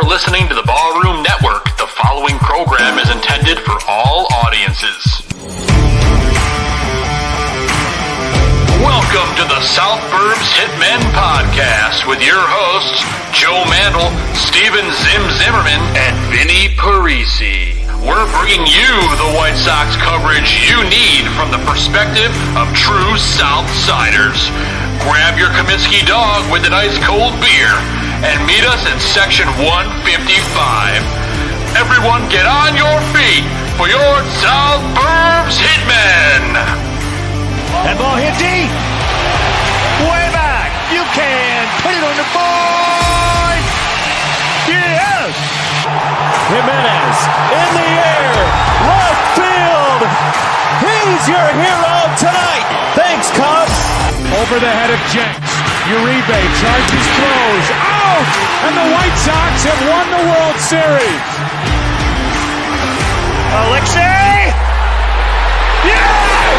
listening to the Ballroom Network. The following program is intended for all audiences. Welcome to the South Burbs Hitmen podcast with your hosts, Joe Mandel, Steven Zimmerman, and Vinnie Parisi. We're bringing you the White Sox coverage you need from the perspective of true Southsiders. Grab your Kaminsky dog with an ice-cold beer and meet us in section 155. Everyone get on your feet for your South Burbs Hitmen! That ball hit deep! Way back! You can put it on the board! Yes! Jimenez in the air! Left field! He's your hero tonight! Thanks, Cubs! Over the head of Jenks. Uribe charges, throws, out! And the White Sox have won the World Series. Alexei! Yes!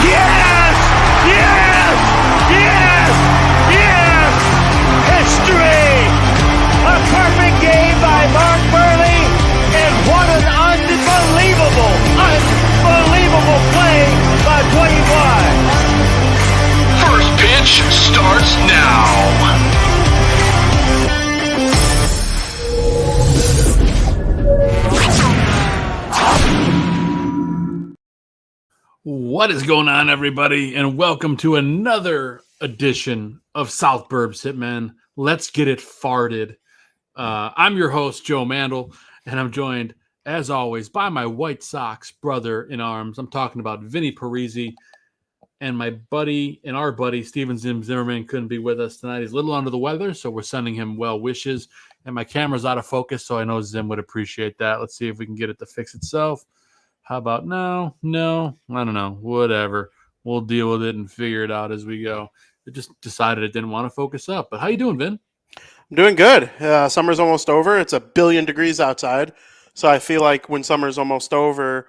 Yes! Yes! Yes! Yes! History! A perfect game by Mark Burley, and what an unbelievable play by Dwayne Wise. First pitch starts now. What is going on, everybody, and welcome to another edition of South Burbs Hitmen. Let's get it farted. I'm your host, Joe Mandel, and I'm joined, as always, by my White Sox brother in arms. I'm talking about Vinnie Parisi, and my buddy and our buddy, Steven Zimmerman, couldn't be with us tonight. He's a little under the weather, so we're sending him well wishes, and my camera's out of focus, so I know Zim would appreciate that. Let's see if we can get it to fix itself. How about no, I don't know, whatever. We'll deal with it and figure it out as we go. It just decided it didn't want to focus up. But how you doing, Vin? I'm doing good. Summer's almost over. It's 1 billion degrees outside. So I feel like when summer's almost over,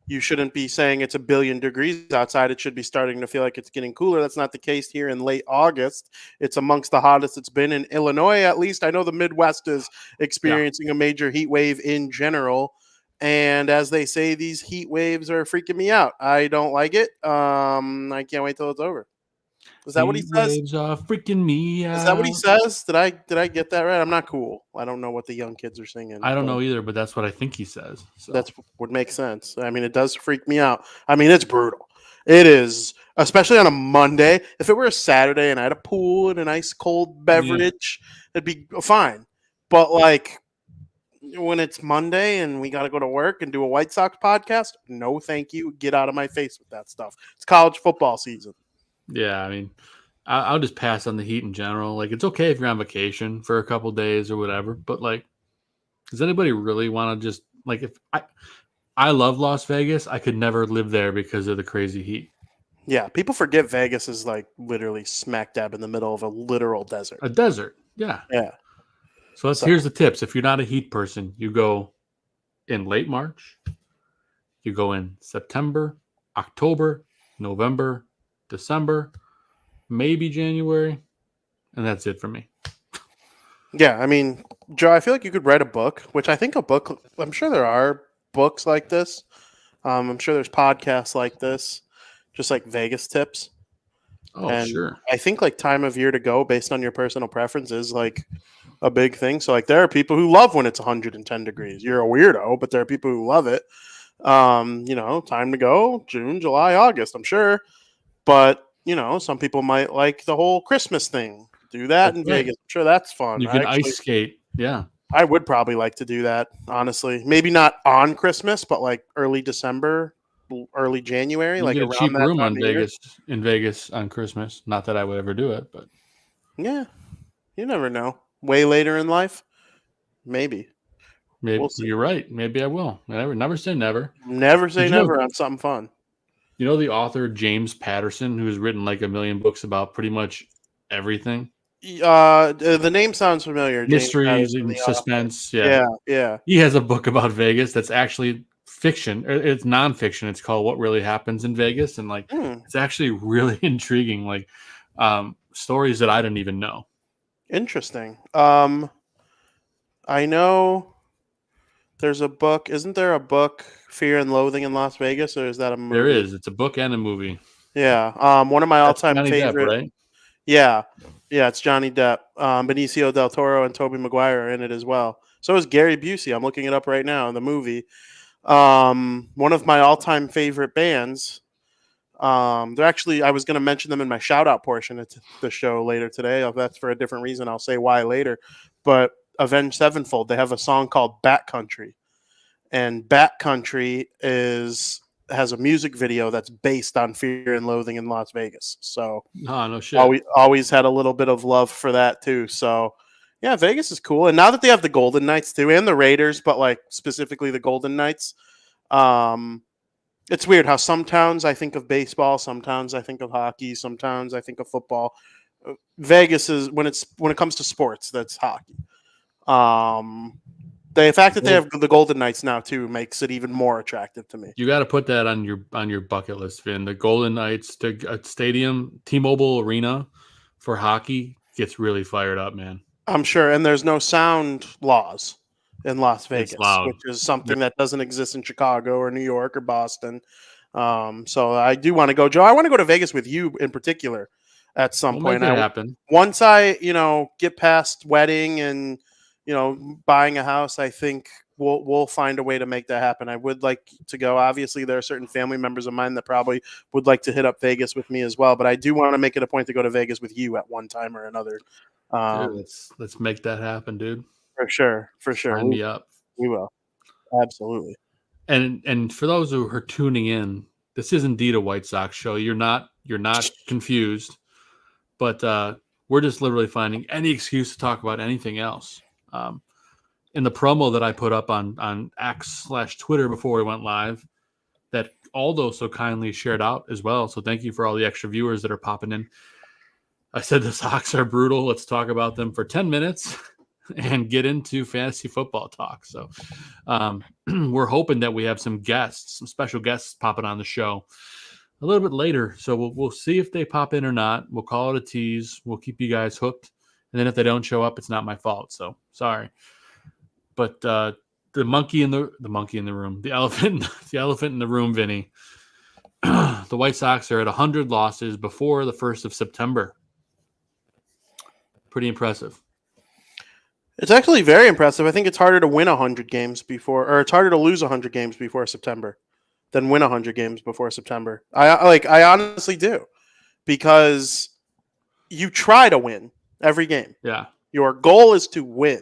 you shouldn't be saying it's 1 billion degrees outside. It should be starting to feel like it's getting cooler. That's not the case here in late August. It's amongst the hottest it's been in Illinois, at least. I know the Midwest is experiencing a major heat wave in general. And as they say, these heat waves are freaking me out. I don't like it. I can't wait till it's over. Is that what he says? Waves are freaking me out. Is that what he says? Did I get that right? I'm not cool. I don't know what the young kids are singing. I don't know either, but that's what I think he says. So. That would make sense. I mean, it does freak me out. I mean, it's brutal. It is, especially on a Monday. If it were a Saturday and I had a pool and a nice cold beverage, it'd be fine. But like, when it's Monday and we got to go to work and do a White Sox podcast, no thank you. Get out of my face with that stuff. It's college football season. Yeah, I mean, I'll just pass on the heat in general. Like, it's okay if you're on vacation for a couple days or whatever, but like, does anybody really want to just like? If I love Las Vegas, I could never live there because of the crazy heat. Yeah, people forget Vegas is like literally smack dab in the middle of a literal desert. A desert, yeah. So here's the tips. If you're not a heat person, you go in late March, you go in September, October, November, December, maybe January, and that's it for me. Yeah, I mean, Joe, I feel like you could write a book, which I think I'm sure there are books like this. I'm sure there's podcasts like this, just like Vegas tips. Oh, and sure. I think like time of year to go based on your personal preferences, like a big thing. So like there are people who love when it's 110 degrees. You're a weirdo, but there are people who love it. Time to go, June, July, August, I'm sure. But, some people might like the whole Christmas thing. Do that in Vegas. I'm sure that's fun. You can ice skate. Yeah. I would probably like to do that, honestly. Maybe not on Christmas, but like early December, early January. You like get a around cheap that room time in Vegas on Christmas. Not that I would ever do it, but yeah, you never know. Way later in life, maybe. We'll you're right. Maybe I will. Never say never. Never say never on something fun. You know the author James Patterson, who's written like 1 million books about pretty much everything. The name sounds familiar. Mysteries and suspense. Yeah. He has a book about Vegas that's actually fiction. It's nonfiction. It's called What Really Happens in Vegas, and like it's actually really intriguing. Like stories that I didn't even know. Interesting. I know there's a book. Isn't there a book, Fear and Loathing in Las Vegas, or is that a movie? There is. It's a book and a movie. Yeah. One of my That's all-time Johnny Depp, favorite. right? Yeah. Yeah, it's Johnny Depp. Benicio del Toro and Tobey Maguire are in it as well. So is Gary Busey. I'm looking it up right now in the movie. One of my all-time favorite bands. They're actually, I was going to mention them in my shout-out portion of the show later today. If that's for a different reason, I'll say why later. But Avenged Sevenfold, they have a song called Bat Country. And Bat Country has a music video that's based on Fear and Loathing in Las Vegas. So No shit. always had a little bit of love for that too. So yeah, Vegas is cool. And now that they have the Golden Knights too, and the Raiders, but like specifically the Golden Knights, it's weird how some towns I think of baseball, some towns I think of hockey, some towns I think of football. Vegas is when it comes to sports, that's hockey. The fact that they have the Golden Knights now too makes it even more attractive to me. You got to put that on your bucket list, Vin. The Golden Knights to stadium, T-Mobile Arena for hockey gets really fired up, man. I'm sure, and there's no sound laws in Las Vegas, loud. which is something that doesn't exist in Chicago or New York or Boston. So I do want to go, Joe. I want to go to Vegas with you in particular at some point. Make it happen. Once I, get past wedding and buying a house, I think we'll find a way to make that happen. I would like to go. Obviously, there are certain family members of mine that probably would like to hit up Vegas with me as well. But I do want to make it a point to go to Vegas with you at one time or another. Dude, let's make that happen, dude. For sure. Sign me up. We will. Absolutely. And for those who are tuning in, this is indeed a White Sox show. You're not confused, but we're just literally finding any excuse to talk about anything else. In the promo that I put up on X/Twitter before we went live, that Aldo so kindly shared out as well. So thank you for all the extra viewers that are popping in. I said the Sox are brutal. Let's talk about them for 10 minutes and get into fantasy football talk. So we're hoping that we have some special guests popping on the show a little bit later. So we'll see if they pop in or not. We'll call it a tease. We'll keep you guys hooked. And then if they don't show up, it's not my fault. So sorry. But the monkey in the room, the elephant in the room, Vinny. The White Sox are at 100 losses before the 1st of September. Pretty impressive. It's actually very impressive. I think it's harder to win 100 games or it's harder to lose 100 games before September than win 100 games before September. I honestly do, because you try to win every game. Yeah. Your goal is to win.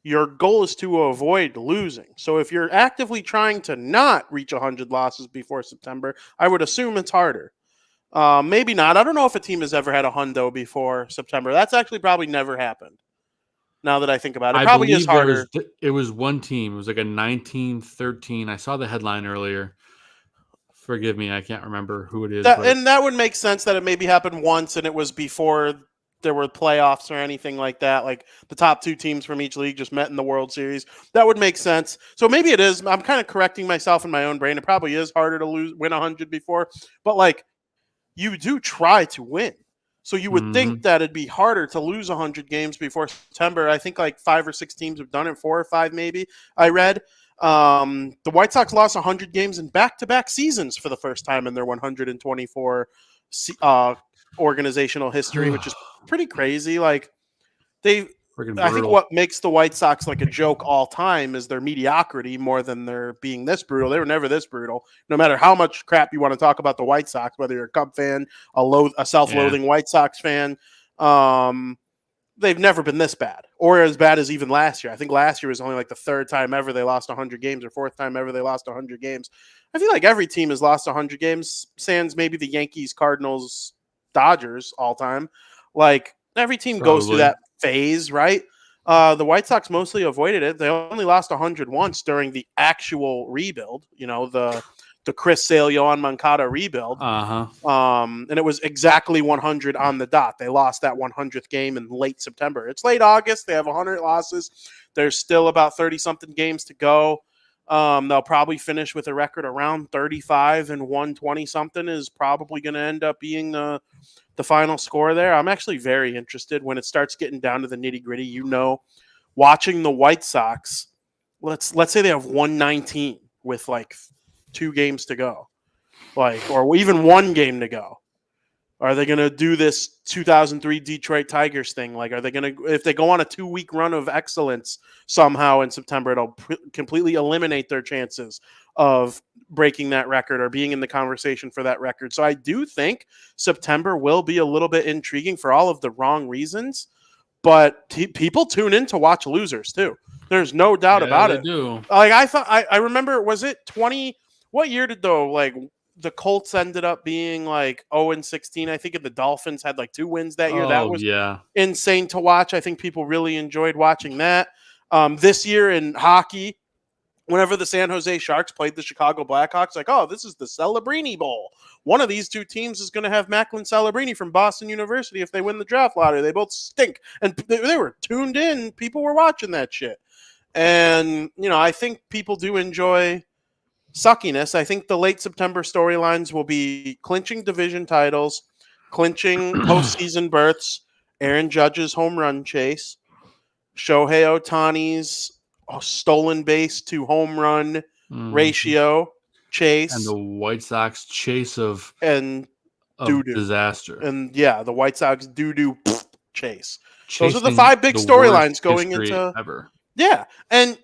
Your goal is to avoid losing. So if you're actively trying to not reach 100 losses before September, I would assume it's harder. Maybe not. I don't know if a team has ever had a hundo before September. That's actually probably never happened. Now that I think about it, it probably is harder. It was one team. It was like a 1913. I saw the headline earlier. Forgive me, I can't remember who it is. And that would make sense that it maybe happened once, and it was before there were playoffs or anything like that. Like the top two teams from each league just met in the World Series. That would make sense. So maybe it is. I'm kind of correcting myself in my own brain. It probably is harder to win 100 before, but like you do try to win. So you would think that it'd be harder to lose 100 games before September. I think like 5 or 6 teams have done it, 4 or 5 maybe. I read the White Sox lost 100 games in back-to-back seasons for the first time in their 124 organizational history, which is pretty crazy. Like I think what makes the White Sox like a joke all time is their mediocrity more than their being this brutal. They were never this brutal. No matter how much crap you want to talk about the White Sox, whether you're a Cub fan, a self-loathing White Sox fan, they've never been this bad or as bad as even last year. I think last year was only like the 3rd time ever they lost 100 games or 4th time ever they lost 100 games. I feel like every team has lost 100 games, sans maybe the Yankees, Cardinals, Dodgers all time. Like every team goes through that phase, right? The White Sox mostly avoided it. They only lost 100 once during the actual rebuild, the Chris Sale, Yohan Moncada rebuild. And it was exactly 100 on the dot. They lost that 100th game in late September. It's late August. They have 100 losses. There's still about 30-something games to go. They'll probably finish with a record around 35 and 120-something is probably going to end up being the final score there. I'm actually very interested when it starts getting down to the nitty-gritty. watching the White Sox, let's say they have 119 with like 2 games to go, like, or even 1 game to go. Are they going to do this 2003 Detroit Tigers thing? Like, are they going to, if they go on a 2-week run of excellence somehow in September, it'll completely eliminate their chances of breaking that record or being in the conversation for that record. So I do think September will be a little bit intriguing for all of the wrong reasons, but people tune in to watch losers too. There's no doubt about it. Do. Like, I remember, was it 20? What year did the Colts ended up being like 0-16, I think, and the Dolphins had like 2 wins that year. That was insane to watch. I think people really enjoyed watching that. This year in hockey, whenever the San Jose Sharks played the Chicago Blackhawks, like, oh, this is the Celebrini Bowl. One of these 2 teams is going to have Macklin Celebrini from Boston University if they win the draft lottery. They both stink. And they were tuned in. People were watching that shit. And, I think people do enjoy suckiness. I think the late September storylines will be clinching division titles, clinching postseason berths, Aaron Judge's home run chase, Shohei Ohtani's stolen base to home run ratio chase, and the White Sox chase of disaster. And the White Sox doo-doo chase. Those are the 5 big storylines going into ever. Yeah. And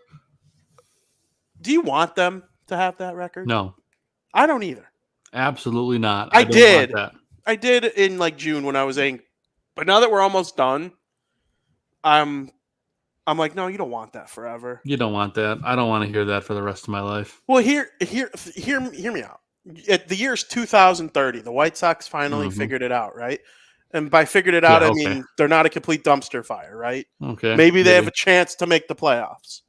do you want them to have that record? No, I don't either. Absolutely not. I did in like June when I was angry, but now that we're almost done, I'm like, no, you don't want that forever. You don't want that. I don't want to hear that for the rest of my life. Well, hear me out. The year's 2030. The White Sox finally figured it out, right? And by figured it out, I mean they're not a complete dumpster fire, right? Okay. Maybe they have a chance to make the playoffs.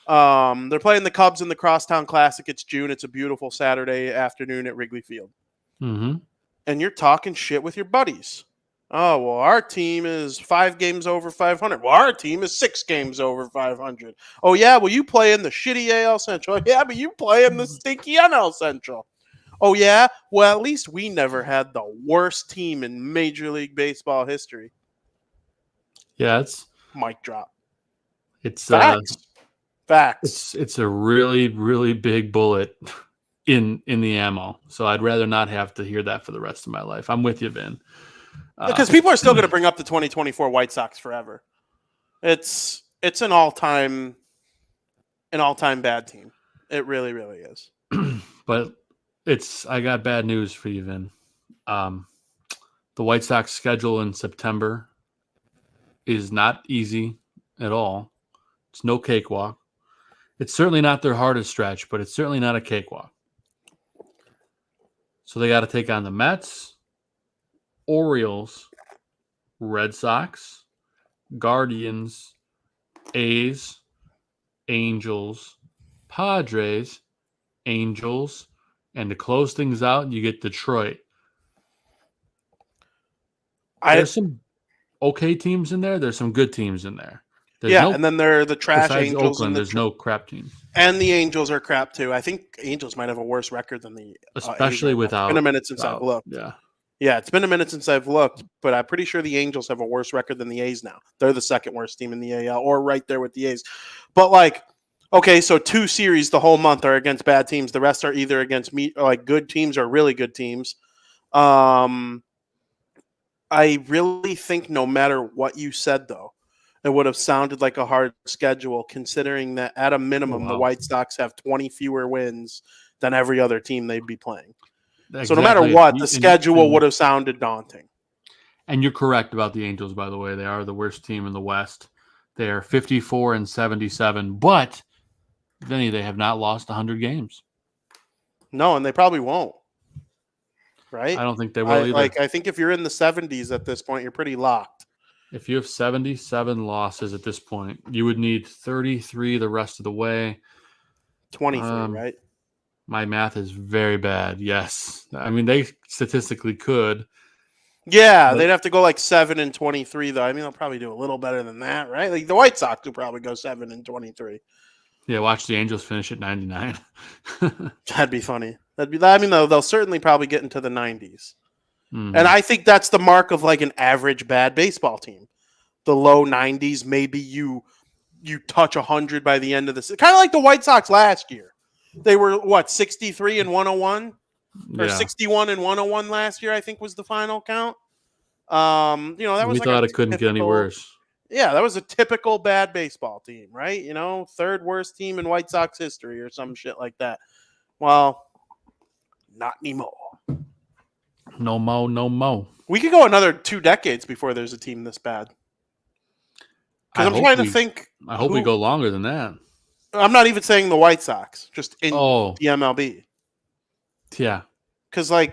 They're playing the Cubs in the Crosstown Classic. It's June. It's a beautiful Saturday afternoon at Wrigley Field. Mm-hmm. And you're talking shit with your buddies. Oh, well, our team is 5 games over 500. Well, our team is 6 games over 500. Oh, yeah, well, you play in the shitty AL Central. Yeah, but you play in the stinky NL Central. Oh, yeah? Well, at least we never had the worst team in Major League Baseball history. Yeah, it's... Mic drop. It's... Facts. It's a really, really big bullet in the ammo. So I'd rather not have to hear that for the rest of my life. I'm with you, Vin. Because people are still going to bring up the 2024 White Sox forever. It's an all-time bad team. It really, really is. But I got bad news for you, Vin. The White Sox schedule in September is not easy at all. It's no cakewalk. It's certainly not their hardest stretch, but it's certainly not a cakewalk. So they got to take on the Mets, Orioles, Red Sox, Guardians, A's, Angels, Padres, Angels, and to close things out, you get Detroit. There's some okay teams in there. There's some good teams in there. And then there are the trash Angels. Oakland, there's no crap teams. And the Angels are crap too. I think Angels might have a worse record than the especially without. It's been a minute since I've looked. Yeah, it's been a minute since I've looked, but I'm pretty sure the Angels have a worse record than the A's now. They're the second worst team in the AL, or right there with the A's. But okay, so 2 series the whole month are against bad teams. The rest are either against good teams or really good teams. I really think no matter what you said, though, it would have sounded like a hard schedule, considering that at a minimum, the White Sox have 20 fewer wins than every other team they'd be playing. Exactly. So no matter what, the schedule would have sounded daunting. And you're correct about the Angels, by the way. They are the worst team in the West. They are 54-77, but Vinny, they have not lost 100 games. No, and they probably won't. Right? I don't think they will either. I think if you're in the 70s at this point, you're pretty locked. If you have 77 losses at this point, you would need 33 the rest of the way. 23, right? My math is very bad. Yes. I mean, they statistically could. Yeah, they'd have to go 7-23, though. I mean, they'll probably do a little better than that, right? Like the White Sox will probably go 7-23. Yeah, watch the Angels finish at 99. That'd be funny. They'll certainly probably get into the 90s. Mm-hmm. And I think that's the mark of an average bad baseball team. The low 90s, maybe you you touch 100 by the end of this. Kind of like the White Sox last year. They were, 63 and 101? Or 61 and 101 last year, I think was the final count. That was we thought it couldn't get any worse. Yeah, that was a typical bad baseball team, right? Third worst team in White Sox history or some shit like that. Well, not anymore. No mo. We could go another 2 decades before there's a team this bad. Because I'm trying to think. I hope we go longer than that. I'm not even saying the White Sox, just in the MLB. Yeah. Because, I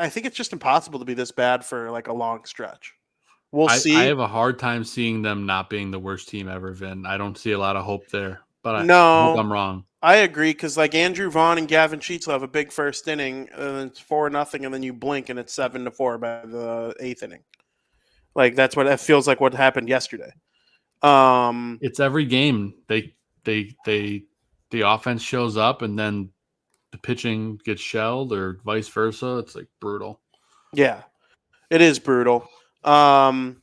think it's just impossible to be this bad for, a long stretch. We'll see. I have a hard time seeing them not being the worst team ever, Vin. I don't see a lot of hope there. But I hope I'm wrong. I agree, because, Andrew Vaughn and Gavin Sheets will have a big first inning, and then it's 4-0, and then you blink, and it's 7-4 by the 8th inning. That's what it feels like what happened yesterday. It's every game. The offense shows up, and then the pitching gets shelled, or vice versa. It's brutal. Yeah, it is brutal. I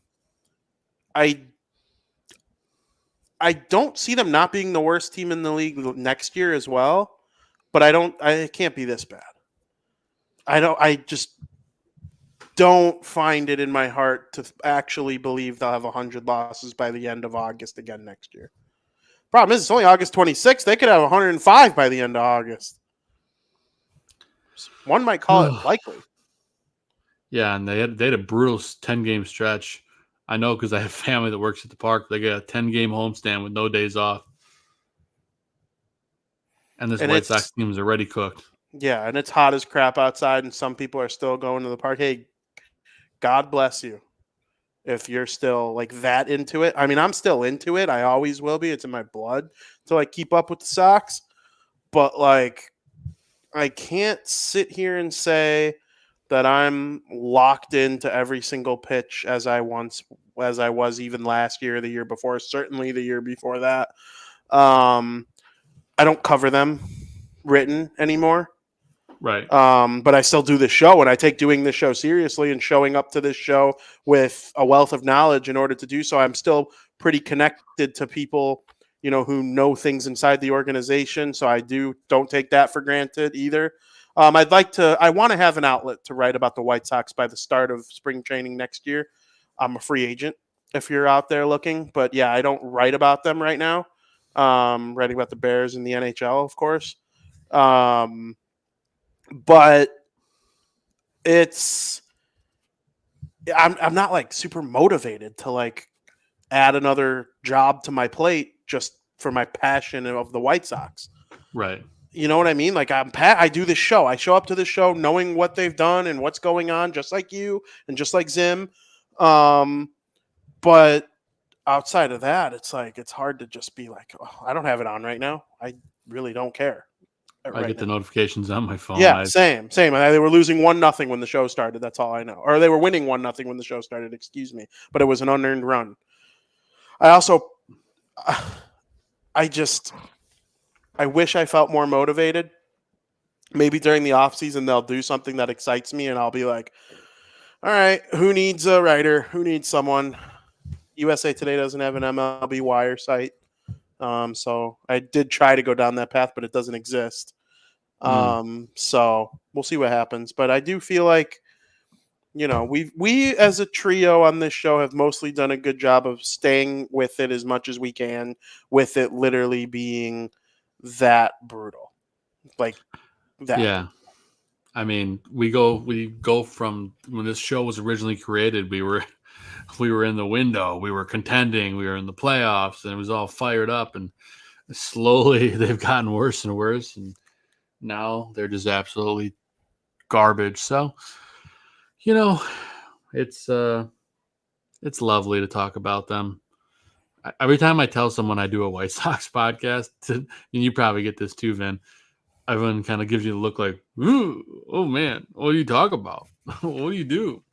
don't see them not being the worst team in the league next year as well, but it can't be this bad. I just don't find it in my heart to actually believe they'll have 100 losses by the end of August again next year. Problem is, it's only August 26th. They could have 105 by the end of August. One might call it likely. Yeah, and they had a brutal 10-game stretch. I know because I have family that works at the park. They got a 10-game homestand with no days off. And White Sox team is already cooked. Yeah, and it's hot as crap outside, and some people are still going to the park. Hey, God bless you if you're still that into it. I mean, I'm still into it. I always will be. It's in my blood to keep up with the Sox. But I can't sit here and say that I'm locked into every single pitch as I was even last year, the year before, certainly the year before that. I don't cover them written anymore. Right. But I still do this show, and I take doing this show seriously and showing up to this show with a wealth of knowledge in order to do so. I'm still pretty connected to people, who know things inside the organization. So I don't take that for granted either. I want to have an outlet to write about the White Sox by the start of spring training next year. I'm a free agent if you're out there looking, but yeah, I don't write about them right now. Writing about the Bears and the NHL, of course. But I'm not super motivated to add another job to my plate just for my passion of the White Sox. Right. You know what I mean? I do this show. I show up to this show knowing what they've done and what's going on, just like you and just like Zim. But outside of that, it's hard to just be I don't have it on right now. I really don't care. I get the notifications on my phone. Yeah, same. They were losing 1-0 when the show started. That's all I know. Or they were winning 1-0 when the show started. Excuse me, but it was an unearned run. I wish I felt more motivated. Maybe during the off season they'll do something that excites me, and I'll be like, "All right, who needs a writer? Who needs someone?" USA Today doesn't have an MLB Wire site. So I did try to go down that path, but it doesn't exist. So we'll see what happens. But I do feel we as a trio on this show have mostly done a good job of staying with it as much as we can, with it literally being that brutal. That. Yeah. I mean, we go from when this show was originally created, we were in the window, we were contending, we were in the playoffs, and it was all fired up, and slowly they've gotten worse and worse, and now they're just absolutely garbage. So, it's lovely to talk about them. Every time I tell someone I do a White Sox podcast, and you probably get this too, Vin, everyone kind of gives you the look like, ooh, oh man, what do you talk about? What do you do?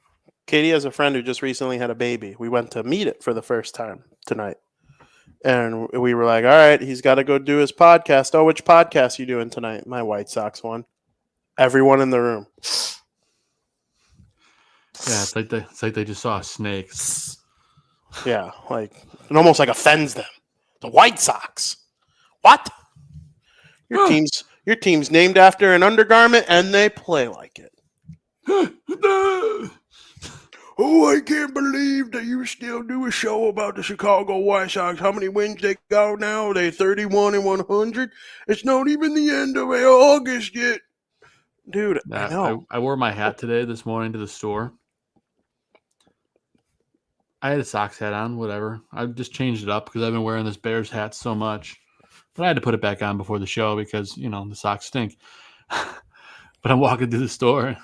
Katie has a friend who just recently had a baby. We went to meet it for the first time tonight. And we were like, all right, he's got to go do his podcast. Oh, which podcast you doing tonight? My White Sox one. Everyone in the room. Yeah, it's like they just saw a snake. Yeah, like it almost like offends them. The White Sox. What? Your team's named after an undergarment and they play like it. Oh, I can't believe that you still do a show about the Chicago White Sox. How many wins they got now? They 31-100. It's not even the end of August yet. Dude, I know. I wore my hat today this morning to the store. I had a Sox hat on, whatever. I just changed it up because I've been wearing this Bears hat so much. But I had to put it back on before the show because, the Sox stink. But I'm walking through the store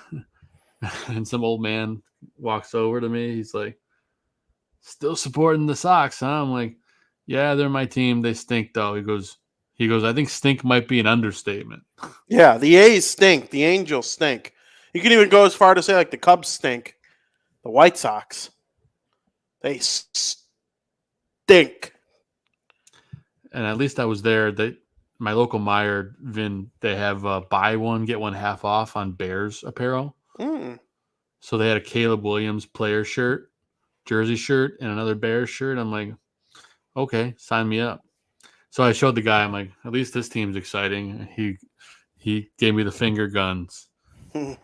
and some old man walks over to me. He's like, still supporting the Sox, huh? I'm like, yeah, they're my team. They stink, though. He goes, I think stink might be an understatement. Yeah, the A's stink. The Angels stink. You can even go as far to say, like, the Cubs stink. The White Sox, they stink. And at least I was there. My local Meijer, Vin, they have buy one, get one half off on Bears apparel. Mm. So they had a Caleb Williams player shirt, jersey shirt, and another Bears shirt. I'm like, okay, sign me up. So I showed the guy. I'm like, at least this team's exciting. He gave me the finger guns.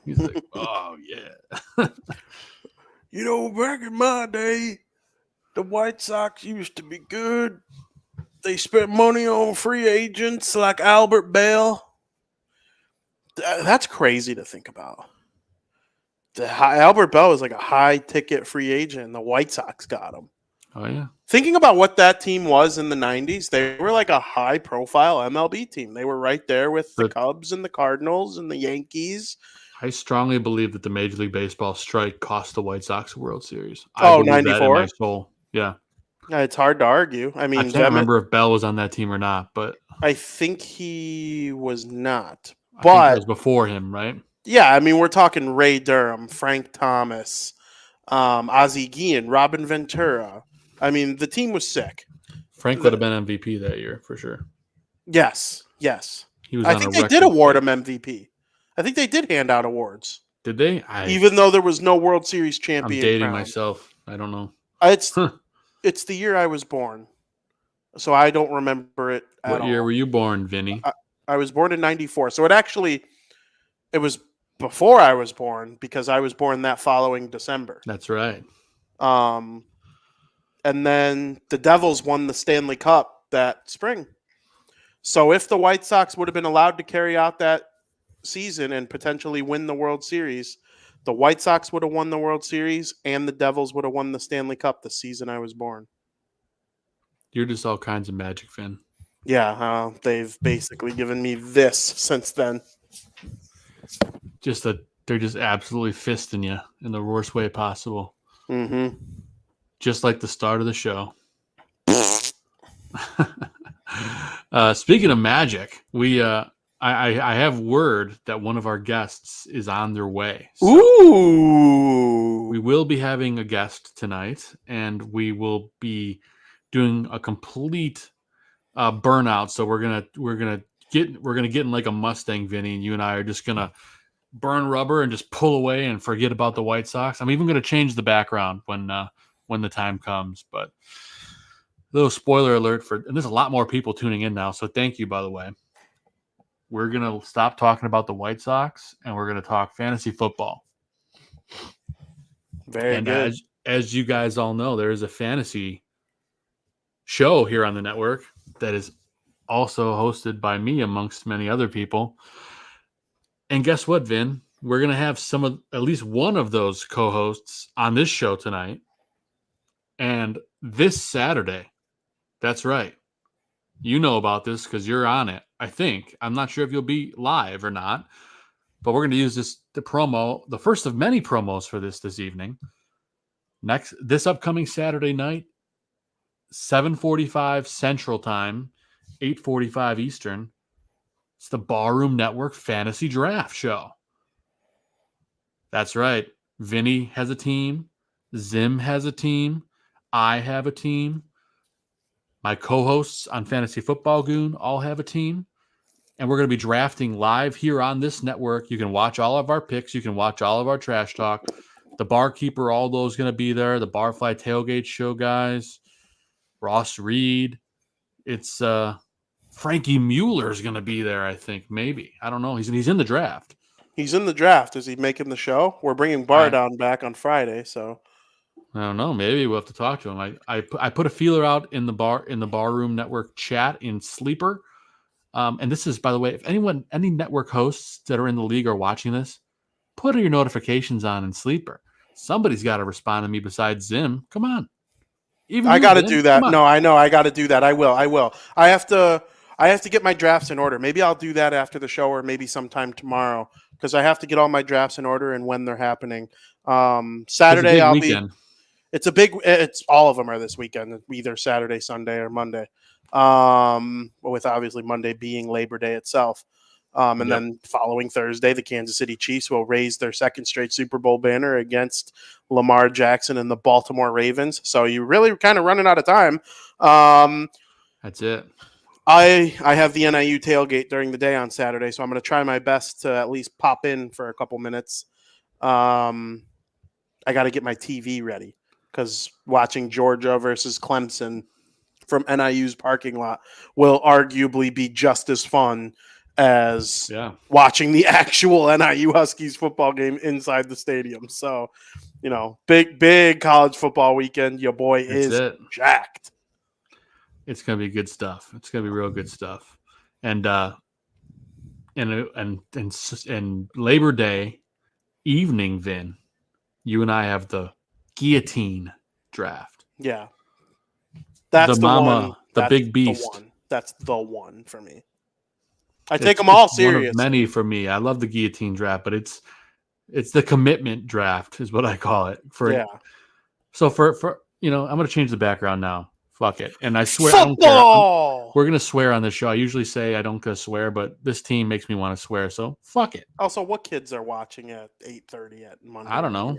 He's like, oh yeah. Back in my day, the White Sox used to be good. They spent money on free agents like Albert Bell. That's crazy to think about. Albert Bell was like a high-ticket free agent, and the White Sox got him. Oh, yeah. Thinking about what that team was in the 90s, they were like a high-profile MLB team. They were right there with the Cubs and the Cardinals and the Yankees. I strongly believe that the Major League Baseball strike cost the White Sox a World Series. Oh, 94? My soul. Yeah. It's hard to argue. I mean, I can't remember if Bell was on that team or not, but I think he was not. I think it was before him, right? Yeah, I mean, we're talking Ray Durham, Frank Thomas, Ozzie Guillen, Robin Ventura. I mean, the team was sick. Frank would have been MVP that year for sure. Yes. He was. I think they did award him MVP. I think they did hand out awards. Did they? Even though there was no World Series champion. I'm dating myself. I don't know. It's the year I was born, so I don't remember it at all. What year were you born, Vinny? I was born in 94. So it was before I was born because I was born that following December. That's right. And then the Devils won the Stanley Cup that spring. So if the White Sox would have been allowed to carry out that season and potentially win the World Series, the White Sox would have won the World Series and the Devils would have won the Stanley Cup the season I was born. You're just all kinds of magic, Finn. Yeah, they've basically given me this since then. They're just absolutely fisting you in the worst way possible. Mm-hmm. Just like the start of the show. Speaking of magic, I have word that one of our guests is on their way. So Ooh! we will be having a guest tonight, and we will be doing a complete burnout. So we're gonna get in like a Mustang, Vinny, and you and I are just gonna burn rubber and just pull away and forget about the White Sox. I'm even gonna change the background when the time comes. But a little spoiler alert and there's a lot more people tuning in now. So thank you, by the way. We're going to stop talking about the White Sox, and we're going to talk fantasy football. Very good. As you guys all know, there is a fantasy show here on the network that is also hosted by me amongst many other people. And guess what, Vin? We're going to have at least one of those co-hosts on this show tonight. And this Saturday, that's right. You know about this because you're on it, I think. I'm not sure if you'll be live or not, but we're going to use the first of many promos for this evening. This upcoming Saturday night, 7:45 Central Time, 8:45 Eastern. It's the Ballroom Network Fantasy Draft Show. That's right. Vinny has a team. Zim has a team. I have a team. My co-hosts on Fantasy Football Goon all have a team. And we're going to be drafting live here on this network. You can watch all of our picks. You can watch all of our trash talk. The barkeeper, all those going to be there. The Barfly Tailgate Show guys, Ross Reed. It's Frankie Mueller's going to be there, I think, maybe. I don't know. He's in the draft. He's in the draft. Is he making the show? We're bringing Bar Down back on Friday, so I don't know. Maybe we'll have to talk to him. I put a feeler out in the Barroom Network chat in Sleeper. And this is, by the way, if any network hosts that are in the league are watching this, put your notifications on in Sleeper. Somebody's got to respond to me besides Zim. Come on. I got to do that. No, I know. I got to do that. I will. I have to get my drafts in order. Maybe I'll do that after the show or maybe sometime tomorrow because I have to get all my drafts in order and when they're happening. Saturday, I'll weekend. It's all of them are this weekend, either Saturday, Sunday, or Monday. With obviously Monday being Labor Day itself. And then following Thursday, the Kansas City Chiefs will raise their second straight Super Bowl banner against Lamar Jackson and the Baltimore Ravens. So you're really kind of running out of time. That's it. I have the NIU tailgate during the day on Saturday, so I'm going to try my best to at least pop in for a couple minutes. I got to get my TV ready because watching Georgia versus Clemson from NIU's parking lot will arguably be just as fun as watching the actual NIU Huskies football game inside the stadium. So, big college football weekend. Your boy is jacked. It's going to be good stuff. It's going to be real good stuff. And Labor Day evening, Vin, you and I have the guillotine draft. Yeah. That's the one. The big beast. That's the one for me. I take them all serious. One of many for me. I love the guillotine draft, but it's the commitment draft is what I call it. So for I'm going to change the background now. Fuck it. And I swear I don't care. We're going to swear on this show. I usually say I don't swear, but this team makes me want to swear. So fuck it. Also, what kids are watching at 8:30 at Monday? I don't know.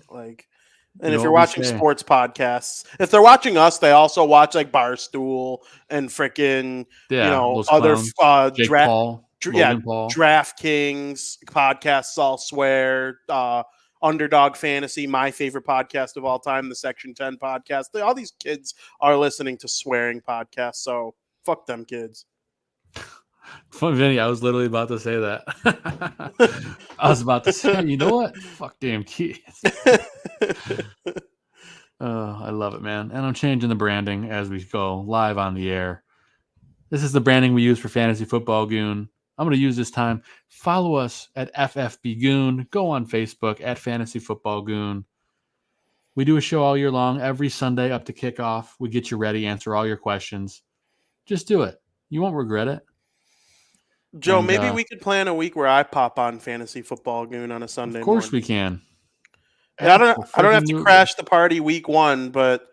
And if you're watching sports podcasts, if they're watching us, they also watch like Barstool and freaking, other DraftKings podcasts. I'll swear, Underdog Fantasy, my favorite podcast of all time, the Section 10 podcast. All these kids are listening to swearing podcasts, so fuck them kids. Fun, Vinny. I was literally about to say that. I was about to say, you know what? Fuck damn kids. I love it, man. And I'm changing the branding as we go live on the air. This is the branding we use for Fantasy Football Goon. I'm going to use this time. Follow us at FFB Goon. Go on Facebook at Fantasy Football Goon. We do a show all year long, every Sunday up to kickoff. We get you ready, answer all your questions. Just do it. You won't regret it. Joe, maybe we could plan a week where I pop on Fantasy Football Goon on a Sunday. Of course we can. I don't have to crash the party week 1, but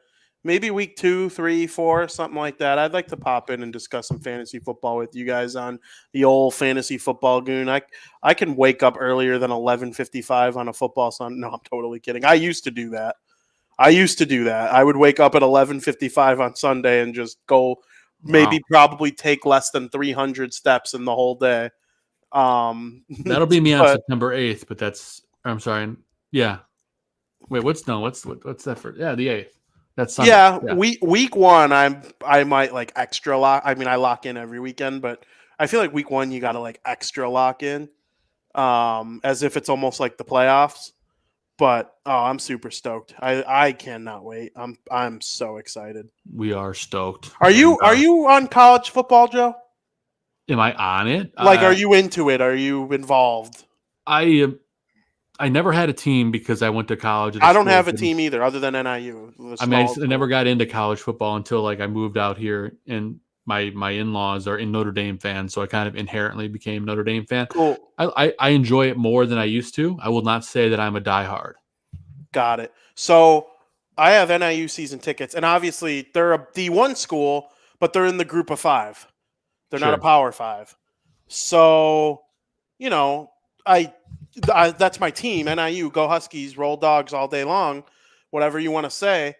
maybe week 2, 3, 4, something like that. I'd like to pop in and discuss some fantasy football with you guys on the old Fantasy Football Goon. I can wake up earlier than 11:55 on a football Sunday. No, I'm totally kidding. I used to do that. I would wake up at 11:55 on Sunday and just go probably take less than 300 steps in the whole day. That'll be me on September 8th, but I'm sorry. Yeah. Wait, what's that for? Yeah, the 8th. That's Sunday. Yeah. Week 1, I might like extra lock. I mean, I lock in every weekend, but I feel like week 1 you got to like extra lock in, as if it's almost like the playoffs. But I'm super stoked. I cannot wait. I'm so excited. We are stoked. Are you on college football, Joe? Am I on it? Are you into it? Are you involved? I never had a team because I went to college. I don't have a team either, other than NIU. I never got into college football until I moved out here, and my in-laws are Notre Dame fans, so I kind of inherently became Notre Dame fan. Cool. I enjoy it more than I used to. I will not say that I'm a diehard. Got it. So I have NIU season tickets, and obviously they're a D1 school, but they're in the group of 5. They're not a Power 5. So, that's my team, NIU, go Huskies, roll Dogs all day long, whatever you want to say.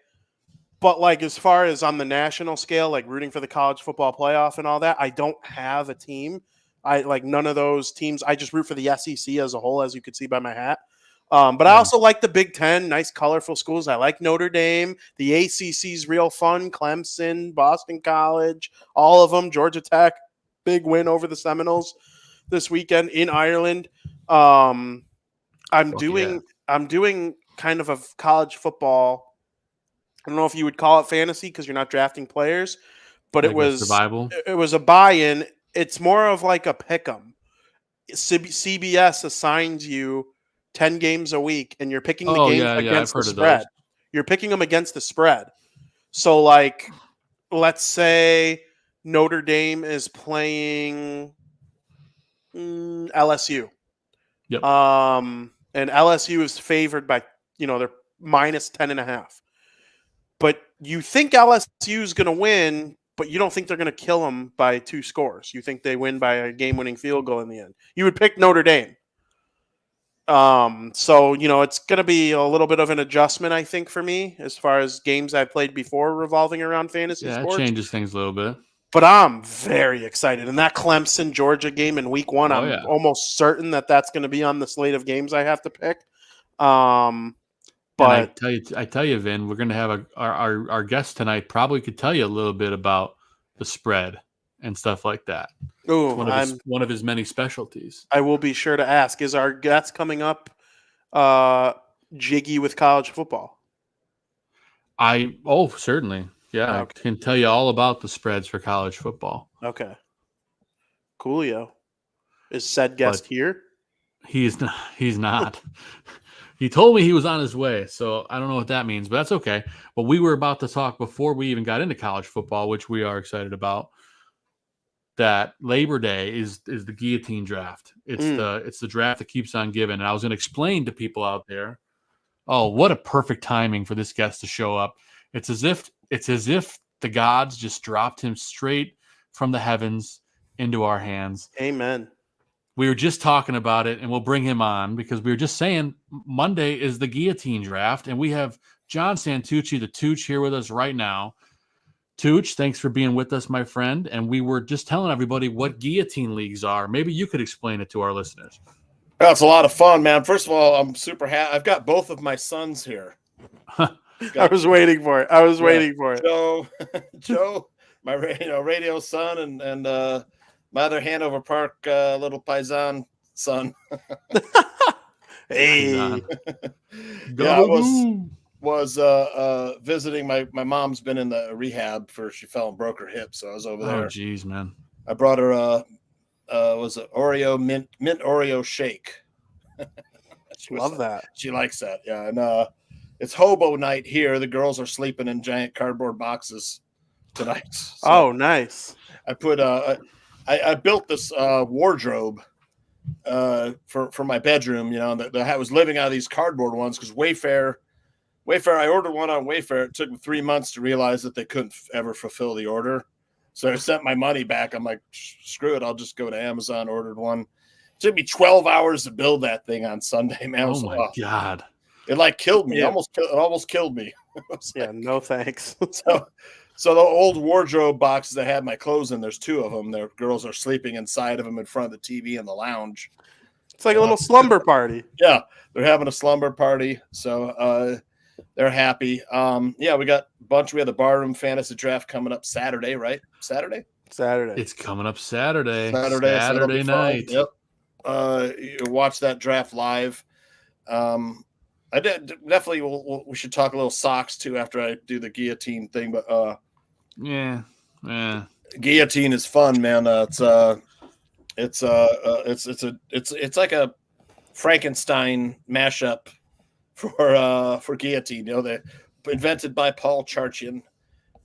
But as far as on the national scale, rooting for the college football playoff and all that, I don't have a team. I none of those teams. I just root for the SEC as a whole, as you could see by my hat. But I also like the Big Ten, nice, colorful schools. I like Notre Dame. The ACC's real fun. Clemson, Boston College, all of them. Georgia Tech, big win over the Seminoles this weekend in Ireland. I'm doing kind of a college football. I don't know if you would call it fantasy because you're not drafting players, but Like a survival? it was a buy-in. It's more of like a pick'em. CBS assigns you 10 games a week, and you're picking the games against the spread. You're picking them against the spread. So, like, let's say Notre Dame is playing LSU. Yep. And LSU is favored by, they're minus 10.5. But you think LSU is going to win, but you don't think they're going to kill them by 2 scores. You think they win by a game-winning field goal in the end. You would pick Notre Dame. So, it's going to be a little bit of an adjustment, I think, for me as far as games I've played before revolving around fantasy sports. Yeah, it changes things a little bit. But I'm very excited. And that Clemson-Georgia game in week 1, I'm almost certain that that's going to be on the slate of games I have to pick. But I tell you, Vin, we're going to have our guest tonight probably could tell you a little bit about the spread and stuff like that. Ooh, one of his many specialties. I will be sure to ask. Is our guest coming up jiggy with college football? Certainly. Yeah, okay. I can tell you all about the spreads for college football. Okay. Coolio. Is said guest here? He's not. He told me he was on his way, so I don't know what that means, but that's okay. But we were about to talk before we even got into college football, which we are excited about, that Labor Day is the guillotine draft. It's the draft that keeps on giving. And I was going to explain to people out there, what a perfect timing for this guest to show up. It's as if the gods just dropped him straight from the heavens into our hands. Amen. We were just talking about it, and we'll bring him on because we were just saying Monday is the guillotine draft, and we have John Santucci, the Tooch, here with us right now. Tooch, thanks for being with us, my friend. And we were just telling everybody what guillotine leagues are. Maybe you could explain it to our listeners. Oh, it's a lot of fun, man. First of all, I'm super happy. I've got both of my sons here. I was waiting for it. Waiting for it. Joe, my radio son, and my other Hanover Park little paisan son. Hey, I was visiting my mom's been in the rehab she fell and broke her hip, so I was over there. Oh, geez, man! I brought her was an Oreo mint Oreo shake. Love that. She likes that, yeah. And it's hobo night here. The girls are sleeping in giant cardboard boxes tonight. So oh, nice. I put I built this wardrobe for my bedroom, that I was living out of these cardboard ones because Wayfair, I ordered one on Wayfair. It took me 3 months to realize that they couldn't ever fulfill the order. So I sent my money back. I'm like, screw it. I'll just go to Amazon, ordered one. It took me 12 hours to build that thing on Sunday, man. Oh, my God. It killed me. Yeah. It almost killed me. Yeah, no thanks. So the old wardrobe boxes that had my clothes in, there's 2 of them. Their girls are sleeping inside of them in front of the TV in the lounge. It's like a little slumber party. Yeah, they're having a slumber party. So they're happy. We got a bunch. We had the Barroom Fantasy Draft coming up Saturday, right? Saturday. It's coming up Saturday. Saturday night. Yep. You watch that draft live. I definitely we should talk a little socks too after I do the guillotine thing, but yeah. Guillotine is fun, man. It's like a Frankenstein mashup for guillotine. They invented by Paul Charchian,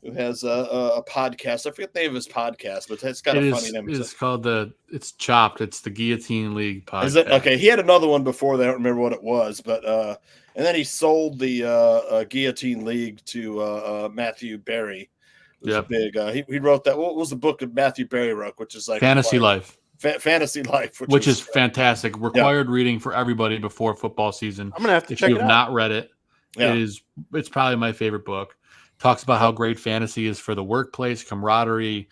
who has a podcast. I forget the name of his podcast, but it's got a funny name. It's called it's Chopped. It's the Guillotine League podcast. Is it? Okay. He had another one before that. I don't remember what it was, but and then he sold the Guillotine League to Matthew Berry. Yeah, big. He wrote that. What was the book that Matthew Berry wrote? Which is like Fantasy Life. Fantasy Life, which is fantastic. Required reading for everybody before football season. I'm gonna have to check it out. If you've not read it, it's probably my favorite book. Talks about how great fantasy is for the workplace, camaraderie,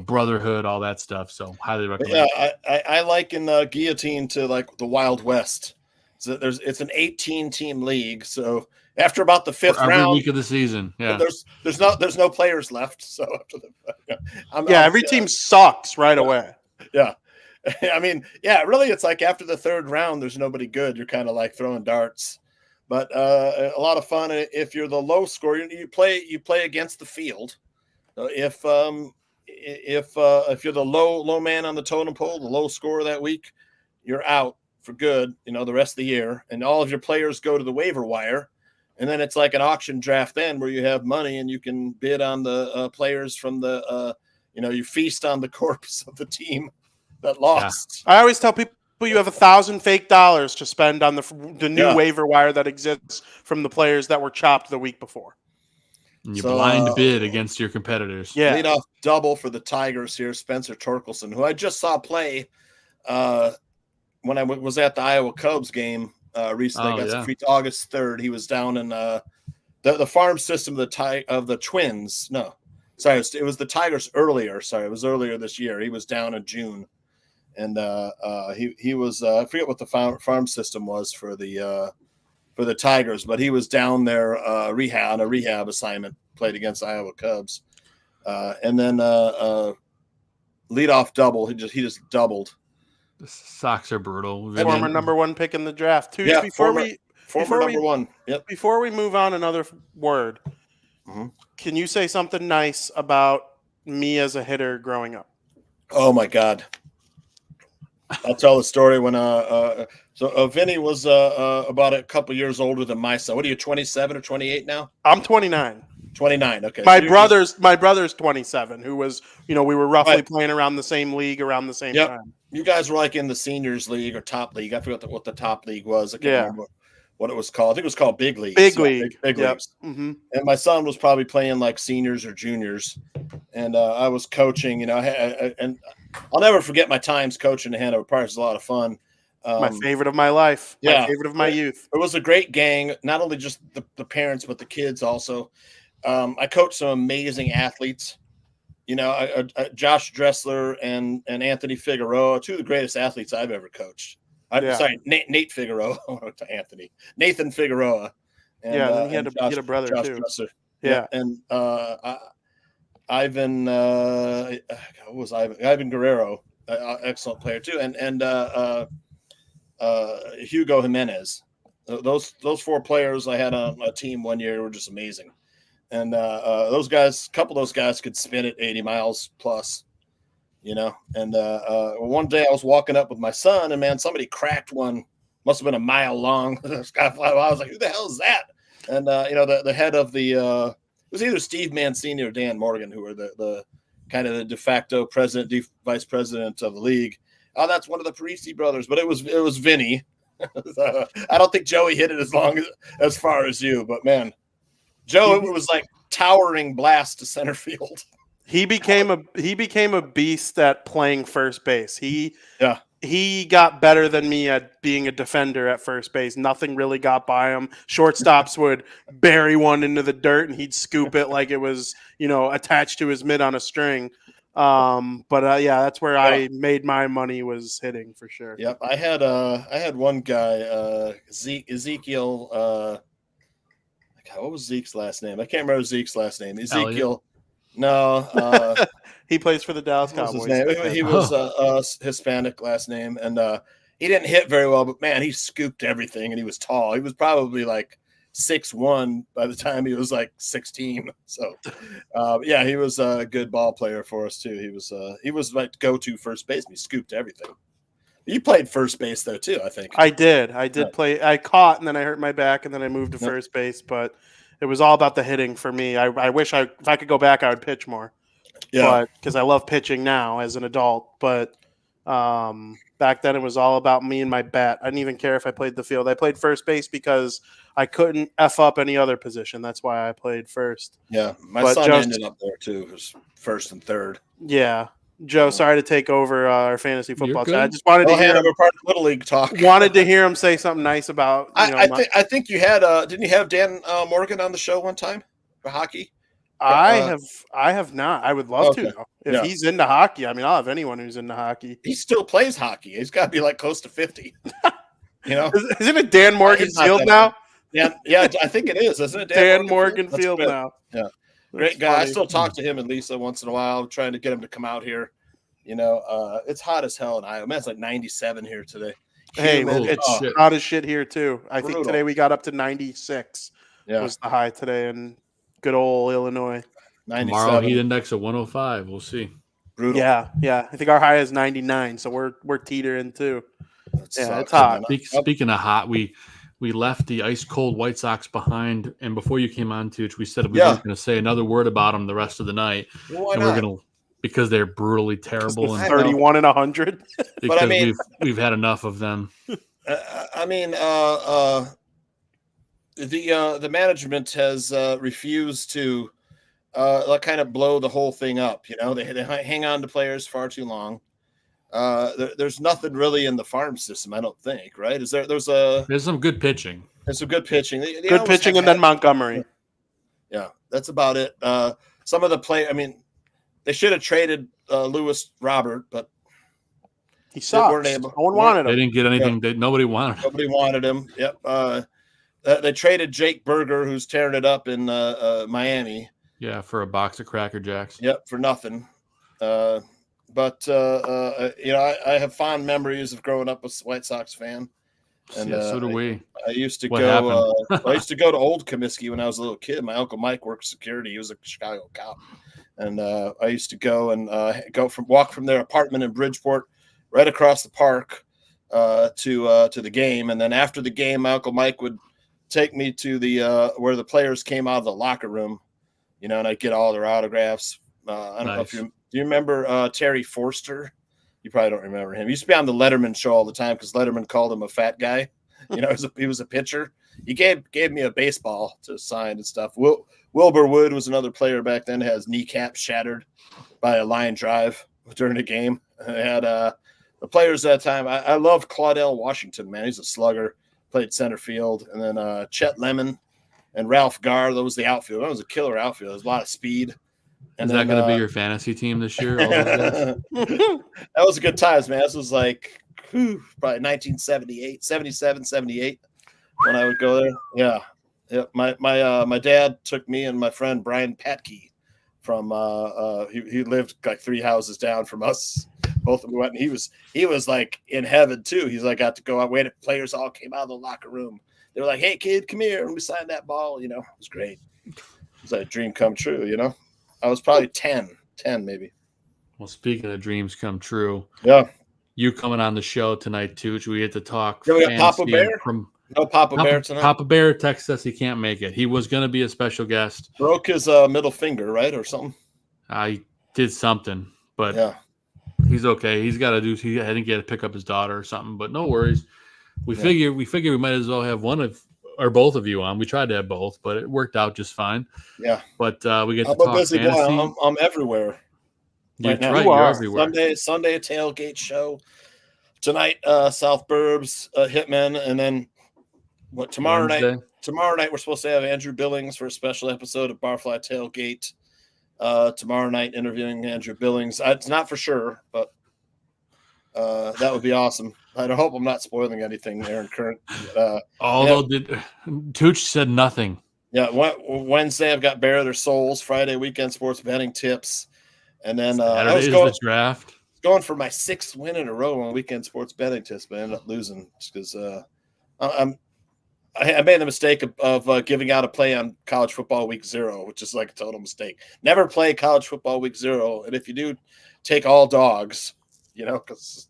brotherhood, all that stuff. So highly recommend. Yeah, I liken Guillotine to like the Wild West So it's an 18-team league. So after about the fifth every round, week of the season, yeah, there's no players left. So after every team sucks right away. Yeah. I mean, yeah, really, it's like after the third round, there's nobody good. You're kind of like throwing darts, but a lot of fun. If you're the low scorer, you play against the field. If you're the low man on the totem pole, the low scorer that week, you're out for good. The rest of the year, and all of your players go to the waiver wire, and then it's like an auction draft then where you have money and you can bid on the players from the you feast on the corpse of the team that lost. I always tell people you have $1,000 fake dollars to spend on the new waiver wire that exists from the players that were chopped the week before. And you blind bid against your competitors. Yeah. Lead off double for the Tigers here, Spencer Torkelson, who I just saw play when I was at the Iowa Cubs game recently. August 3rd. He was down in the farm system of the Twins. No, sorry, it was the Tigers earlier. Sorry, it was earlier this year. He was down in June. And he was I forget what the farm system was for the Tigers, but he was down there on a rehab assignment, played against Iowa Cubs, and then leadoff double. He just doubled. The Sox are brutal. Former number one pick in the draft. Former number one. Yep. Before we move on, another word. Mm-hmm. Can you say something nice about me as a hitter growing up? Oh my God. I'll tell the story when Vinnie was about a couple years older than my son. What are you, 27 or 28 now? I'm 29. 29. Okay. My brother's 27. Who was we were roughly playing around the same league around the same time. You guys were like in the seniors league or top league. I forgot what the top league was. I can't remember what it was called. I think it was called Big League. Big League. Big leagues. Mm-hmm. And my son was probably playing like seniors or juniors, and I was coaching. And I'll never forget my times coaching the Hanover Park. It was a lot of fun. My favorite of my life. My favorite of my youth. It was a great gang. Not only just the parents, but the kids also. I coached some amazing athletes. Josh Dressler and Anthony Figueroa, two of the greatest athletes I've ever coached. Sorry, Nate Figueroa. Anthony. Nathan Figueroa. And, he had a brother Josh too. Dressler. Yeah. And Ivan, what was Ivan? Ivan Guerrero, excellent player too. And Hugo Jimenez. Those four players I had on a team one year were just amazing. And those guys, a couple of those guys could spin it 80 miles plus, And one day I was walking up with my son, and man, somebody cracked one. Must have been a mile long. Skyfly. I was like, "Who the hell is that?" And the head of the it was either Steve Mancini or Dan Morgan, who were the kind of the de facto vice president of the league. Oh, that's one of the Parisi brothers, but it was Vinny. I don't think Joey hit it as far as you, but man. Joe, it was like towering blast to center field. He became a beast at playing first base. He got better than me at being a defender at first base. Nothing really got by him. Shortstops would bury one into the dirt and he'd scoop it like it was, attached to his mitt on a string. That's where I made my money, was hitting for sure. Yep. I had one guy, Ezekiel, what was Zeke's last name? I can't remember Zeke's last name. Ezekiel. No. He plays for the Dallas Cowboys. He was a Hispanic last name, and he didn't hit very well, but man, he scooped everything, and he was tall. He was probably like 6'1" by the time he was like 16. So, he was a good ball player for us too. He was like go-to first baseman. He scooped everything. You played first base though too, I think. I did play. I caught, and then I hurt my back, and then I moved to first base. But it was all about the hitting for me. I wish if I could go back, I would pitch more. Yeah, because I love pitching now as an adult. But back then, it was all about me and my bat. I didn't even care if I played the field. I played first base because I couldn't F up any other position. That's why I played first. Yeah, my son ended up there too. It was first and third. Yeah. Joe, sorry to take over our fantasy football chat. I just wanted to hear him, part of Little League talk. Wanted to hear him say something nice about. I think you had. Didn't you have Dan Morgan on the show one time for hockey? I have not. I would love to though. If he's into hockey, I'll have anyone who's into hockey. He still plays hockey. He's got to be like close to 50. You know, Isn't it Dan Morgan It's not Field that now? yeah, I think it is, isn't it? Dan Morgan That's Field great. now. Yeah, That's great guy. I funny. still talk to him and Lisa once in a while, trying to get him to come out here. You know, it's hot as hell in Iowa. Man, it's like 97 here today. Hey, Humid. it's shit. hot as shit here too. I think Brutal. today we got up to 96 Yeah, was the high today in good old Illinois. 97. Tomorrow heat index of 105. We'll see. Brutal. Yeah. I think our high is 99, so we're teetering too. That Yeah, sucks, it's hot. man. Speaking of hot, we left the ice cold White Sox behind, and before you came on, Tooch, we said we weren't going to say another word about them the rest of the night, Well, why and not? we're going to because they're brutally terrible, and 31 and 100. because I mean- we've had enough of them. I mean, the management has refused to kind of blow the whole thing up. You know, they hang on to players far too long. There's nothing really in the farm system, I don't think. Right? Is there? There's some good pitching. There's some good pitching. They Good always pitching, have and then had- Montgomery. Yeah, that's about it. Some of the play. I mean, they should have traded Lewis Robert, but He sucks. weren't able- No one wanted They him. didn't get anything. Nobody wanted him. nobody wanted him. Yep. They traded Jake Berger, who's tearing it up in Miami. Yeah, for a box of Cracker Jacks. Yep, for nothing. But you know, I have fond memories of growing up a White Sox fan. And Yeah, so do we. I used to What go. I used to go to Old Comiskey when I was a little kid. My uncle Mike worked security. He was a Chicago cop, and I used to go and walk from their apartment in Bridgeport, right across the park, to the game. And then after the game, my uncle Mike would take me to the where the players came out of the locker room, you know, and I'd get all their autographs. I don't know if do you remember Terry Forster? You probably don't remember him. He used to be on the Letterman show all the time because Letterman called him a fat guy. You know, he was a pitcher. He gave me a baseball to sign and stuff. Wilbur Wood was another player back then. Had his kneecap shattered by a line drive during the game. And they had the players that time. I love Claudell Washington, man. He's a slugger. Played center field. And then Chet Lemon and Ralph Garr. That was the outfield. That was a killer outfield. There's a lot of speed. Is that going to be your fantasy team this year? All those guys? That was a good times, man. This was like probably 1978, 77, 78 when I would go there. Yeah. My dad took me and my friend Brian Patke from he lived like 3 houses down from us. Both of them went, and he was like in heaven too. He's like got to go out. Wait, players all came out of the locker room. They were like, "Hey kid, come here," and we signed that ball. You know, it was great. It was like a dream come true. You know, I was probably 10 maybe. Well, speaking of dreams come true, Yeah. you coming on the show tonight, Tooch. We get to talk. Yeah, we got Papa fantasy Bear? From No Papa Bear tonight. Papa Bear texts us he can't make it. He was going to be a special guest. Broke his middle finger, right, or something. I did something, but Yeah. he's okay. He's got to do. He had to get to pick up his daughter or something. But no worries. We figure we might as well have one of or both of you on. We tried to have both, but it worked out just fine. Yeah. But we get to I'm a talk busy fantasy. boy. I'm everywhere. That's now. right. You You're are. everywhere. Sunday tailgate show. Tonight, South Burbs, Hitmen, and then tomorrow Wednesday. night. Tomorrow night we're supposed to have Andrew Billings for a special episode of Barfly Tailgate. Tomorrow night interviewing Andrew Billings. It's not for sure, but that would be awesome. I hope I'm not spoiling anything there in current. Although Tooch said nothing. Yeah, Wednesday I've got Bear Their Souls. Friday weekend sports betting tips, and then I Saturday was is going the draft. for my 6th win in a row on weekend sports betting tips, but I ended up losing because I made the mistake of giving out a play on college football week 0, which is like a total mistake. Never play college football week 0, and if you do, take all dogs. You know, because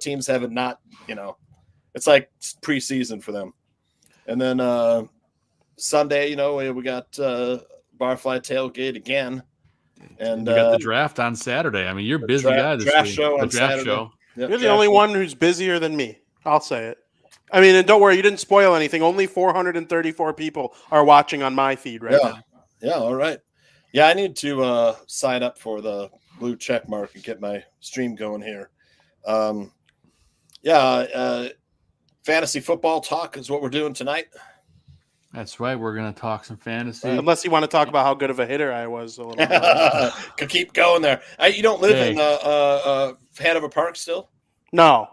teams haven't not. It's like preseason for them, and then. Sunday, we got Barfly Tailgate again, and You got the draft on Saturday. I mean, you're a busy guy this draft week. show The on draft Saturday. show. Yep, You're the only one who's busier than me. I'll say it. I mean, and don't worry, you didn't spoil anything. Only 434 people are watching on my feed right now. Yeah, all right. Yeah, I need to sign up for the blue check mark and get my stream going here. Fantasy football talk is what we're doing tonight. That's right. We're going to talk some fantasy. Unless you want to talk about how good of a hitter I was a little bit. Could keep going there. You don't live in Hanover Park still? No.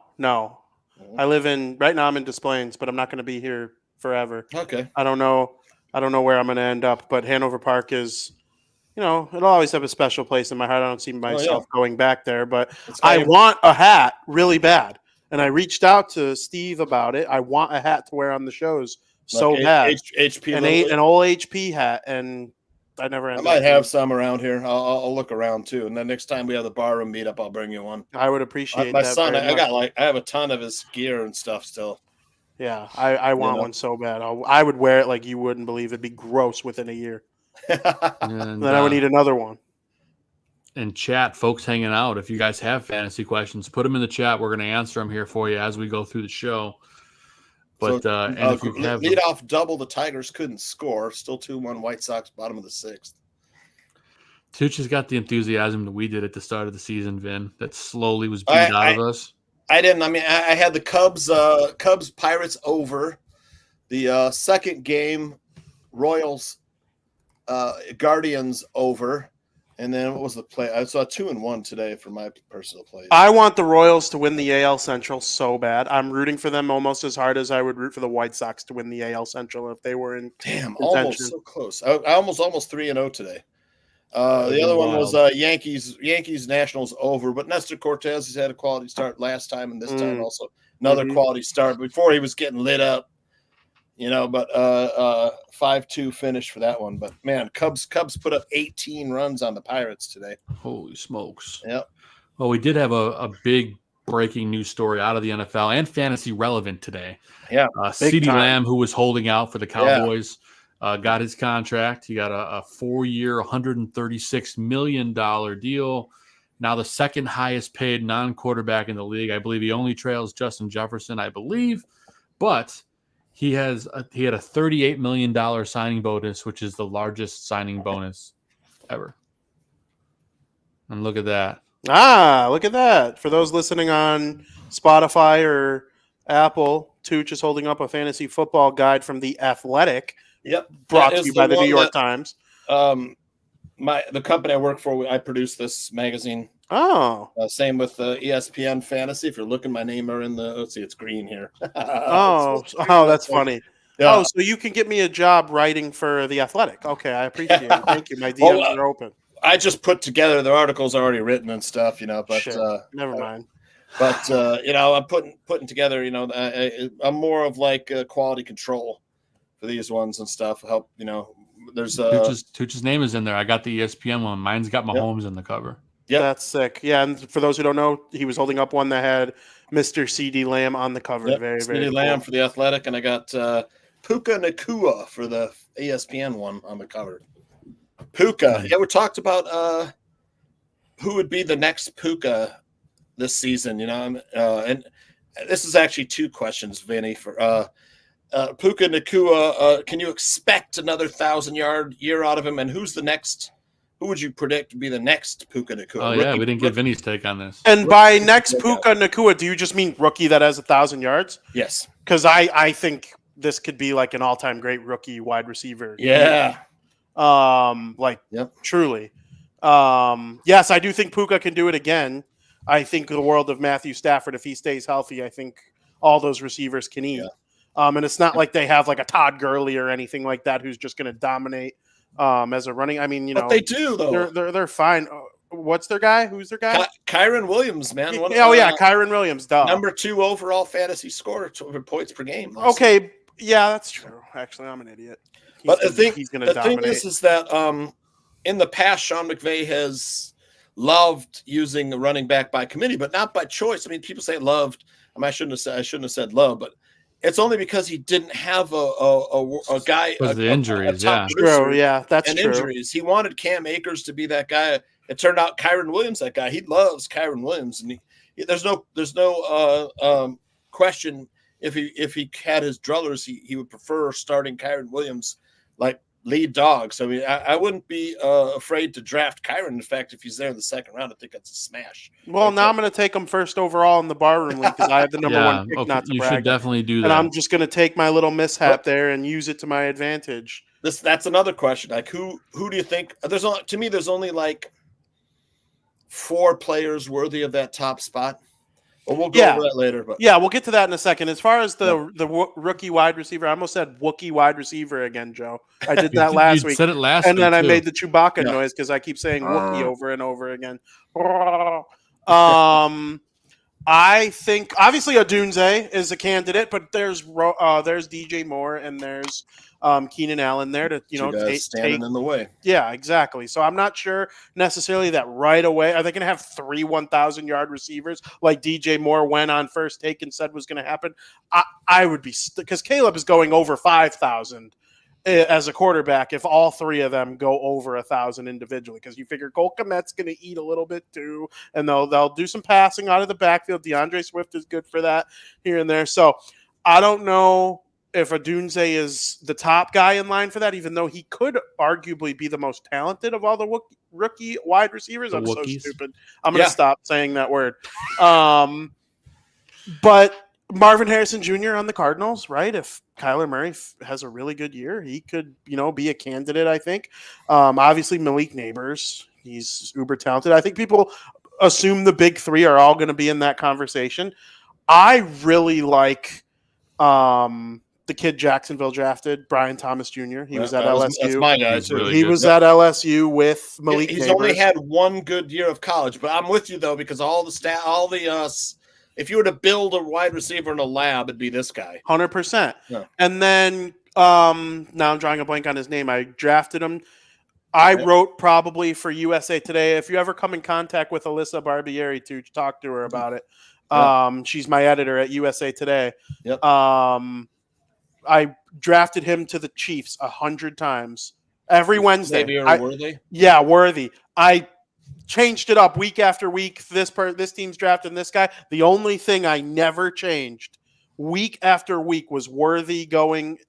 I live right now I'm in Des Plaines, but I'm not going to be here forever. Okay. I don't know where I'm going to end up, but Hanover Park is, it'll always have a special place in my heart. I don't see myself going back there, but I want a hat really bad. And I reached out to Steve about it. I want a hat to wear on the shows so bad. HP, an old HP hat, and I never ended I might have some around here. I'll look around too. And then next time we have the barroom meetup, I'll bring you one. I would appreciate my that. son, I have a ton of his gear and stuff still. Yeah, I want one so bad. I would wear it like you wouldn't believe. It'd be gross within a year. And then I would need another one. And chat, folks hanging out. If you guys have fantasy questions, put them in the chat. We're going to answer them here for you as we go through the show. But and if you have lead off double, the Tigers couldn't score. Still 2-1 White Sox, bottom of the 6th. Tooch has got the enthusiasm that we did at the start of the season, Vin, that slowly was beat out of us. I didn't. I mean, I had the Cubs Pirates over. The second game, Royals Guardians over. And then what was the play? I saw 2-1 today for my personal plays. I want the Royals to win the AL Central so bad. I'm rooting for them almost as hard as I would root for the White Sox to win the AL Central if they were in. Damn, contention. almost so close. I almost 3-0 today. The other one was Yankees Nationals over, but Nestor Cortez has had a quality start last time and this time also another quality start before he was getting lit up. But 5-2 finish for that one. But man, Cubs put up 18 runs on the Pirates today. Holy smokes! Yep. Well, we did have a big breaking news story out of the NFL and fantasy relevant today. Yeah. CeeDee Lamb, who was holding out for the Cowboys, got his contract. He got a 4-year, $136 million deal. Now the second highest paid non-quarterback in the league. I believe he only trails Justin Jefferson, I believe, but he had a $38 million signing bonus, which is the largest signing bonus ever. And look at that. Look at that. For those listening on Spotify or Apple, Tooch is holding up a fantasy football guide from The Athletic. Yep. Brought to you by the New York Times. The company I work for, I produce this magazine. Oh. Same with ESPN Fantasy. If you're looking, my name are in the. Let's see, it's green here. That's funny. Yeah. Oh, so you can get me a job writing for The Athletic. Okay, I appreciate it. Thank you. My DMs are open. I just put together the articles already written and stuff, but never mind. But I'm putting together. I'm more of like quality control for these ones and stuff. Help. There's Tooch's name is in there. I got the ESPN one. Mine's got Mahomes in the cover. Yeah, that's sick. Yeah, and for those who don't know, he was holding up one that had Mr. CeeDee Lamb on the cover. Yep. Very, very CeeDee cool. Lamb for the Athletic, and I got Puka Nacua for the ESPN one on the cover. Puka. Yeah, we talked about who would be the next Puka this season. And this is actually two questions, Vinny, for Puka Nacua. Can you expect another 1,000-yard year out of him? And who's the next? Who would you predict to be the next Puka Nacua? Oh, yeah, we didn't get Vinny's take on this. And by next Puka Nacua, do you just mean rookie that has 1,000 yards? Yes. Because I think this could be like an all-time great rookie wide receiver. Yeah. Truly. Yes, I do think Puka can do it again. I think the world of Matthew Stafford, if he stays healthy, I think all those receivers can eat. Yeah. And it's not like they have like a Todd Gurley or anything like that who's just going to dominate as a running. I mean, but they do though. They're fine. What's their guy? Who's their guy? Kyron Williams, man. Kyron Williams. Duh. Number 2 overall fantasy scorer, points per game. Okay, yeah, that's true. Actually, I'm an idiot. But the thing is that in the past, Sean McVay has loved using the running back by committee, but not by choice. I mean, people say loved. I shouldn't have said love, but it's only because he didn't have a guy. Because the injuries, true. Yeah, that's true. Injuries. He wanted Cam Akers to be that guy. It turned out Kyron Williams, that guy. He loves Kyron Williams, and there's no question if he had his druthers, he would prefer starting Kyron Williams like lead dog. So I mean, I wouldn't be afraid to draft Kyron. In fact, if he's there in the second round, I think that's a smash. Well, now I'm going to take him first overall in the barroom league because I have the number one pick. Not to you brag. Should definitely do that. And I'm just going to take my little mishap there and use it to my advantage. That's another question. Like who do you think? There's only like 4 players worthy of that top spot. Well, we'll go Yeah. over that later. But Yeah, we'll get to that in a second. As far as the rookie wide receiver, I almost said Wookie wide receiver again, Joe. I did that last You week. said it last And week, then I too. made the Chewbacca noise because I keep saying Wookie over and over again. I think obviously Odunze is a candidate, but there's DJ Moore and there's Keenan Allen there to two guys standing in the way. Yeah, exactly. So I'm not sure necessarily that right away are they going to have 3 1,000-yard receivers like DJ Moore went on first take and said was going to happen. I would be because Caleb is going over 5,000 as a quarterback if all 3 of them go over 1,000 individually, because you figure Cole Kmet's going to eat a little bit too, and they'll do some passing out of the backfield. DeAndre Swift is good for that here and there. So I don't know if Odunze is the top guy in line for that, even though he could arguably be the most talented of all the rookie wide receivers. I'm so stupid. I'm going to stop saying that word. But Marvin Harrison Jr. on the Cardinals, right? If Kyler Murray has a really good year, he could, be a candidate, I think. Obviously, Malik Neighbors, he's uber talented. I think people assume the big 3 are all going to be in that conversation. I really like the kid Jacksonville drafted, Brian Thomas Jr. He was at LSU. That's my guy, too. He was at LSU with Malik He's Neighbors. only had 1 good year of college, but I'm with you, though, because if you were to build a wide receiver in a lab, it'd be this guy. 100%. Yeah. And then now I'm drawing a blank on his name. I drafted him. I wrote probably for USA Today. If you ever come in contact with Alyssa Barbieri to talk to her about it. She's my editor at USA Today. Yep. I drafted him to the Chiefs 100 times every Wednesday. Maybe Worthy? Yeah, Worthy. I changed it up week after week. This team's drafting this guy. The only thing I never changed week after week was Worthy going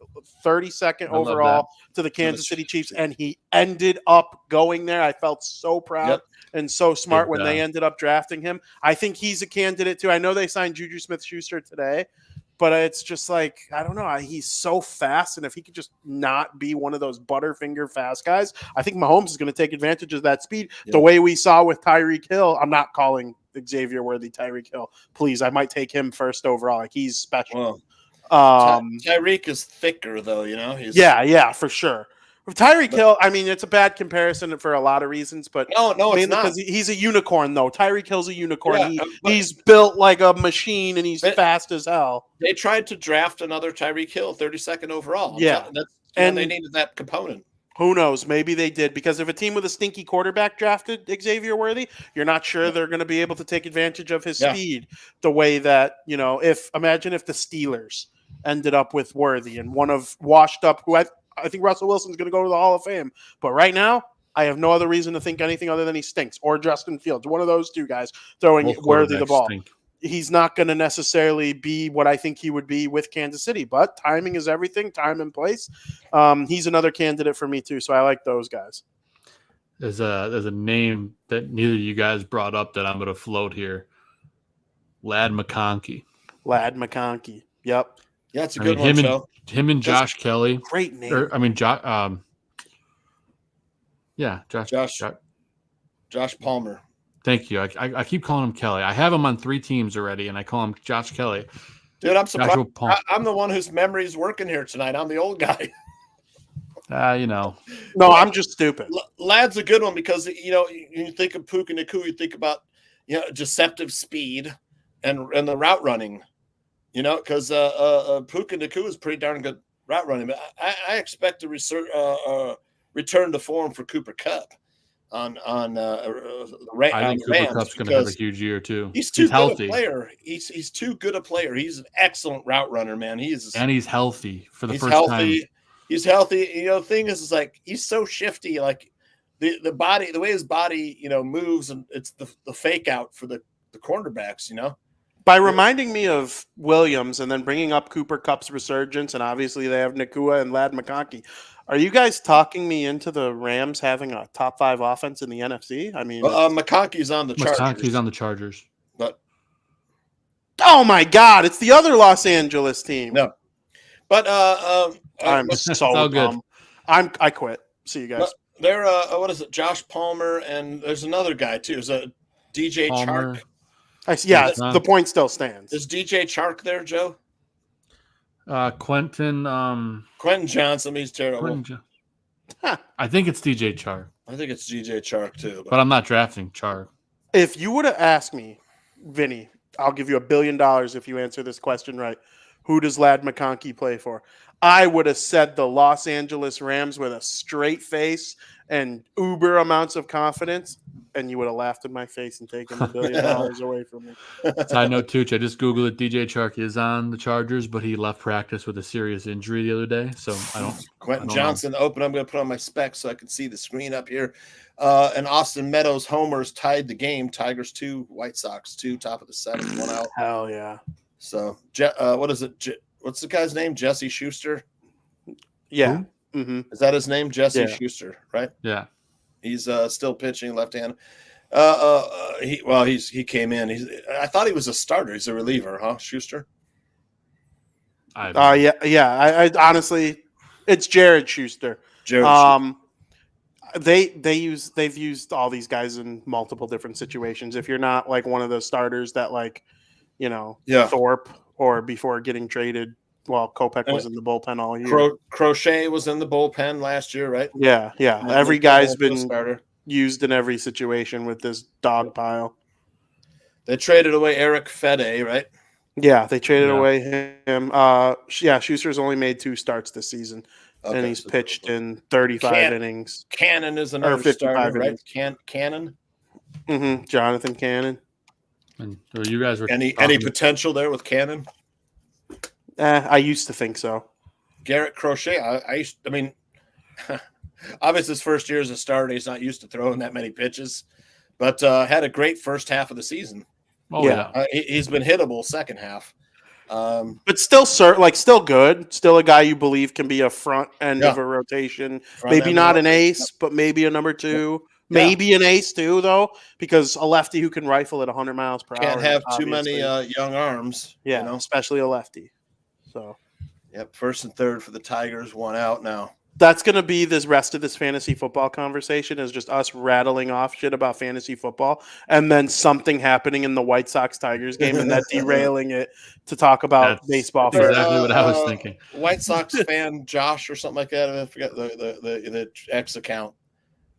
32nd overall to the Kansas City Chiefs, and he ended up going there. I felt so proud and so smart when they ended up drafting him. I think he's a candidate too. I know they signed Juju Smith-Schuster today, but it's just like, I don't know. He's so fast, and if he could just not be one of those butterfinger fast guys, I think Mahomes is going to take advantage of that speed the way we saw with Tyreek Hill. I'm not calling Xavier Worthy Tyreek Hill. Please, I might take him first overall. Like, he's special. Tyreek is thicker, though, Yeah, for sure. Tyreek Hill, I mean, it's a bad comparison for a lot of reasons, but no, it's not. Because he's a unicorn, though. Tyreek Hill's a unicorn. He's built like a machine, and he's fast as hell. They tried to draft another Tyreek Hill, 32nd overall. Yeah, and they needed that component. Who knows? Maybe they did, because if a team with a stinky quarterback drafted Xavier Worthy, you're not sure they're going to be able to take advantage of his speed the way that, imagine if the Steelers ended up with Worthy and one of washed up, who I think Russell Wilson's going to go to the Hall of Fame. But right now, I have no other reason to think anything other than he stinks, or Justin Fields, one of those 2 guys throwing Worthy the ball. He's not going to necessarily be what I think he would be with Kansas City, but timing is everything, time and place. He's another candidate for me too, so I like those guys. There's a name that neither of you guys brought up that I'm going to float here. Ladd McConkey. Yep. Yeah, it's a good one, him and Josh Kelly. Great name. Josh Palmer. Thank you. I keep calling him Kelly. I have him on 3 teams already, and I call him Josh Kelly. Dude, I'm surprised. I'm the one whose memory's working here tonight. I'm the old guy. No, I'm just stupid. Ladd's a good one because, you think of Puka Nacua, you think about, deceptive speed and the route running, because Puka Nacua is pretty darn good route running. But I expect a return to form for Cooper Kupp on the Rams. I think Cooper Kupp's going to have a huge year too. He's too good a player. He's too good a player. He's an excellent route runner, man. He's healthy for the first time. He's healthy. The thing is like he's so shifty. Like the body, the way his body, moves, and it's the fake out for the cornerbacks. By reminding me of Williams and then bringing up Cooper Kupp's resurgence, and obviously they have Nacua and Ladd McConkey. Are you guys talking me into the Rams having a top 5 offense in the NFC? I mean, McConkey's on the Chargers. McConkey's on the Chargers. But oh my God, it's the other Los Angeles team. No, but I'm so dumb. I quit. See you guys. They're what is it? Josh Palmer, and there's another guy too. There's a DJ Chark. The point still stands. Is DJ Chark there, Joe? Quentin Johnson. He's terrible. I think it's DJ Chark. I think it's DJ Chark too. But I'm not drafting Chark. If you would have asked me, Vinny, I'll give you $1 billion if you answer this question right. Who does Ladd McConkey play for? I would have said the Los Angeles Rams with a straight face and uber amounts of confidence, and you would have laughed in my face and taken $1 billion away from me. Side note, Tooch, I just Googled it. DJ Chark is on the Chargers, but he left practice with a serious injury the other day. So I don't. Quentin Johnson open. I'm going to put on my specs so I can see the screen up here. And Austin Meadows homers tied the game. Tigers 2, White Sox 2, top of the 7th, 1 out. Hell yeah. So what is it? What's the guy's name? Jesse Schuster? Yeah. Mm-hmm. Is that his name? Jesse Schuster, right? Yeah. He's still pitching left hand. He came in. I thought he was a starter. He's a reliever, huh? Schuster? I honestly, it's Jared Schuster. They've used all these guys in multiple different situations. If you're not like one of the starters that Thorpe or before getting traded, Kopech was in the bullpen all year. Crochet was in the bullpen last year, right? Yeah. Every guy's been used in every situation with this dog pile. They traded away Eric Fede, right? Yeah, they traded away him. Schuster's only made 2 starts this season, and he's pitched in 35 innings. Cannon is another starter, right? Cannon? Mm-hmm. Jonathan Cannon. And so you guys were any potential there with Cannon? I used to think so. Garrett Crochet, I mean, obviously his first year as a starter, he's not used to throwing that many pitches, but had a great first half of the season. He's been hittable second half. But still good. Still a guy you believe can be a front end of a rotation. Maybe not an ace, but maybe a number 2. Maybe an ace too, though, because a lefty who can rifle at 100 miles per hour can't have too many young arms. Yeah, especially a lefty. So, first and third for the Tigers, 1 out now. That's going to be this rest of this fantasy football conversation is just us rattling off shit about fantasy football and then something happening in the White Sox-Tigers game and that derailing it to talk about baseball. That's exactly what I was thinking. White Sox fan Josh or something like that. I forget the X account.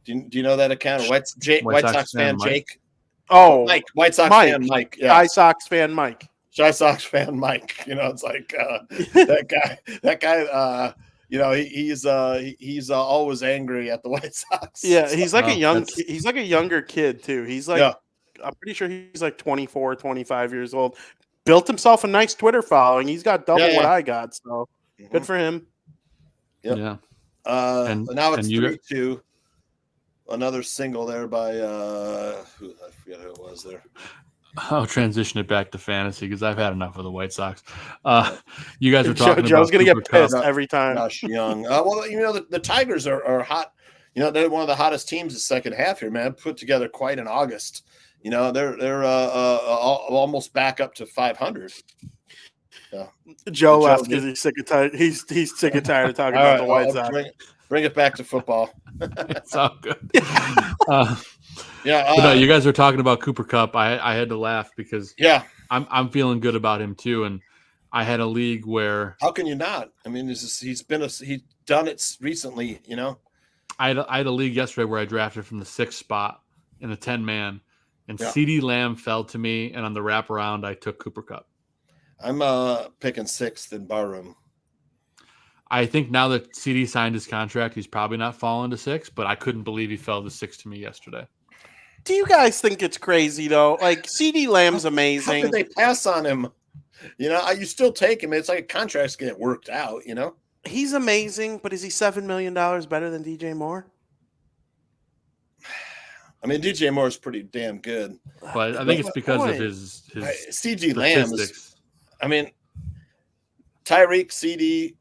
Do you know that account? White Sox fan Jake. Oh, Mike. White Sox fan Mike. Yeah. Shy Sox fan Mike. Shy Sox fan Mike. It's like that guy. He's always angry at the White Sox. Yeah, he's like he's like a younger kid too. He's like I'm pretty sure he's like 24, 25 years old. Built himself a nice Twitter following. He's got double what I got, so good for him. Yep. Yeah. Now it's 3-2. Another single there by I forget who it was there. I'll transition it back to fantasy because I've had enough of the White Sox. You guys were talking Joe's about going to get pissed every time. Josh Young. The Tigers are hot. They're one of the hottest teams the second half here, man. Put together quite in August. They're almost back up to 500. Yeah. Joe left because he's sick and tired. He's sick and tired of talking about the White Sox. Bring it back to football. It's all good. But no, you guys were talking about Cooper Kupp. I had to laugh because I'm feeling good about him too. And I had a league where how can you not? I mean, he's done it recently. I had a league yesterday where I drafted from the 6th spot in a 10-man, and CeeDee Lamb fell to me, and on the wraparound I took Cooper Kupp. I'm picking 6th in Barroom. I think now that CD signed his contract, he's probably not falling to 6, but I couldn't believe he fell to 6 to me yesterday. Do you guys think it's crazy though? Like CeeDee Lamb's amazing. How could they pass on him? You still take him. It's like a contract's getting worked out. He's amazing, but is he $7 million better than DJ Moore? I mean, DJ Moore is pretty damn good, but I think it's because of his CeeDee Lamb is. I mean, Tyreek, CD,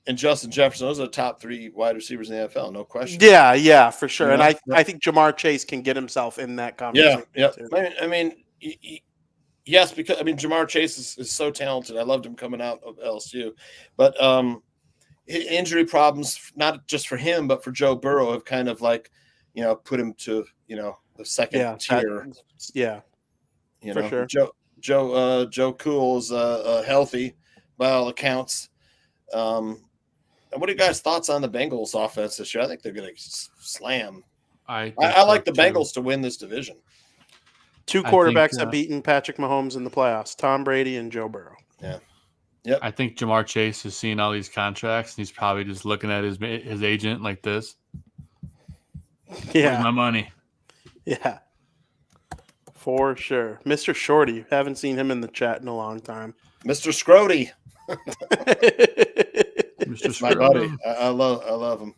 and Justin Jefferson, those are the top 3 wide receivers in the NFL, no question. Yeah, for sure. And I think Jamar Chase can get himself in that conversation. Yeah. I mean, yes, because Jamar Chase is so talented. I loved him coming out of LSU, but injury problems, not just for him, but for Joe Burrow, have kind of put him to the second tier. For sure. Joe Cool is healthy by all accounts. And what are you guys' thoughts on the Bengals offense this year? I think they're going to slam. I like the Bengals to win this division. Two quarterbacks have beaten Patrick Mahomes in the playoffs: Tom Brady and Joe Burrow. Yeah. Yep. I think Jamar Chase is seeing all these contracts, and he's probably just looking at his agent like this. Yeah. Where's my money? Yeah. For sure. Mr. Shorty. Haven't seen him in the chat in a long time. Mr. Scrody. Mr. My buddy. I love him.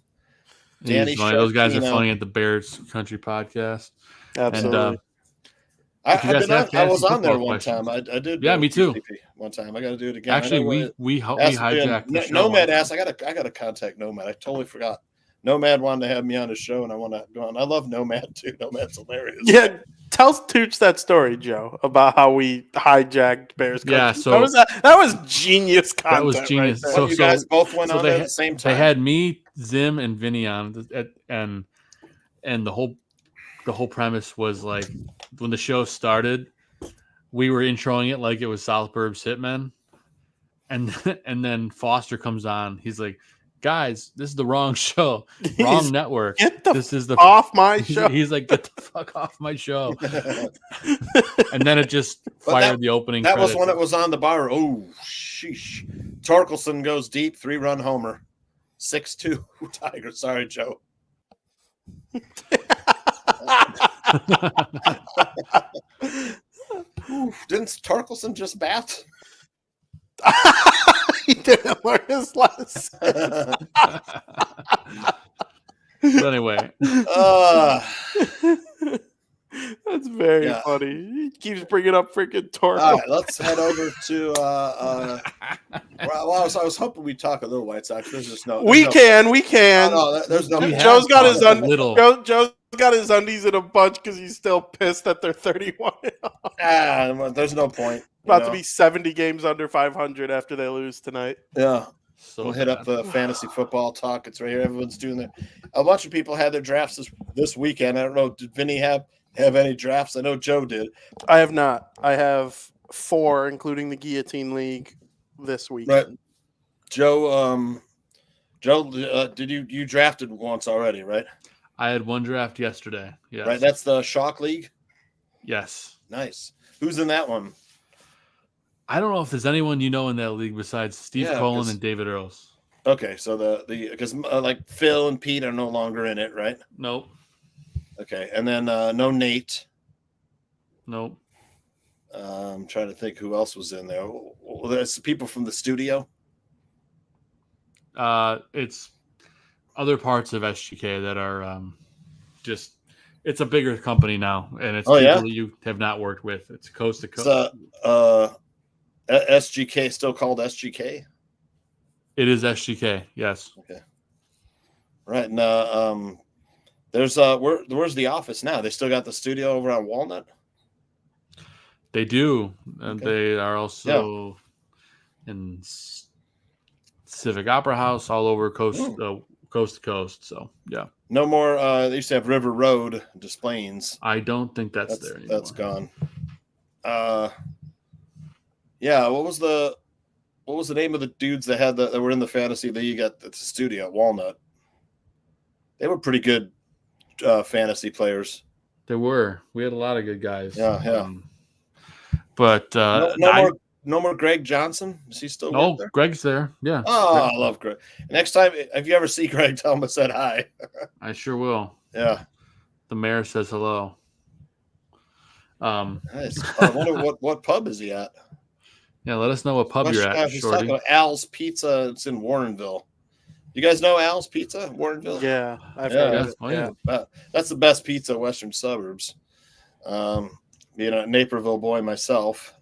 Danny, those guys are funny at the Bears Country podcast. Absolutely. And, I was on there one time. I did. Yeah, me too. One time. I got to do it again. Actually, we hijacked the show. Nomad asked. I got to contact Nomad. I totally forgot. Nomad wanted to have me on his show, and I want to go on. I love Nomad too. Nomad's hilarious. Yeah, tell Tooch that story, Joe, about how we hijacked Bears Country. Yeah, so that was genius content. That was genius. Right so you guys both went on at the same time. They had me, Zim, and Vinnie on, and the whole premise was like when the show started, we were introing it like it was South Burbs Hitmen, and then Foster comes on. He's like, "Guys, this is the wrong show, wrong network. This is off my show." He's like, "Get the fuck off my show!" And then it just fired the opening. That was when it was on the bar. Oh, sheesh! Torkelson goes deep, 3-run homer, 6-2 Tigers. Sorry, Joe. Didn't Torkelson just bat? He didn't learn his lesson. But anyway, that's very funny. He keeps bringing up freaking Torkel. All right, let's head over to. Well, I was hoping we'd talk a little White Sox. There's just no. We can. No, there's no. Joe's got his Joe's got his undies in a bunch because he's still pissed that they're 31. There's no point. About to be 70 games under 500 after they lose tonight. Yeah. So we'll hit up fantasy football talk. It's right here. Everyone's doing that. A bunch of people had their drafts this weekend. I don't know. Did Vinny have any drafts? I know Joe did. I have not. I have 4, including the Guillotine League this week. Right. Joe, did you drafted once already, right? I had one draft yesterday. Yes. Right. That's the Shock League? Yes. Nice. Who's in that one? I don't know if there's anyone in that league besides Steve Cullen and David Earls. Okay, so because like Phil and Pete are no longer in it, right? Nope. Okay, and then no Nate. Nope. I'm trying to think who else was in there. Well, there's people from the studio. It's other parts of SGK that are just. It's a bigger company now, and it's people you have not worked with. It's coast to coast. SGK still called SGK? It is SGK, yes. Okay. Right. And there's where's the office now? They still got the studio over on Walnut? They do. And they are also in Civic Opera House all over coast to coast. So yeah. No more they used to have River Road Des Plaines. I don't think that's there anymore. That's gone. Yeah, what was the name of the dudes that were in the fantasy league at the studio at Walnut? They were pretty good fantasy players. They were. We had a lot of good guys. Yeah. But no more Greg Johnson. Is he still there? Greg's there. Yeah. Oh, I love Greg. Next time, if you ever see Greg, tell him I said hi. I sure will. Yeah. The mayor says hello. Nice. I wonder what pub is he at? Yeah, let us know what pub you're at, He's Shorty. talking about Al's Pizza. It's in Warrenville. You guys know Al's Pizza, Warrenville? Yeah, I've heard of it. Yeah. That's the best pizza in Western Suburbs. Being a Naperville boy myself,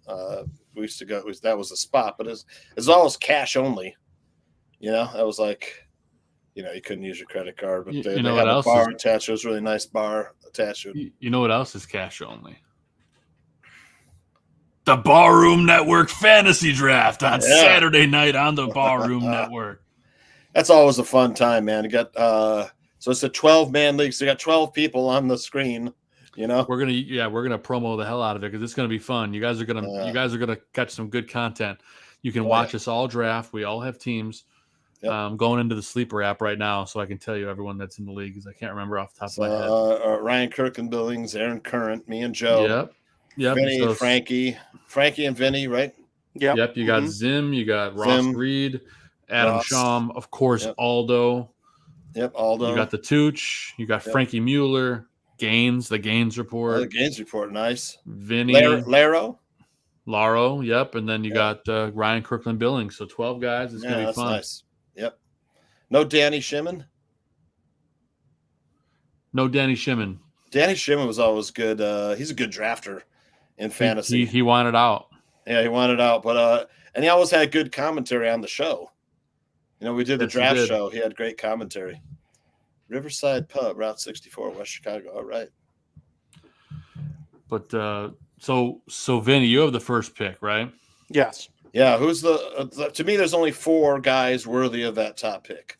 we used to go. That was a spot, but it's always cash only. That was like, you couldn't use your credit card, but they had a bar attached. It was a really nice bar attached to it. You know what else is cash only? The Barroom Network Fantasy Draft on Saturday night on the Barroom Network. That's always a fun time, man. You got so it's a 12-man league, so you got 12 people on the screen. You know, we're gonna promo the hell out of it because it's gonna be fun. You guys are gonna catch some good content. You can watch us all draft. We all have teams. Yep. Going into the sleeper app right now, so I can tell you everyone that's in the league because I can't remember off the top of my head. Ryan Kirkland Billings, Aaron Current, me and Joe. Yep. Vinny, So, Frankie and Vinny, right? Yep. You got Zim, you got Ross Reed, Adam Schaum, of course, Aldo. Yep, Aldo. You got the Tooch, you got Frankie Mueller, Gaines, the Gaines report. The Gaines report, nice. Vinny. Laro, yep. And then you got Ryan Kirkland Billings. So 12 guys. It's going to be fun. Nice. Yep. No Danny Shimon? No Danny Shimon. Danny Shimon was always good. He's a good drafter in fantasy. He wanted out. Yeah, he wanted out. But and he always had good commentary on the show. You know, we did the draft show. He had great commentary. Riverside Pub, Route 64, West Chicago. All right. But so Vinny, you have the first pick, right? Yes. Yeah. Who's to me, there's only 4 guys worthy of that top pick.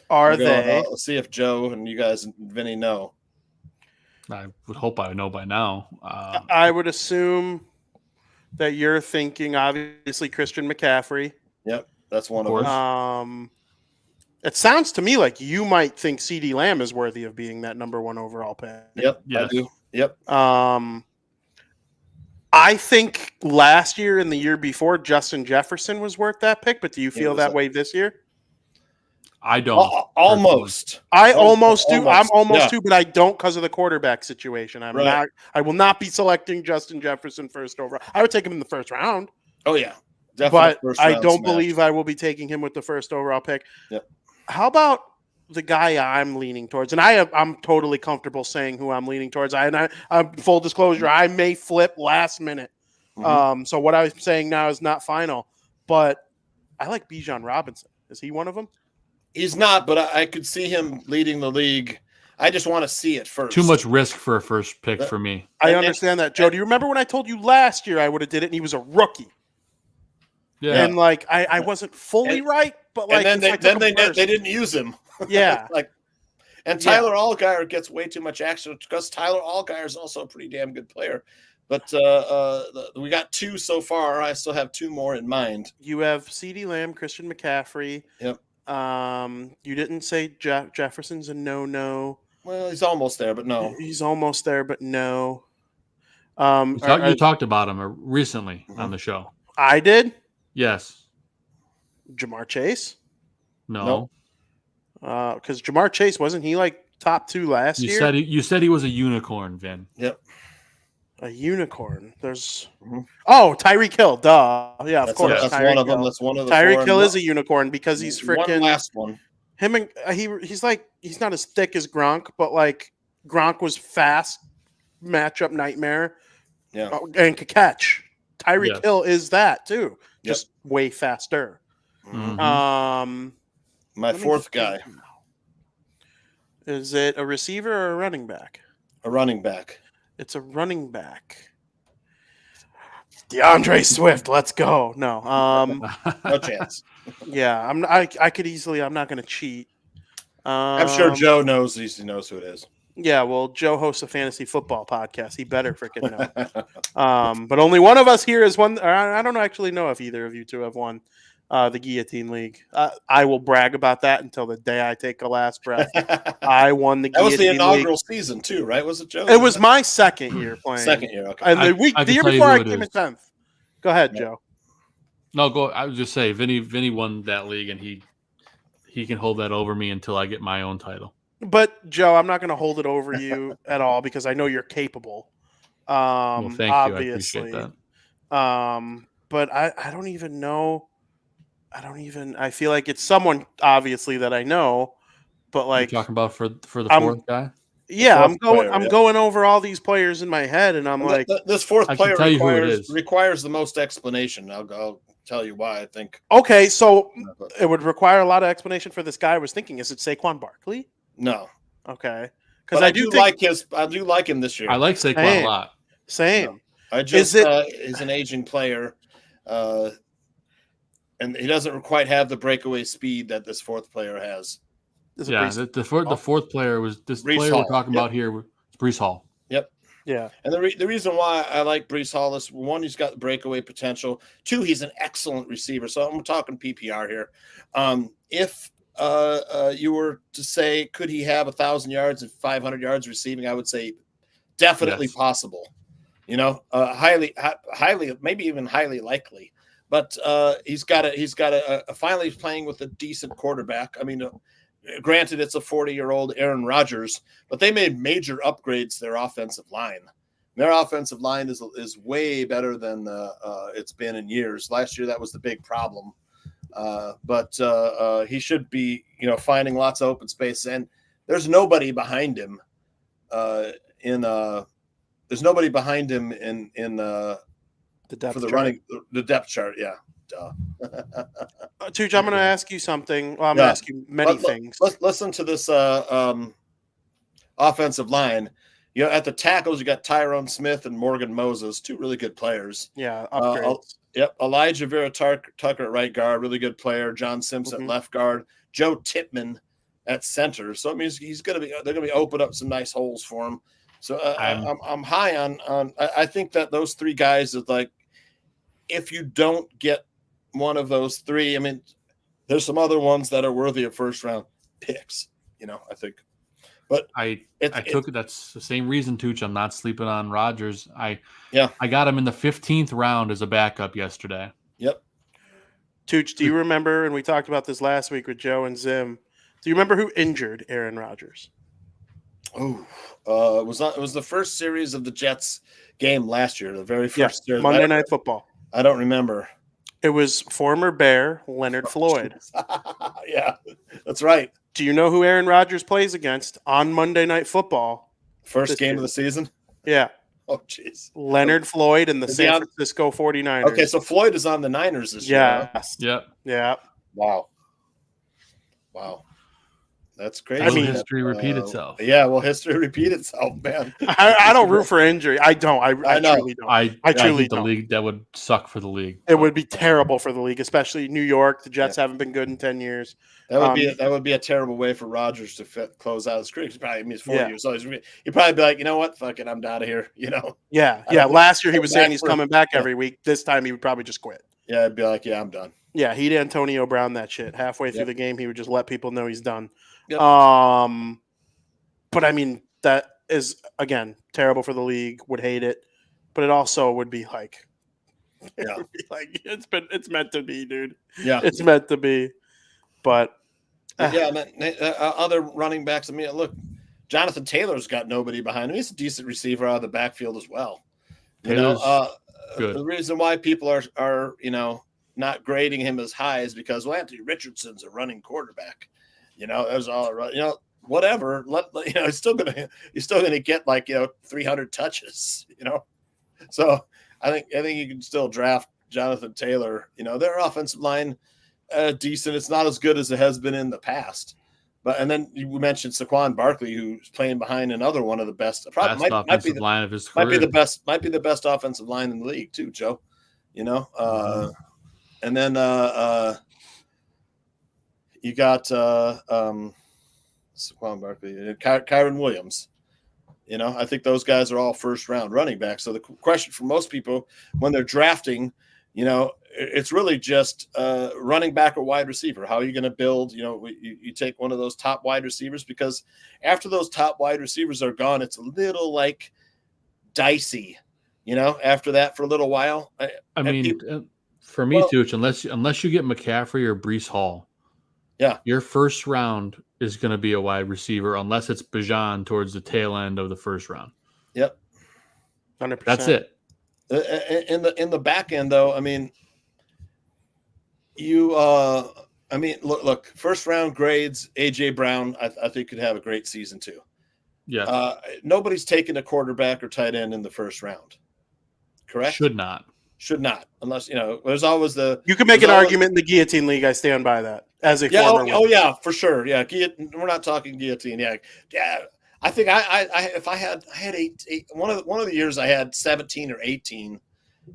Are they? Let's see if Joe and you guys and Vinny know. I would hope I know by now. I would assume that you're thinking, obviously, Christian McCaffrey. Yep. That's one of them. It sounds to me like you might think CeeDee Lamb is worthy of being that number 1 overall pick. Yep. Yes. I do. Yep. I think last year and the year before, Justin Jefferson was worth that pick, but do you feel that way this year? I don't. Almost. I almost do. I'm almost too, but I don't because of the quarterback situation. I'm not. I will not be selecting Justin Jefferson first overall. I would take him in the first round. Oh yeah, definitely. But I don't believe I will be taking him with the first overall pick. Yep. How about the guy I'm leaning towards? And I'm totally comfortable saying who I'm leaning towards. Full disclosure, I may flip last minute. Mm-hmm. So what I'm saying now is not final. But I like Bijan Robinson. Is he one of them? He's not, but I could see him leading the league. I just want to see it first. Too much risk for a first pick for me. I understand that, Joe. Do you remember when I told you last year I would have did it and he was a rookie? Yeah. And I wasn't fully right, but and then they didn't use him. Yeah. And Tyler Allgeier gets way too much action because Tyler Allgeier is also a pretty damn good player. But we got 2 so far. I still have 2 more in mind. You have CeeDee Lamb, Christian McCaffrey. Yep. You didn't say Jefferson's a no. Well, he's almost there, but no. He's almost there, but no. You talked about him recently on the show. I did? Yes. Jamar Chase? No. Because Jamar Chase, wasn't he like top 2 last year? You said he was a unicorn, Vin. Yep. A unicorn. There's Tyreek Hill. Duh. Yeah, of course. That's one of them. That's one of the Tyreek Hill is a unicorn because he's freaking last one. Him and he's not as thick as Gronk, but like Gronk was fast, matchup nightmare. Yeah. And could catch. Tyreek Hill is that too. Just way faster. Mm-hmm. My 4th guy. Is it a receiver or a running back? A running back. It's a running back. DeAndre Swift, let's go. No. No chance. Yeah, I could easily. I'm not going to cheat. I'm sure Joe knows. He knows who it is. Yeah, well, Joe hosts a fantasy football podcast. He better freaking know. But only one of us here is one. I don't actually know if either of you 2 have won the Guillotine League. I will brag about that until the day I take a last breath. I won the Guillotine League. That was the inaugural season too, right? Was it, Joe? It was my 2nd year playing. 2nd year, okay. And the year before I came in 10th. Go ahead, Joe. No, go. I would just say Vinny won that league, and he can hold that over me until I get my own title. But Joe, I'm not going to hold it over you at all because I know you're capable. Well, thank obviously. you. I appreciate that. But I don't even know. I feel like it's someone obviously that I know, but like you're talking about for the 4th guy. Yeah, I'm going over all these players in my head, and I'm like, this 4th player requires the most explanation. I'll tell you why. I think. Okay, so it would require a lot of explanation for this guy. I was thinking, is it Saquon Barkley? No. Okay, because I do like him this year. I like Saquon a lot. Same. No. He's an aging player, and he doesn't quite have the breakaway speed that this 4th player has. The 4th player was this Brees player Hall. We're talking about here. Brees Hall. Yep. Yeah. And the reason why I like Breece Hall is, one, he's got breakaway potential. Two, he's an excellent receiver. So I'm talking PPR here. If you were to say, could he have 1,000 yards and 500 yards receiving? I would say definitely possible. Highly, maybe even highly likely. But he's got a finally playing with a decent quarterback. I mean, granted, it's a 40-year-old Aaron Rodgers, but they made major upgrades to their offensive line. Their offensive line is way better than it's been in years. Last year, that was the big problem. But he should be, finding lots of open space, and there's nobody behind him. There's nobody behind him in the depth for the chart. Running the depth chart. Yeah. Tooch, I'm going to ask you something. Well, I'm going to ask you many things. Let's listen to this offensive line. At the tackles, you got Tyrone Smith and Morgan Moses, two really good players. Yeah, upgrades. Elijah Vera Tucker at right guard, really good player. John Simpson at left guard. Joe Hitmen at center. So it means they're going to be open up some nice holes for him. So I'm high on. I think that those three guys is like, if you don't get one of those three, I mean, there's some other ones that are worthy of first round picks, I think. But that's the same reason, Tooch. I'm not sleeping on Rodgers. I got him in the 15th round as a backup yesterday. Yep. Tooch, do you remember, and we talked about this last week with Joe and Zim, do you remember who injured Aaron Rodgers? Oh, it was the first series of the Jets game last year, the very first series. Monday Night Football. I don't remember. It was former Bear Leonard Floyd. Yeah, that's right. Do you know who Aaron Rodgers plays against on Monday Night Football? First game of the season? Yeah. Oh, jeez. Leonard Floyd and the San Francisco 49ers. Okay, so Floyd is on the Niners this year. Yes. Yep. Yeah. Wow. That's crazy. I mean, history repeat itself. Yeah, well, history repeat itself, man. I don't root for injury. I don't. I truly don't. I truly think the don't. league, that would suck for the league. It would be terrible for the league, especially New York. The Jets haven't been good in 10 years. That would be a terrible way for Rodgers to close out his career. He's 40 years old. He'd probably be like, you know what? Fuck it, I'm out of here. Yeah. Last year he was saying he's coming back every week. This time he would probably just quit. Yeah, I'd be like, yeah, I'm done. Yeah, he'd Antonio Brown that shit. Halfway through the game, he would just let people know he's done. Yep. But I mean, that is, again, terrible for the league. Would hate it, but it also would be like, it's meant to be, dude. Yeah, it's meant to be. But other running backs. I mean, look, Jonathan Taylor's got nobody behind him. He's a decent receiver out of the backfield as well. The reason why people are not grading him as high is because Anthony Richardson's a running quarterback. There's all right. Whatever. He's still gonna get 300 touches. So I think you can still draft Jonathan Taylor. Their offensive line decent. It's not as good as it has been in the past. And then you mentioned Saquon Barkley, who's playing behind another one of the best. Probably might be the line of his career. Might be the best offensive line in the league too, Joe. And then you got Saquon Barkley, Kyron Williams. I think those guys are all first round running backs. So the question for most people when they're drafting, it's really just running back or wide receiver. How are you going to build? You take one of those top wide receivers, because after those top wide receivers are gone, it's a little dicey. After that for a little while. For me, too, unless you get McCaffrey or Breece Hall, your first round is going to be a wide receiver, unless it's Bijan towards the tail end of the first round. Yep, 100%. That's it. In the back end, though, look, first round grades. AJ Brown, I think, could have a great season too. Yeah. Nobody's taking a quarterback or tight end in the first round. Correct. Should not, unless there's always you can make an argument in the guillotine league. I stand by that as a former. Oh yeah, for sure. Yeah, we're not talking guillotine. Yeah. I think if I had eight, one of the years I had 17 or 18,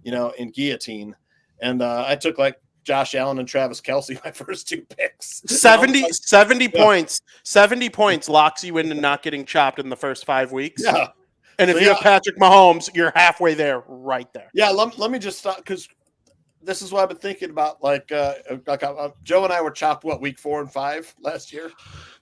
in guillotine, and I took Josh Allen and Travis Kelce my first two picks. 70 points. 70 points locks you into not getting chopped in the first 5 weeks. Yeah. And if So, you have Patrick Mahomes, you're halfway there, right there. Yeah, let me just stop because this is what I've been thinking about. Joe and I were chopped week 4 and 5 last year.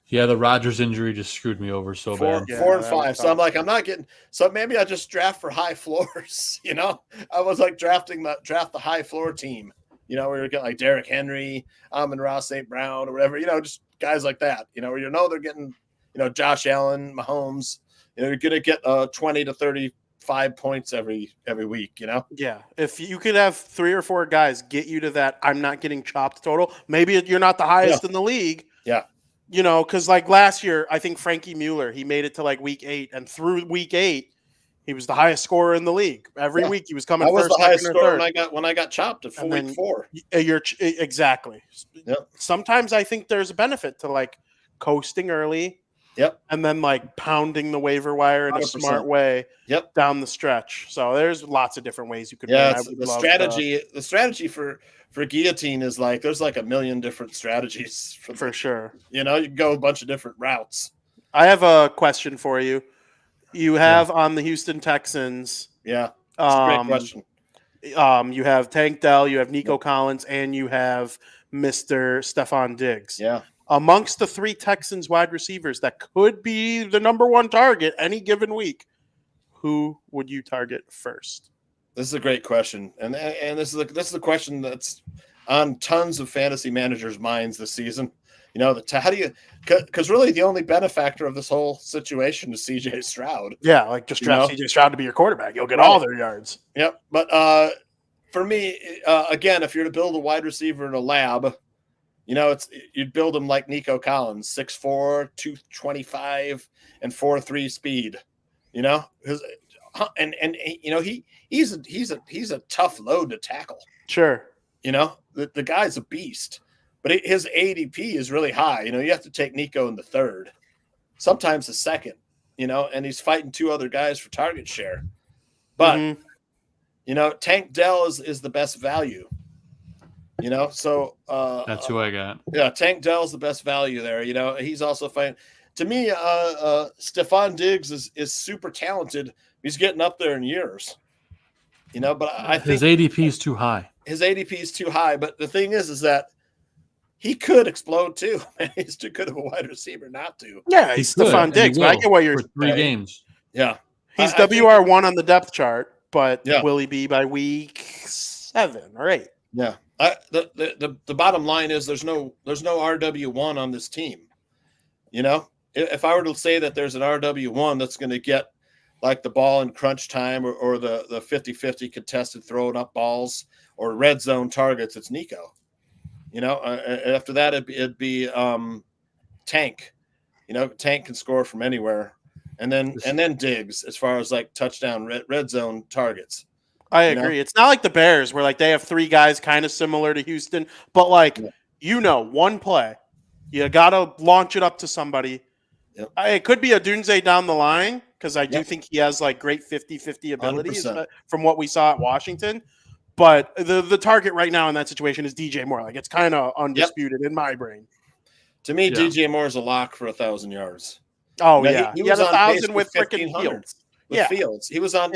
Yeah, the Rodgers injury just screwed me over so bad. Four and 5. So I'm like, I'm not getting. So maybe I just draft for high floors. I was like draft the high floor team. We were getting like Derrick Henry, Amon-Ra St. Brown, or whatever. Just guys like that. Where they're getting, Josh Allen, Mahomes. You're gonna get 20 to 35 points every week. Yeah, if you could have 3 or 4 guys get you to that, I'm not getting chopped total. Maybe you're not the highest in the league. Yeah. Because like last year, I think Frankie Mueller, he made it to like week 8, and through week 8, he was the highest scorer in the league. Every week he was coming first, the highest second, or scorer third. when I got chopped at week 4. Exactly. Yep. Sometimes I think there's a benefit to like coasting early. Yep. And then like pounding the waiver wire in 100%. a smart way. Yep. Down the stretch. So there's lots of different ways you could. Yeah. The strategy for guillotine is like there's like a million different strategies for sure. You can go a bunch of different routes. I have a question for you. You have on the Houston Texans. Yeah. That's a great question. You have Tank Dell, you have Nico Collins, and you have Mr. Stephon Diggs. Yeah. Amongst the 3 Texans wide receivers that could be the number 1 target any given week, who would you target first? This is a great question, and this is the question that's on tons of fantasy managers' minds this season. How do you? Because really, the only benefactor of this whole situation is C.J. Stroud. Yeah, like just draft C.J. Stroud to be your quarterback. You'll get all their yards. Yep, but for me, again, if you're to build a wide receiver in a lab, you'd build him like Nico Collins, 6'4", 225, and 4.3 speed. He's a tough load to tackle. Sure. The guy's a beast, but his ADP is really high. You have to take Nico in the 3rd, sometimes the 2nd. And he's fighting 2 other guys for target share. But Tank Dell is the best value. So that's who I got. Yeah, Tank Dell's the best value there. He's also fighting. To me, Stephon Diggs is super talented. He's getting up there in years. But I think his ADP is too high. His ADP is too high. But the thing is that he could explode too. He's too good of a wide receiver not to. Yeah, he's Stephon Diggs. But I get what you're for 3 games. Yeah, he's WR1 on the depth chart, but yeah. Will he be by week 7 or 8? Yeah. The bottom line is there's no RW1 on this team. If I were to say that there's an RW1 that's going to get like the ball in crunch time or the 50-50 contested throwing up balls or red zone targets, it's Nico. After that it'd be Tank. Tank can score from anywhere, and then Diggs as far as like touchdown red zone targets. I agree. It's not like the Bears where like they have 3 guys kind of similar to Houston, but like one play, you gotta launch it up to somebody. Yep. It could be a Dunze down the line because I do think he has like great 50-50 abilities 100%. From what we saw at Washington. But the target right now in that situation is DJ Moore. Like it's kind of undisputed in my brain. To me, DJ Moore is a lock for 1,000 yards. Oh now, he had 1,000 with freaking Fields. Fields. He was on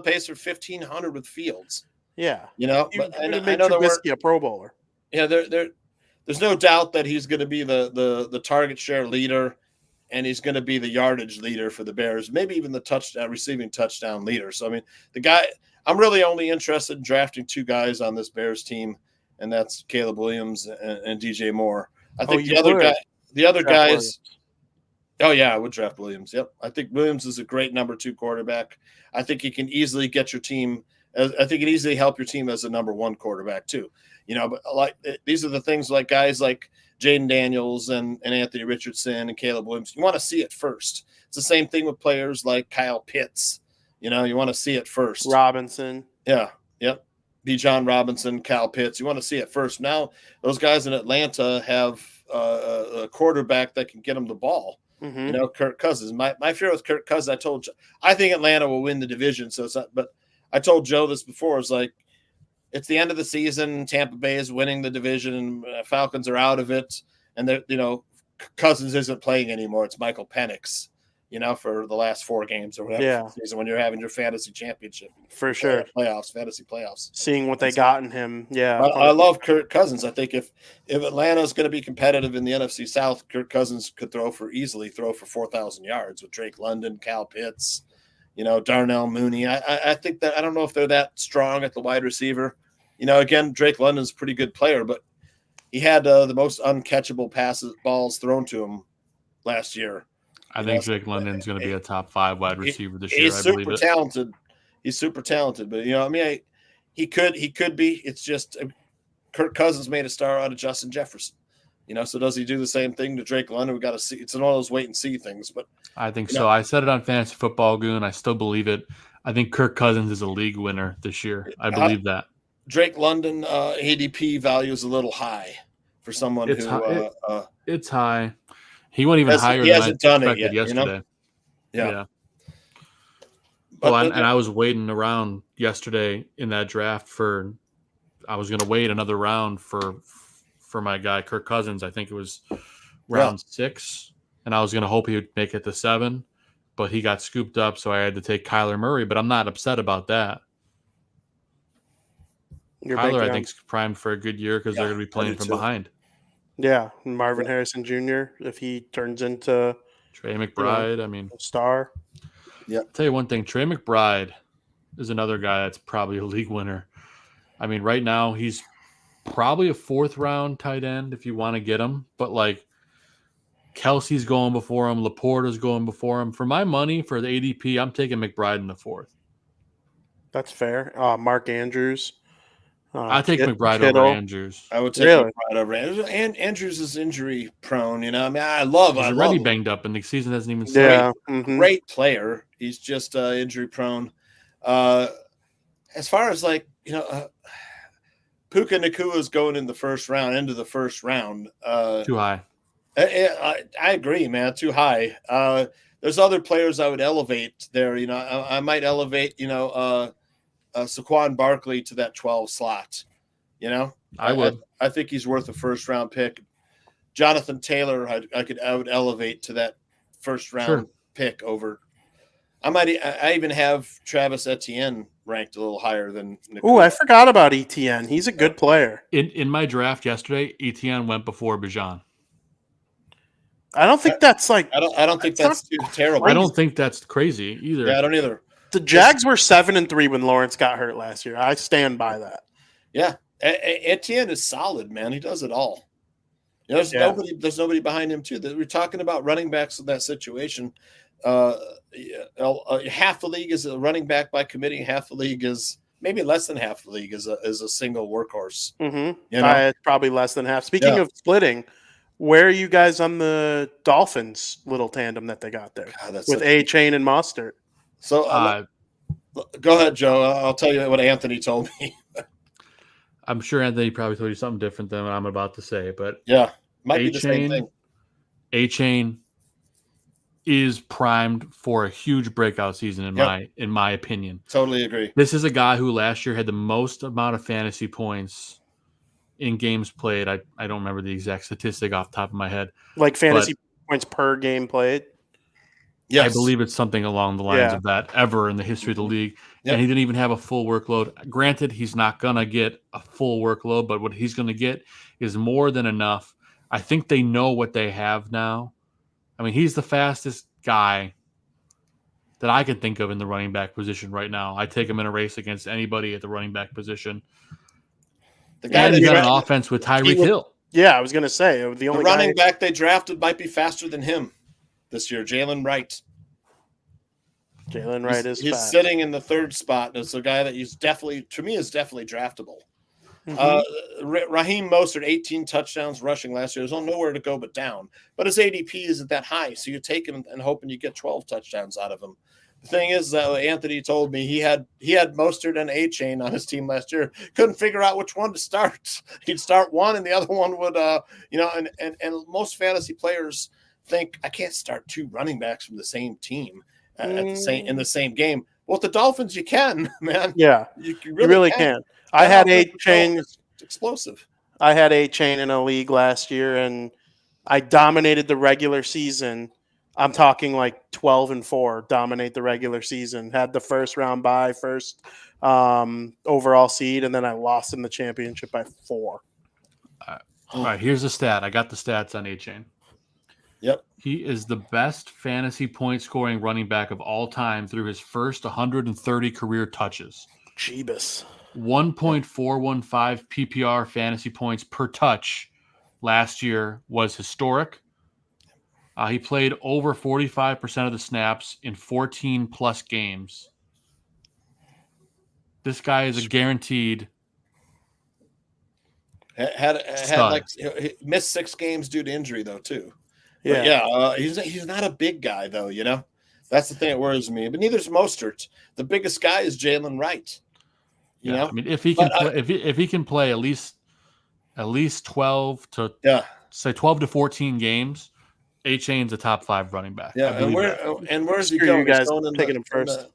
pace for 1,500 with Fields. Yeah. But I know Trubisky a Pro Bowler. Yeah, there's no doubt that he's going to be the target share leader, and he's going to be the yardage leader for the Bears, maybe even the receiving touchdown leader. So I mean, the guy I'm really only interested in drafting 2 guys on this Bears team, and that's Caleb Williams and DJ Moore. I think the other guys. Oh, yeah, I would draft Williams. Yep. I think Williams is a great number 2 quarterback. I think he can easily get your team. I think he can easily help your team as a number 1 quarterback too. But like these are the things like guys like Jaden Daniels and Anthony Richardson and Caleb Williams. You want to see it first. It's the same thing with players like Kyle Pitts. You want to see it first. Robinson. Yeah. Yep. Bijan Robinson, Kyle Pitts. You want to see it first. Now those guys in Atlanta have a quarterback that can get them the ball. Mm-hmm. Kirk Cousins. My fear with Kirk Cousins, I think Atlanta will win the division. So it's not, but I told Joe this before. It's like it's the end of the season. Tampa Bay is winning the division, and Falcons are out of it. And Cousins isn't playing anymore. It's Michael Penix. for the last 4 games or whatever Yeah. season when you're having your fantasy championship. For sure. Fantasy playoffs. Seeing what they got in him. Yeah. I love Kirk Cousins. I think if Atlanta is going to be competitive in the NFC South, Kirk Cousins could easily throw for 4,000 yards with Drake London, Cal Pitts, Darnell Mooney. I think that I don't know if they're that strong at the wide receiver. Again, Drake London's a pretty good player, but he had the most uncatchable balls thrown to him last year. I think Drake London's going to be a top 5 wide receiver this year. He's super talented. He's super talented, but he could be. It's just Kirk Cousins made a star out of Justin Jefferson. So does he do the same thing to Drake London? We got to see. It's one of those wait and see things, but I think so. I said it on Fantasy Football Goon. I still believe it. I think Kirk Cousins is a league winner this year. I believe that. Drake London ADP value is a little high for someone it's who it's high. He went even higher than I expected yesterday. Yeah. Well, and I was waiting around yesterday in that draft I was going to wait another round for my guy Kirk Cousins. I think it was round 6, and I was going to hope he would make it to 7, but he got scooped up, so I had to take Kyler Murray. But I'm not upset about that. Kyler, I think, is primed for a good year because they're going to be playing from behind. Yeah, Marvin Harrison Jr. if he turns into Trey McBride, a star. Yeah. Tell you one thing, Trey McBride is another guy that's probably a league winner. I mean, right now he's probably a 4th round tight end if you want to get him, but Kelsey's going before him, Laporta's going before him. For my money, for the ADP, I'm taking McBride in the 4th. That's fair. Mark Andrews. I take McBride over Andrews. I would take McBride over Andrews. And Andrews is injury prone. He's already banged up, and the season hasn't even started. Yeah, great player. He's just injury prone. As far as Puka Nakua is going into the first round. Too high. I agree, man. Too high. There's other players I would elevate there. I might elevate. Saquon Barkley to that 12 slot. I would. I think he's worth a 1st round pick. Jonathan Taylor, I would elevate to that 1st round pick over. I even have Travis Etienne ranked a little higher than. Oh, I forgot about Etienne. He's a good player. In my draft yesterday, Etienne went before Bijan. I don't think that's I don't think that's too terrible. I don't think that's crazy either. Yeah, I don't either. The Jags were 7-3 when Lawrence got hurt last year. I stand by that. Yeah, Etienne is solid, man. He does it all. There's nobody behind him too. We're talking about running backs in that situation. Half the league is a running back by committee. Half the league is maybe less than half the league is a single workorse. Mm-hmm. Probably less than half. Speaking of splitting, where are you guys on the Dolphins little tandem that they got there with A-Chain and Mostert? So go ahead, Joe. I'll tell you what Anthony told me. I'm sure Anthony probably told you something different than what I'm about to say, but might be the same thing. A-Chain is primed for a huge breakout season in my opinion. Totally agree. This is a guy who last year had the most amount of fantasy points in games played. I don't remember the exact statistic off the top of my head. Like fantasy points per game played? Yes. I believe it's something along the lines of that ever in the history of the league. Yep. And he didn't even have a full workload. Granted, he's not going to get a full workload, but what he's going to get is more than enough. I think they know what they have now. I mean, he's the fastest guy that I can think of in the running back position right now. I take him in a race against anybody at the running back position. The guy that got an offense with Tyreek Hill. Yeah, I was going to say the running back they drafted might be faster than him this year, Jalen Wright. Jalen Wright is he's fast. Sitting in the 3rd spot. It's a guy that is definitely draftable. Raheem Mostert, 18 touchdowns rushing last year. There's nowhere to go but down. But his ADP isn't that high, so you take him and hoping you get 12 touchdowns out of him. The thing is, Anthony told me he had Mostert and A-Chain on his team last year. Couldn't figure out which one to start. He'd start one, and the other one would, and most fantasy players think I can't start 2 running backs from the same team in the same game. Well, with the Dolphins, you can, man. Yeah, you really can. I had A-Chain explosive. I had A-Chain in a league last year, and I dominated the regular season. I'm talking like 12-4, dominate the regular season, had the first round bye, first overall seed, and then I lost in the championship by 4. All right, here's the stat. I got the stats on A-Chain. Yep. He is the best fantasy point scoring running back of all time through his first 130 career touches. Jeebus. 1.415 PPR fantasy points per touch last year was historic. He played over 45% of the snaps in 14 plus games. This guy is a guaranteed Had stud. like he missed 6 games due to injury though too. Yeah. But he's not a big guy though. You know, that's the thing that worries me. But neither's Mostert. The biggest guy is Jalen Wright. You know, I mean, if he can play, if he can play at least 12 to 12 to 14 games, A-Chain's a top 5 running back. Yeah, and where's he Screw going? you guys He's going in picking him first.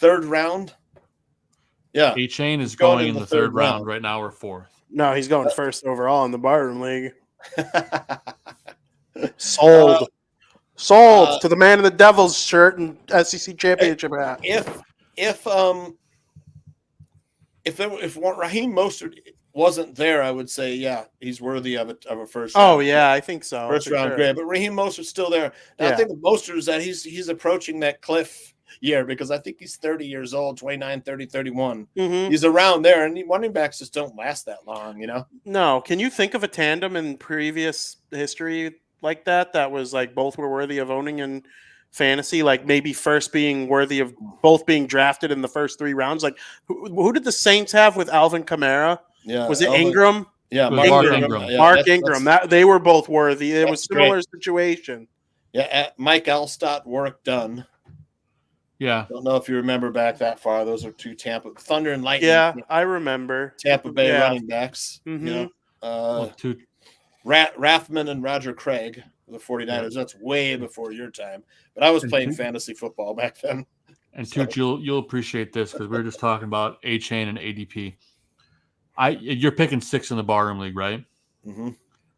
the 3rd round. Yeah, A-Chain is going going in the 3rd round right now or 4th. No, he's going first overall in the Barroom League. Sold to the man in the Devils shirt and SEC championship hat. If Raheem Mostert wasn't there, I would say he's worthy of a first. Oh round. yeah, I think so. First round grade, but Raheem Mostert's still there. Now, I think the Mostert is that he's approaching that cliff year because I think he's 30 years old, 29, 30, 31. Mm-hmm. He's around there, and running backs just don't last that long, you know? No, can you think of a tandem in previous history like that was like both were worthy of owning in fantasy? Like maybe first being worthy of both being drafted in the first 3 rounds. Like who did the Saints have with Alvin Kamara? Yeah, was it Ingram? Yeah, Mark Ingram. Yeah, Mark Ingram. They were both worthy. It was a similar situation. Yeah, Mike Alstott, Warwick Dunn. Yeah. Don't know if you remember back that far. Those are 2 Thunder and Lightning. Yeah, I remember. Tampa Bay running backs. Mm-hmm. You know, 2 Rathman and Roger Craig, the 49ers. Yeah. That's way before your time. But I was playing fantasy football back then. And Tooch, you'll appreciate this because we were just talking about A-Chain and ADP. You're picking 6 in the Barroom League, right? Mm-hmm.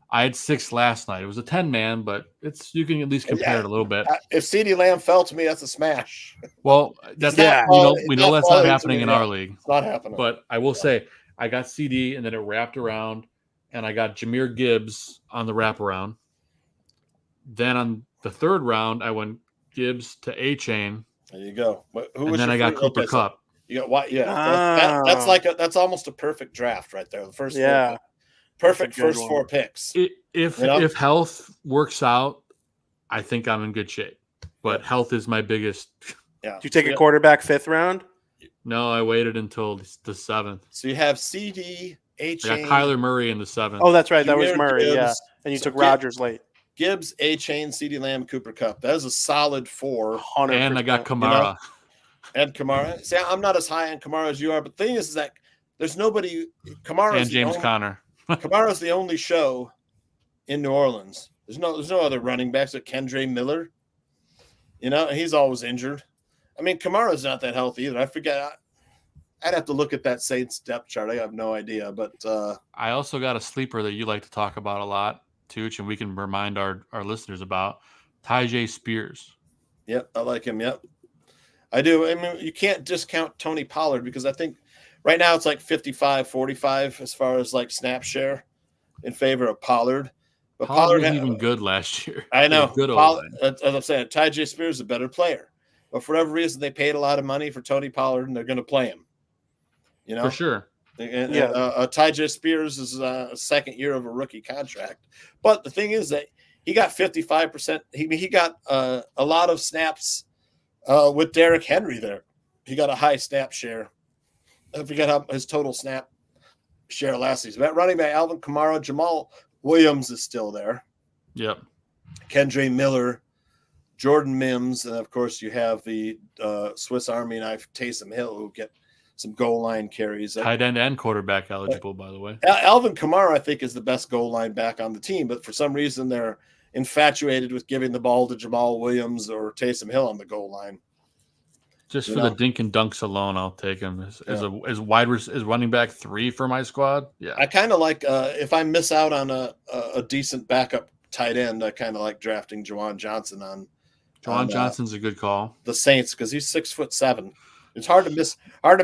I had 6 last night. It was a 10-man, but you can at least compare it a little bit. If CeeDee Lamb fell to me, that's a smash. Well, that's we know that's not happening in our league. It's not happening. But I will say I got CD and then it wrapped around, and I got Jahmyr Gibbs on the wraparound. Then on the 3rd round, I went Gibbs to A-Chain. There you go. And then I got Cooper Kupp. You got what? Yeah, that's almost a perfect draft right there. The first perfect first 4 picks. If health works out, I think I'm in good shape. But health is my biggest. Yeah. Did you take a quarterback 5th round? No, I waited until the 7th. So you have CD, A-Chain. I got Kyler Murray in the 7th. Oh, that's right. That was Murray. Gibbs, yeah, and you took Rodgers late. Gibbs, A-Chain, CeeDee Lamb, Cooper Kupp. That is a solid 4. 100%. And I got Kamara. And Kamara. See, I'm not as high on Kamara as you are, but the thing is that there's nobody. Kamara and James Conner. Kamara's the only show in New Orleans. There's no other running backs like Kendre Miller. You know, he's always injured. I mean, Kamara's not that healthy either. I forget. I'd have to look at that Saints depth chart. I have no idea, but I also got a sleeper that you like to talk about a lot, Tooch, and we can remind our listeners about Tyjae Spears. Yep, I like him. Yep, I do. I mean, you can't discount Tony Pollard because I think right now it's like 55-45 as far as like snap share in favor of Pollard. But Pollard wasn't even good last year. I know. Good as I'm saying, Tyjae Spears is a better player. But for whatever reason, they paid a lot of money for Tony Pollard, and they're going to play him. You know? For sure. And Tyjae Spears is a 2nd year of a rookie contract. But the thing is that he got 55%. He got a lot of snaps with Derrick Henry there. He got a high snap share. I forget his total snap share last season. That running back, Alvin Kamara, Jamal Williams is still there. Yep. Kendre Miller, Jordan Mims, and of course you have the Swiss Army knife Taysom Hill who get some goal line carries. Tight end and quarterback eligible, by the way. Alvin Kamara, I think, is the best goal line back on the team, but for some reason they're infatuated with giving the ball to Jamal Williams or Taysom Hill on the goal line. Just for the dink and dunks alone, I'll take him as running back 3 for my squad. Yeah, I kind of like if I miss out on a decent backup tight end, I kind of like drafting Juwan Johnson Juwan Johnson's a good call. The Saints, because he's 6'7". It's hard to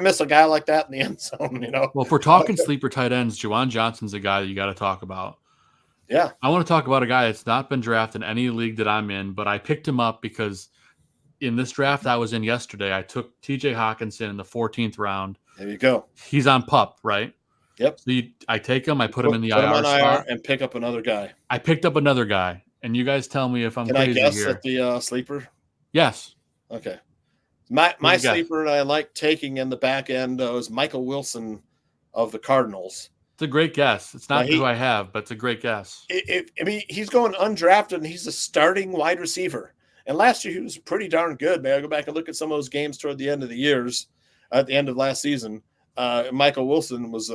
miss a guy like that in the end zone, Well, if we're talking sleeper tight ends, Juwan Johnson's a guy that you got to talk about. Yeah. I want to talk about a guy that's not been drafted in any league that I'm in, but I picked him up because in this draft I was in yesterday, I took TJ Hawkinson in the 14th round. There you go. He's on PUP, right? Yep. So I take him, I put him in the put IR him on spot. IR and pick up another guy. I picked up another guy, and you guys tell me if I'm crazy here. Can I guess at the sleeper? Yes. Okay. My sleeper that I like taking in the back end is Michael Wilson of the Cardinals. It's a great guess. It's not who I have, but it's a great guess. He's going undrafted, and he's a starting wide receiver. And last year he was pretty darn good. Man, I go back and look at some of those games toward the end of at the end of last season. Michael Wilson was,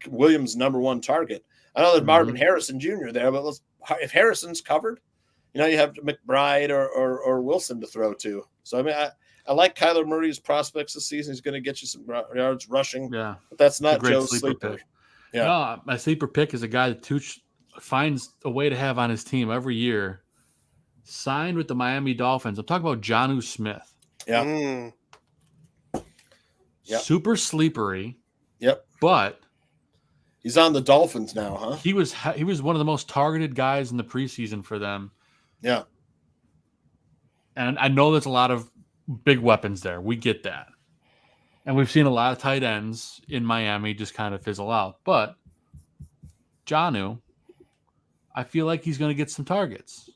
Williams' number one target. I know there's Marvin Harrison Jr. there, but if Harrison's covered, you have McBride or Wilson to throw to. So, I mean, I like Kyler Murray's prospects this season. He's going to get you some yards rushing. Yeah. But that's not Joe's sleeper pick. Yeah. No, my sleeper pick is a guy that Tooch finds a way to have on his team every year. Signed with the Miami Dolphins. I'm talking about Jonnu Smith. Yeah. Yep. Super sleepery. Yep. But he's on the Dolphins now, huh? He was one of the most targeted guys in the preseason for them. Yeah. And I know there's a lot of big weapons there. We get that. And we've seen a lot of tight ends in Miami just kind of fizzle out. But Jonnu, I feel like he's going to get some targets.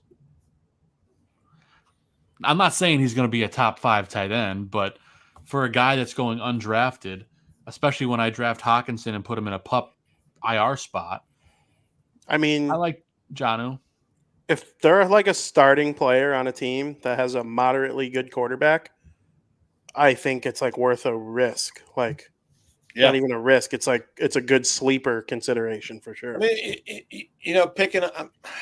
I'm not saying he's going to be a top 5 tight end, but for a guy that's going undrafted, especially when I draft Hawkinson and put him in a PUP IR spot, I mean, I like Jonnu. If they're like a starting player on a team that has a moderately good quarterback, I think it's like worth a risk. Like, not even a risk. It's like it's a good sleeper consideration for sure. I mean,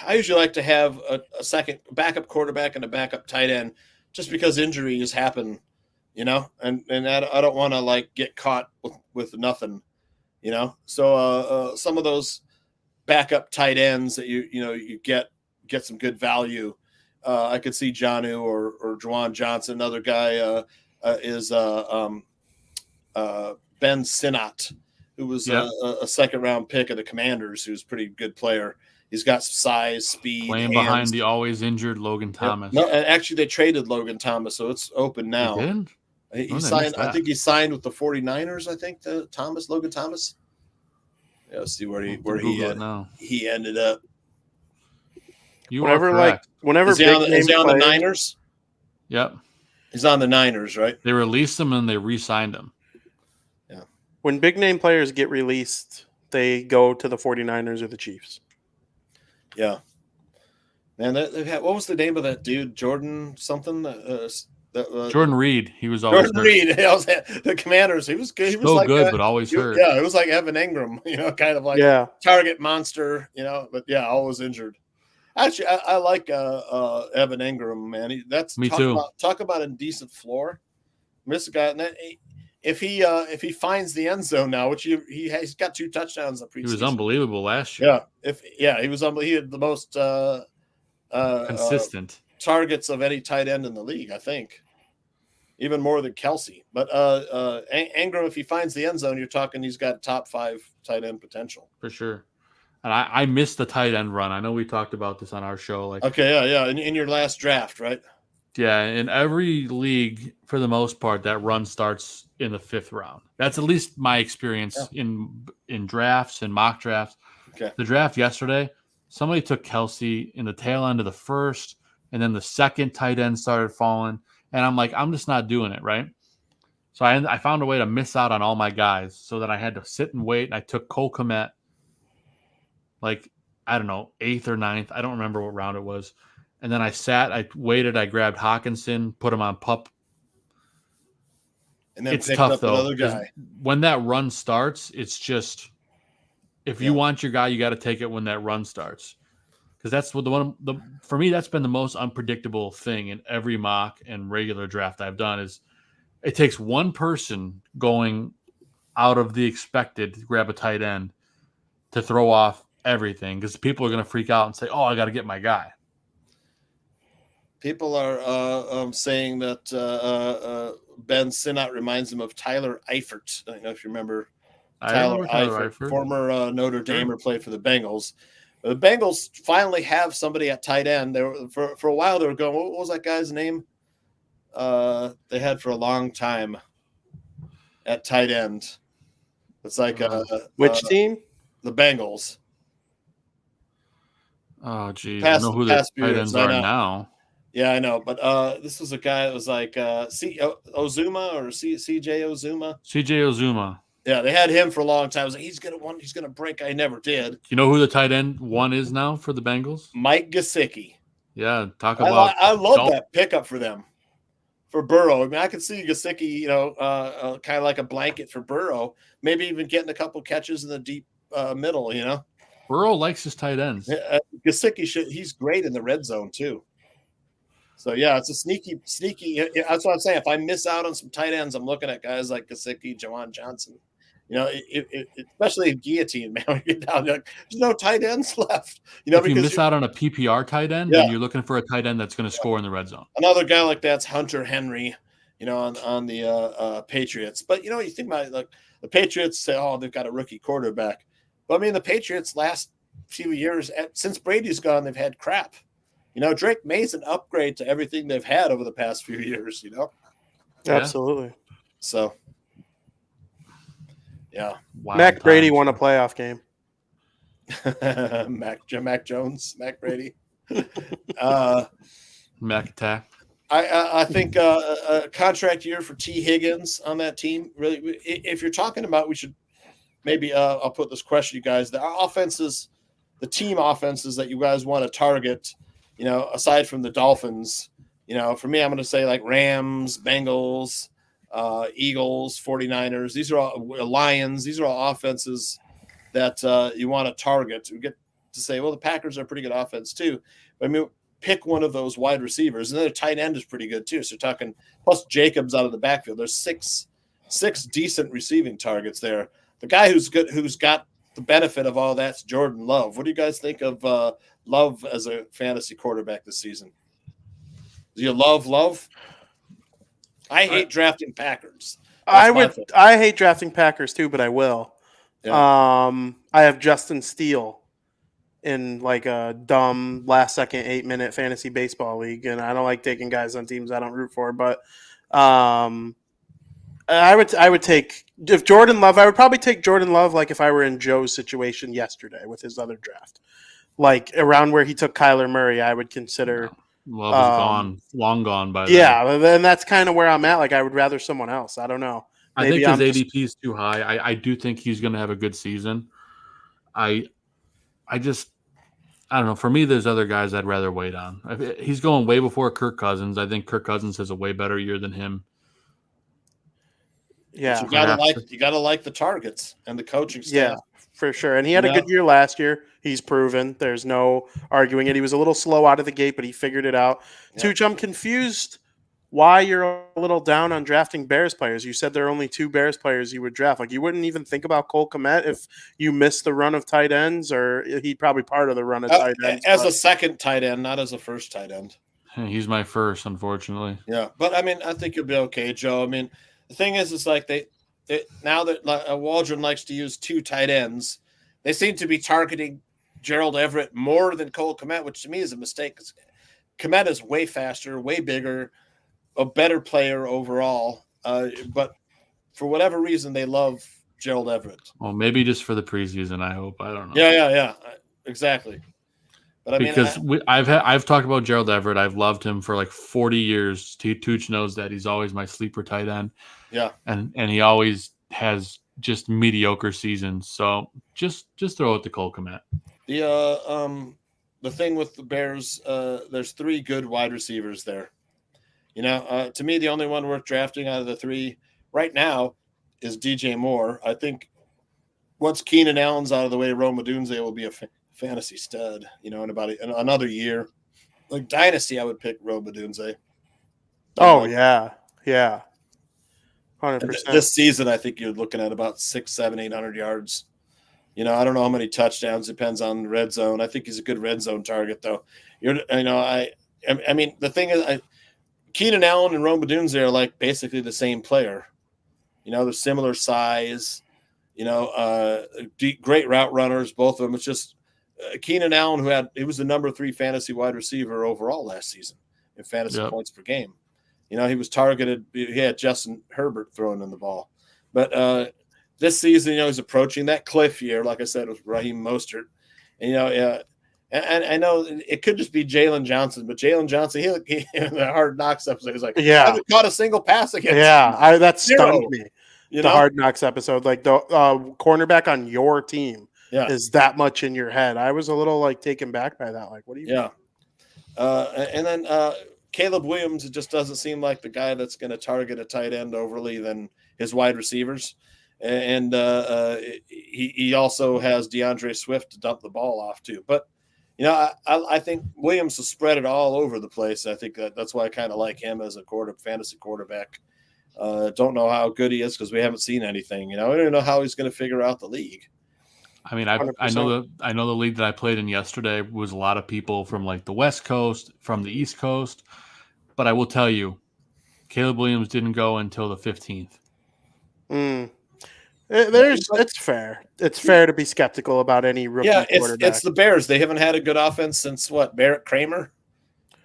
I usually like to have a second backup quarterback and a backup tight end, just because injuries happen, and I don't want to like get caught with nothing, So some of those backup tight ends that you get some good value. I could see Jonnu or Juwan Johnson. Another guy is Ben Sinnott, who was a second-round pick of the Commanders, who's a pretty good player. He's got size, speed. Playing behind the always injured Logan Thomas. No, and actually, they traded Logan Thomas, so it's open now. They did? He signed. I think he signed with the 49ers. I think Logan Thomas. Yeah, let's see where he ended up. Whenever is he on the Niners? Yep. He's on the Niners, right? They released him and they re-signed him. Yeah. When big name players get released, they go to the 49ers or the Chiefs. Yeah. Man, what was the name of that dude? Jordan something? Jordan Reed. He was always Jordan Reed. The Commanders. He was good. He was so good, but always hurt. Yeah, it was like Evan Ingram, kind of like target monster, but always injured. Actually, I like Evan Ingram, man. Me too. Talk about a decent floor. Miss a guy, and if he finds the end zone now, which he's got 2 touchdowns in the preseason. He was unbelievable last year. He was unbelievable. He had the most consistent targets of any tight end in the league, I think, even more than Kelsey. But Ingram, if he finds the end zone, you're talking he's got top 5 tight end potential for sure. And I missed the tight end run. I know we talked about this on our show. In your last draft, right? Yeah, in every league, for the most part, that run starts in the 5th round. That's at least my experience in drafts and mock drafts. Okay. The draft yesterday, somebody took Kelsey in the tail end of the 1st, and then the 2nd tight end started falling. And I'm like, I'm just not doing it, right? So I found a way to miss out on all my guys so that I had to sit and wait. And I took Cole Kmet, like, I don't know, 8th or 9th. I don't remember what round it was. And then I waited, I grabbed Hawkinson, put him on PUP. And then it's picked tough, up though. Another guy. When that run starts, it's just, if you want your guy, you got to take it when that run starts. Because that's for me, that's been the most unpredictable thing in every mock and regular draft I've done is it takes one person going out of the expected to grab a tight end to throw off everything, because people are going to freak out and say, oh, I got to get my guy. People are saying that Ben Sinnott reminds him of Tyler Eifert. I don't know if you remember Tyler Eifert, former Notre Damer, played for the Bengals. The Bengals finally have somebody at tight end. They were for a while. They were going, what was that guy's name? They had for a long time at tight end. It's like which team? The Bengals. Oh, geez. I know who the tight ends are now. Yeah, I know. But this was a guy that was like Ozuma or CJ Ozuma. CJ Ozuma. Yeah, they had him for a long time. I was like, he's gonna break. I never did. You know who the tight end one is now for the Bengals? Mike Gesicki. Yeah, talk about. I love that pickup for them, for Burrow. I mean, I could see Gesicki, kind of like a blanket for Burrow. Maybe even getting a couple catches in the deep middle. Burrow likes his tight ends. Gesicki he's great in the red zone too. So yeah, it's a sneaky. That's what I'm saying. If I miss out on some tight ends, I'm looking at guys like Gesicki, Jawan Johnson. Especially in guillotine, man. When you get down, there's no tight ends left. If you miss out on a PPR tight end, then you're looking for a tight end that's going to score in the red zone. Another guy like that's Hunter Henry, on the Patriots. But you think about it, like the Patriots say, oh, they've got a rookie quarterback. But I mean, the Patriots last few years, since Brady's gone, they've had crap. Drake May's an upgrade to everything they've had over the past few years. Absolutely. So. Yeah, Mac Brady won a playoff game. Mac Jones, Mac Brady, Mac Attack. I think a contract year for T. Higgins on that team. Really, if you're talking about, we should maybe I'll put this question, you guys. The offenses, the team offenses that you guys want to target, aside from the Dolphins, for me, I'm going to say like Rams, Bengals. Eagles, 49ers, these are all Lions. These are all offenses that you want to target. We get to say, well, the Packers are a pretty good offense too. But I mean, pick one of those wide receivers, and then their tight end is pretty good too. So talking plus Jacobs out of the backfield. There's six decent receiving targets there. The guy who's good, who's got the benefit of all that's Jordan Love. What do you guys think of Love as a fantasy quarterback this season? Do you love? I hate drafting Packers. I hate drafting Packers too, but I will. Yeah. I have Justin Steele in like a dumb last second 8-minute fantasy baseball league, and I don't like taking guys on teams I don't root for. But I would take if Jordan Love. I would probably take Jordan Love like if I were in Joe's situation yesterday with his other draft, like around where he took Kyler Murray. I would consider. Love is gone, long gone by then. Yeah, and that's kind of where I'm at. Like, I would rather someone else. I don't know. Maybe I think his ADP is too high. I do think he's going to have a good season. I don't know. For me, there's other guys I'd rather wait on. He's going way before Kirk Cousins. I think Kirk Cousins has a way better year than him. Yeah, you gotta like the targets and the coaching staff. Yeah, for sure. And he had a good year last year. He's proven. There's no arguing it. He was a little slow out of the gate, but he figured it out. Yeah. Tooch, I'm confused why you're a little down on drafting Bears players. You said there are only 2 Bears players you would draft. Like, you wouldn't even think about Cole Kmet if you missed the run of tight ends, or he'd probably part of the run of tight ends. As a second tight end, not as a first tight end. He's my first, unfortunately. Yeah, but I mean, I think you'll be okay, Joe. I mean, the thing is, it's like they now that Waldron likes to use 2 tight ends, they seem to be targeting Gerald Everett more than Cole Kmet, which to me is a mistake. Kmet is way faster, way bigger, a better player overall. But for whatever reason, they love Gerald Everett. Well, maybe just for the preseason, I hope. I don't know. Yeah. Exactly. But I've talked about Gerald Everett. I've loved him for like 40 years. Tooch knows that. He's always my sleeper tight end. Yeah. And he always has just mediocre seasons. So just throw it to Cole Kmet. The thing with the Bears, there's 3 good wide receivers there. To me, the only one worth drafting out of the 3 right now is DJ Moore. I think once Keenan Allen's out of the way, Rome Odunze will be a fantasy stud, in about another year. Like Dynasty, I would pick Rome Odunze. Oh, yeah. 100%. This season, I think you're looking at about 600, 700, 800 yards. I don't know how many touchdowns. Depends on the red zone. I think he's a good red zone target, though. I mean, the thing is, Keenan Allen and Rome Odunze are like basically the same player. They're similar size. Great route runners, both of them. It's just Keenan Allen, he was the number 3 fantasy wide receiver overall last season in fantasy points per game. He was targeted. He had Justin Herbert throwing in the ball. But this season, he's approaching that cliff year, like I said, with Raheem Mostert. And, and I know it could just be Jalen Johnson, but Jalen Johnson, he in the Hard Knocks episode, he's like, I haven't caught a single pass against him. That stunned me. The Hard Knocks episode, like the cornerback on your team is that much in your head. I was a little like taken back by that. Like, what do you mean? And then Caleb Williams, it just doesn't seem like the guy that's going to target a tight end overly than his wide receivers. And he also has DeAndre Swift to dump the ball off too. But, I think Williams will spread it all over the place. I think that's why I kind of like him as a fantasy quarterback. Don't know how good he is because we haven't seen anything. We don't know how he's going to figure out the league. I mean, I know the league that I played in yesterday was a lot of people from like the West Coast, from the East Coast, but I will tell you, Caleb Williams didn't go until the 15th. It's fair. It's fair to be skeptical about any rookie quarterback. It's the Bears. They haven't had a good offense since Barrett Kramer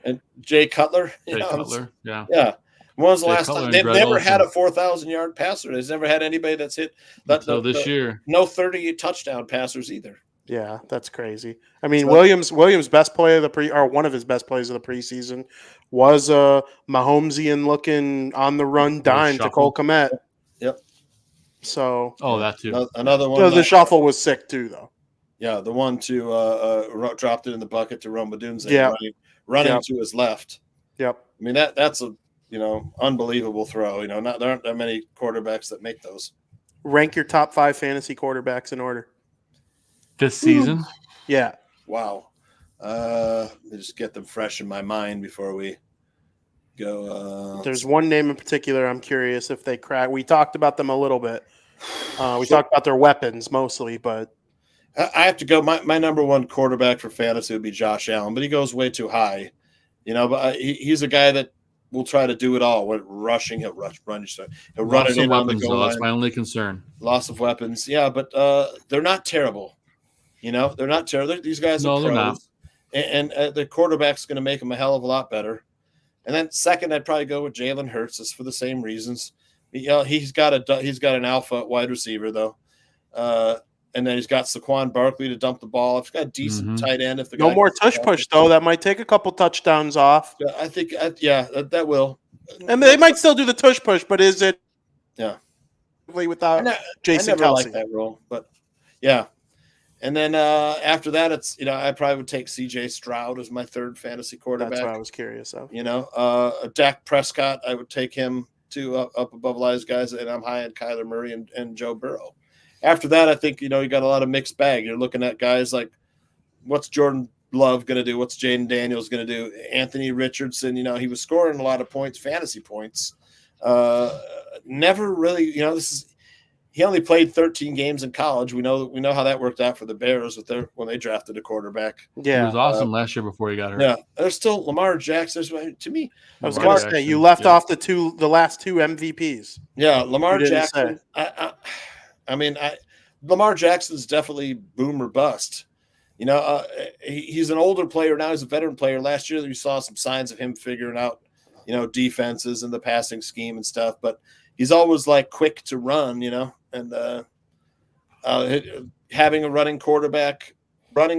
and Jay Cutler. Yeah. When was the last time? They've never had a 4,000-yard passer. They've never had anybody that's hit this year. No 30 touchdown passers either. Yeah, that's crazy. I mean, Williams' best play of one of his best plays of the preseason was a Mahomesian looking on the run dime to Cole Kmet. Yep. So. That too. Another one. The shuffle was sick too, though. Yeah, the one to dropped it in the bucket to Rome Odunze, running to his left. Yep. I mean that's a unbelievable throw. There aren't that many quarterbacks that make those. Rank your top 5 fantasy quarterbacks in order. This season? Yeah. Wow. Let me just get them fresh in my mind before we go. There's one name in particular I'm curious if they crack. We talked about them a little bit. We talked about their weapons mostly, but I have to go. My number 1 quarterback for fantasy would be Josh Allen, but he goes way too high. But he's a guy that will try to do it all. When rushing, he'll run it in on the goal line. That's my only concern. Loss of weapons, yeah, but they're not terrible. They're not terrible. These guys are pros. They're not. And the quarterback's going to make them a hell of a lot better. And then second, I'd probably go with Jalen Hurts, just for the same reasons. He's got an alpha wide receiver though, and then he's got Saquon Barkley to dump the ball. He's got a decent tight end. If the no more tush push though, that might take a couple touchdowns off. Yeah, I think that will. And they might still do the tush push, but is it? Yeah. Without Jason I never Kelce. liked that role, but yeah. And then after that, it's I probably would take C.J. Stroud as my 3rd fantasy quarterback. That's what I was curious of. Dak Prescott, I would take him to up above a lot of these guys, and I'm high on Kyler Murray and Joe Burrow. After that, I think you got a lot of mixed bag. You're looking at guys like, what's Jordan Love going to do? What's Jaden Daniels going to do? Anthony Richardson, he was scoring a lot of points, fantasy points. Never really, he only played 13 games in college. We know how that worked out for the Bears when they drafted a quarterback. Yeah, he was awesome last year before he got hurt. Yeah, there's still Lamar Jackson. To me, I was going to say you left off the last 2 MVPs. Yeah, Lamar Jackson. Lamar Jackson's definitely boom or bust. He's an older player now. He's a veteran player. Last year, you saw some signs of him figuring out, defenses and the passing scheme and stuff. But he's always like quick to run, and having a running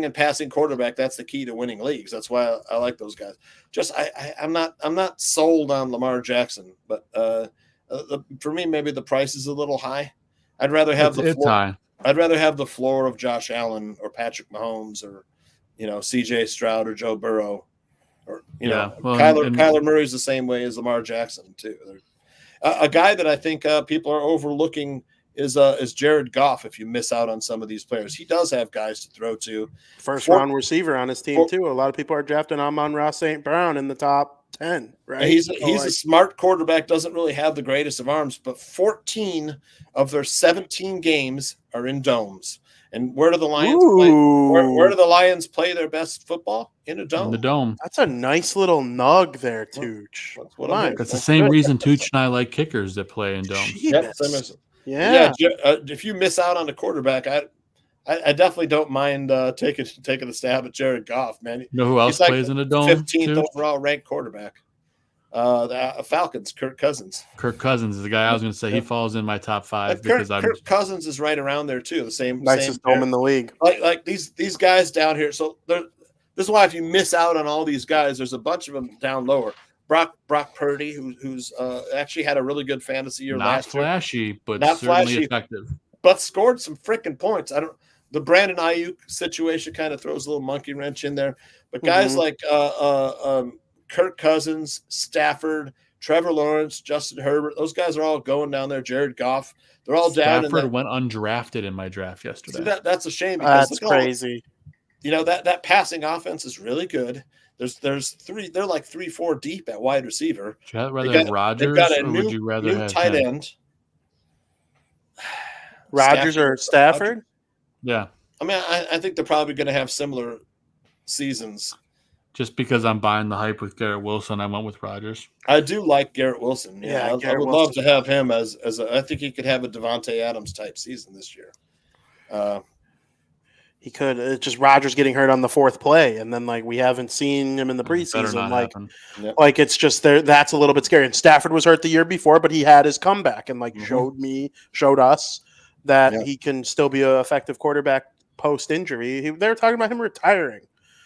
and passing quarterback. That's the key to winning leagues. That's why I like those guys. Just I'm not sold on Lamar Jackson, but for me, maybe the price is a little high. I'd rather have the floor. I'd rather have the floor of Josh Allen or Patrick Mahomes or, C.J. Stroud or Joe Burrow, or Kyler Murray's the same way as Lamar Jackson too. A guy that I think people are overlooking is Jared Goff. If you miss out on some of these players, he does have guys to throw to. First round receiver on his team too. A lot of people are drafting Amon-Ra St. Brown in the top 10, right? He's a smart quarterback, doesn't really have the greatest of arms, but 14 of their 17 games are in domes. And where do the Lions play? Where do the Lions play their best football? In a dome. In the dome. That's a nice little nug there, Tooch. That's what I'm That's the same reason Tooch and I like kickers that play in domes. Yep, Yeah. If you miss out on the quarterback, I definitely don't mind taking a stab at Jared Goff, man. You know who else plays in a dome? 15th overall ranked quarterback. The Falcons, Kirk Cousins. Kirk Cousins is the guy I was going to say. He falls in my top 5 because Kirk Cousins is right around there too. The same nicest dome in the league. Like these guys down here. So this is why if you miss out on all these guys, there's a bunch of them down lower. Brock Purdy, who's actually had a really good fantasy year last year. Not flashy, but certainly effective. But scored some freaking points. The Brandon Ayuk situation kind of throws a little monkey wrench in there. But guys like Kirk Cousins, Stafford, Trevor Lawrence, Justin Herbert, those guys are all going down there. Jared Goff, they're all down. Stafford went undrafted in my draft yesterday. See, that's a shame. Because that's crazy. That passing offense is really good. There's three. They're like 3-4 deep at wide receiver. Would you rather have Rodgers, or would you rather have tight end? Rodgers or Stafford? Yeah. I mean, I think they're probably going to have similar seasons. Just because I'm buying the hype with Garrett Wilson, I went with Rodgers. I do like Garrett Wilson. Yeah, I would love to have him as I think he could have a Devontae Adams type season this year. He could. It's just Rodgers getting hurt on the 4th play, and then we haven't seen him in the preseason. It's just there. That's a little bit scary. And Stafford was hurt the year before, but he had his comeback and showed us that he can still be an effective quarterback post injury. They were talking about him retiring.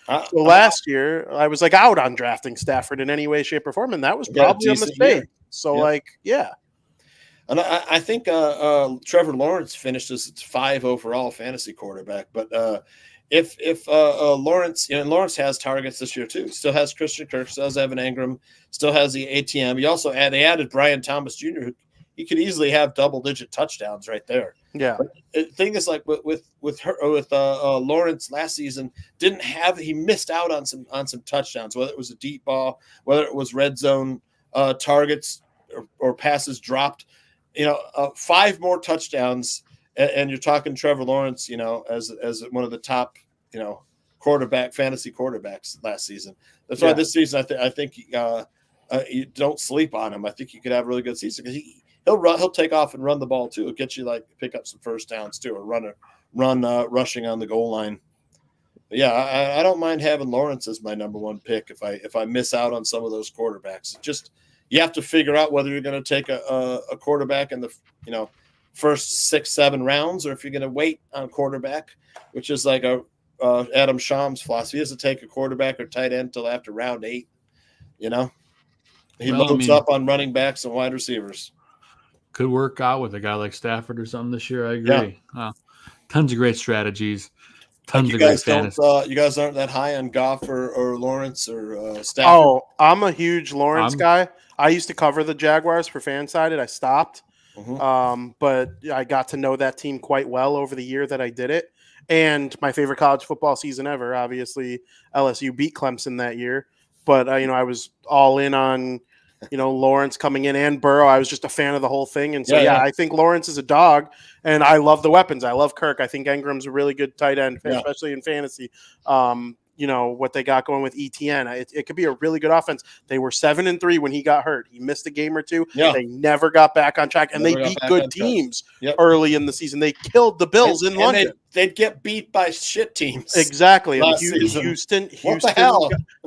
So last year, I was out on drafting Stafford in any way, shape, or form, and that was probably a mistake. Year. So And I think Trevor Lawrence finished as 5 overall fantasy quarterback. But if Lawrence, Lawrence has targets this year too. Still has Christian Kirk, still has Evan Engram, still has the ATM. He also added Brian Thomas Jr., who he could easily have double-digit touchdowns right there. Yeah. But the thing is, with Lawrence last season, he missed out on some touchdowns, whether it was a deep ball, whether it was red zone targets or passes dropped. 5 more touchdowns, and you're talking Trevor Lawrence, as one of the top, fantasy quarterbacks last season. That's why this season I think you don't sleep on him. I think he could have a really good season because he'll take off and run the ball too. It'll get you pick up some first downs too, or run rushing on the goal line. But yeah, I don't mind having Lawrence as my number 1 pick if I miss out on some of those quarterbacks. Just you have to figure out whether you're going to take a quarterback in the first 6-7 rounds, or if you're going to wait on quarterback, which is like Adam Schaum's philosophy. He doesn't take a quarterback or tight end until after round 8. He loads up on running backs and wide receivers. Could work out with a guy like Stafford or something this year. I agree. Yeah. Tons of great strategies. Tons of great fantasy. You guys aren't that high on Goff or Lawrence or Stafford? Oh, I'm a huge Lawrence guy. I used to cover the Jaguars for Fansided. I stopped. But I got to know that team quite well over the year that I did it. And my favorite college football season ever, obviously, LSU beat Clemson that year. But, I was all in on, Lawrence coming in and Burrow. I was just a fan of the whole thing. And so, I think Lawrence is a dog. And I love the weapons. I love Kirk. I think Engram's a really good tight end, especially in fantasy. What they got going with ETN. It could be a really good offense. They were 7-3 when he got hurt. He missed a game or two. Yeah. They never got back on track, and they beat good teams early in the season. They killed the Bills in London. They'd get beat by shit teams. Exactly.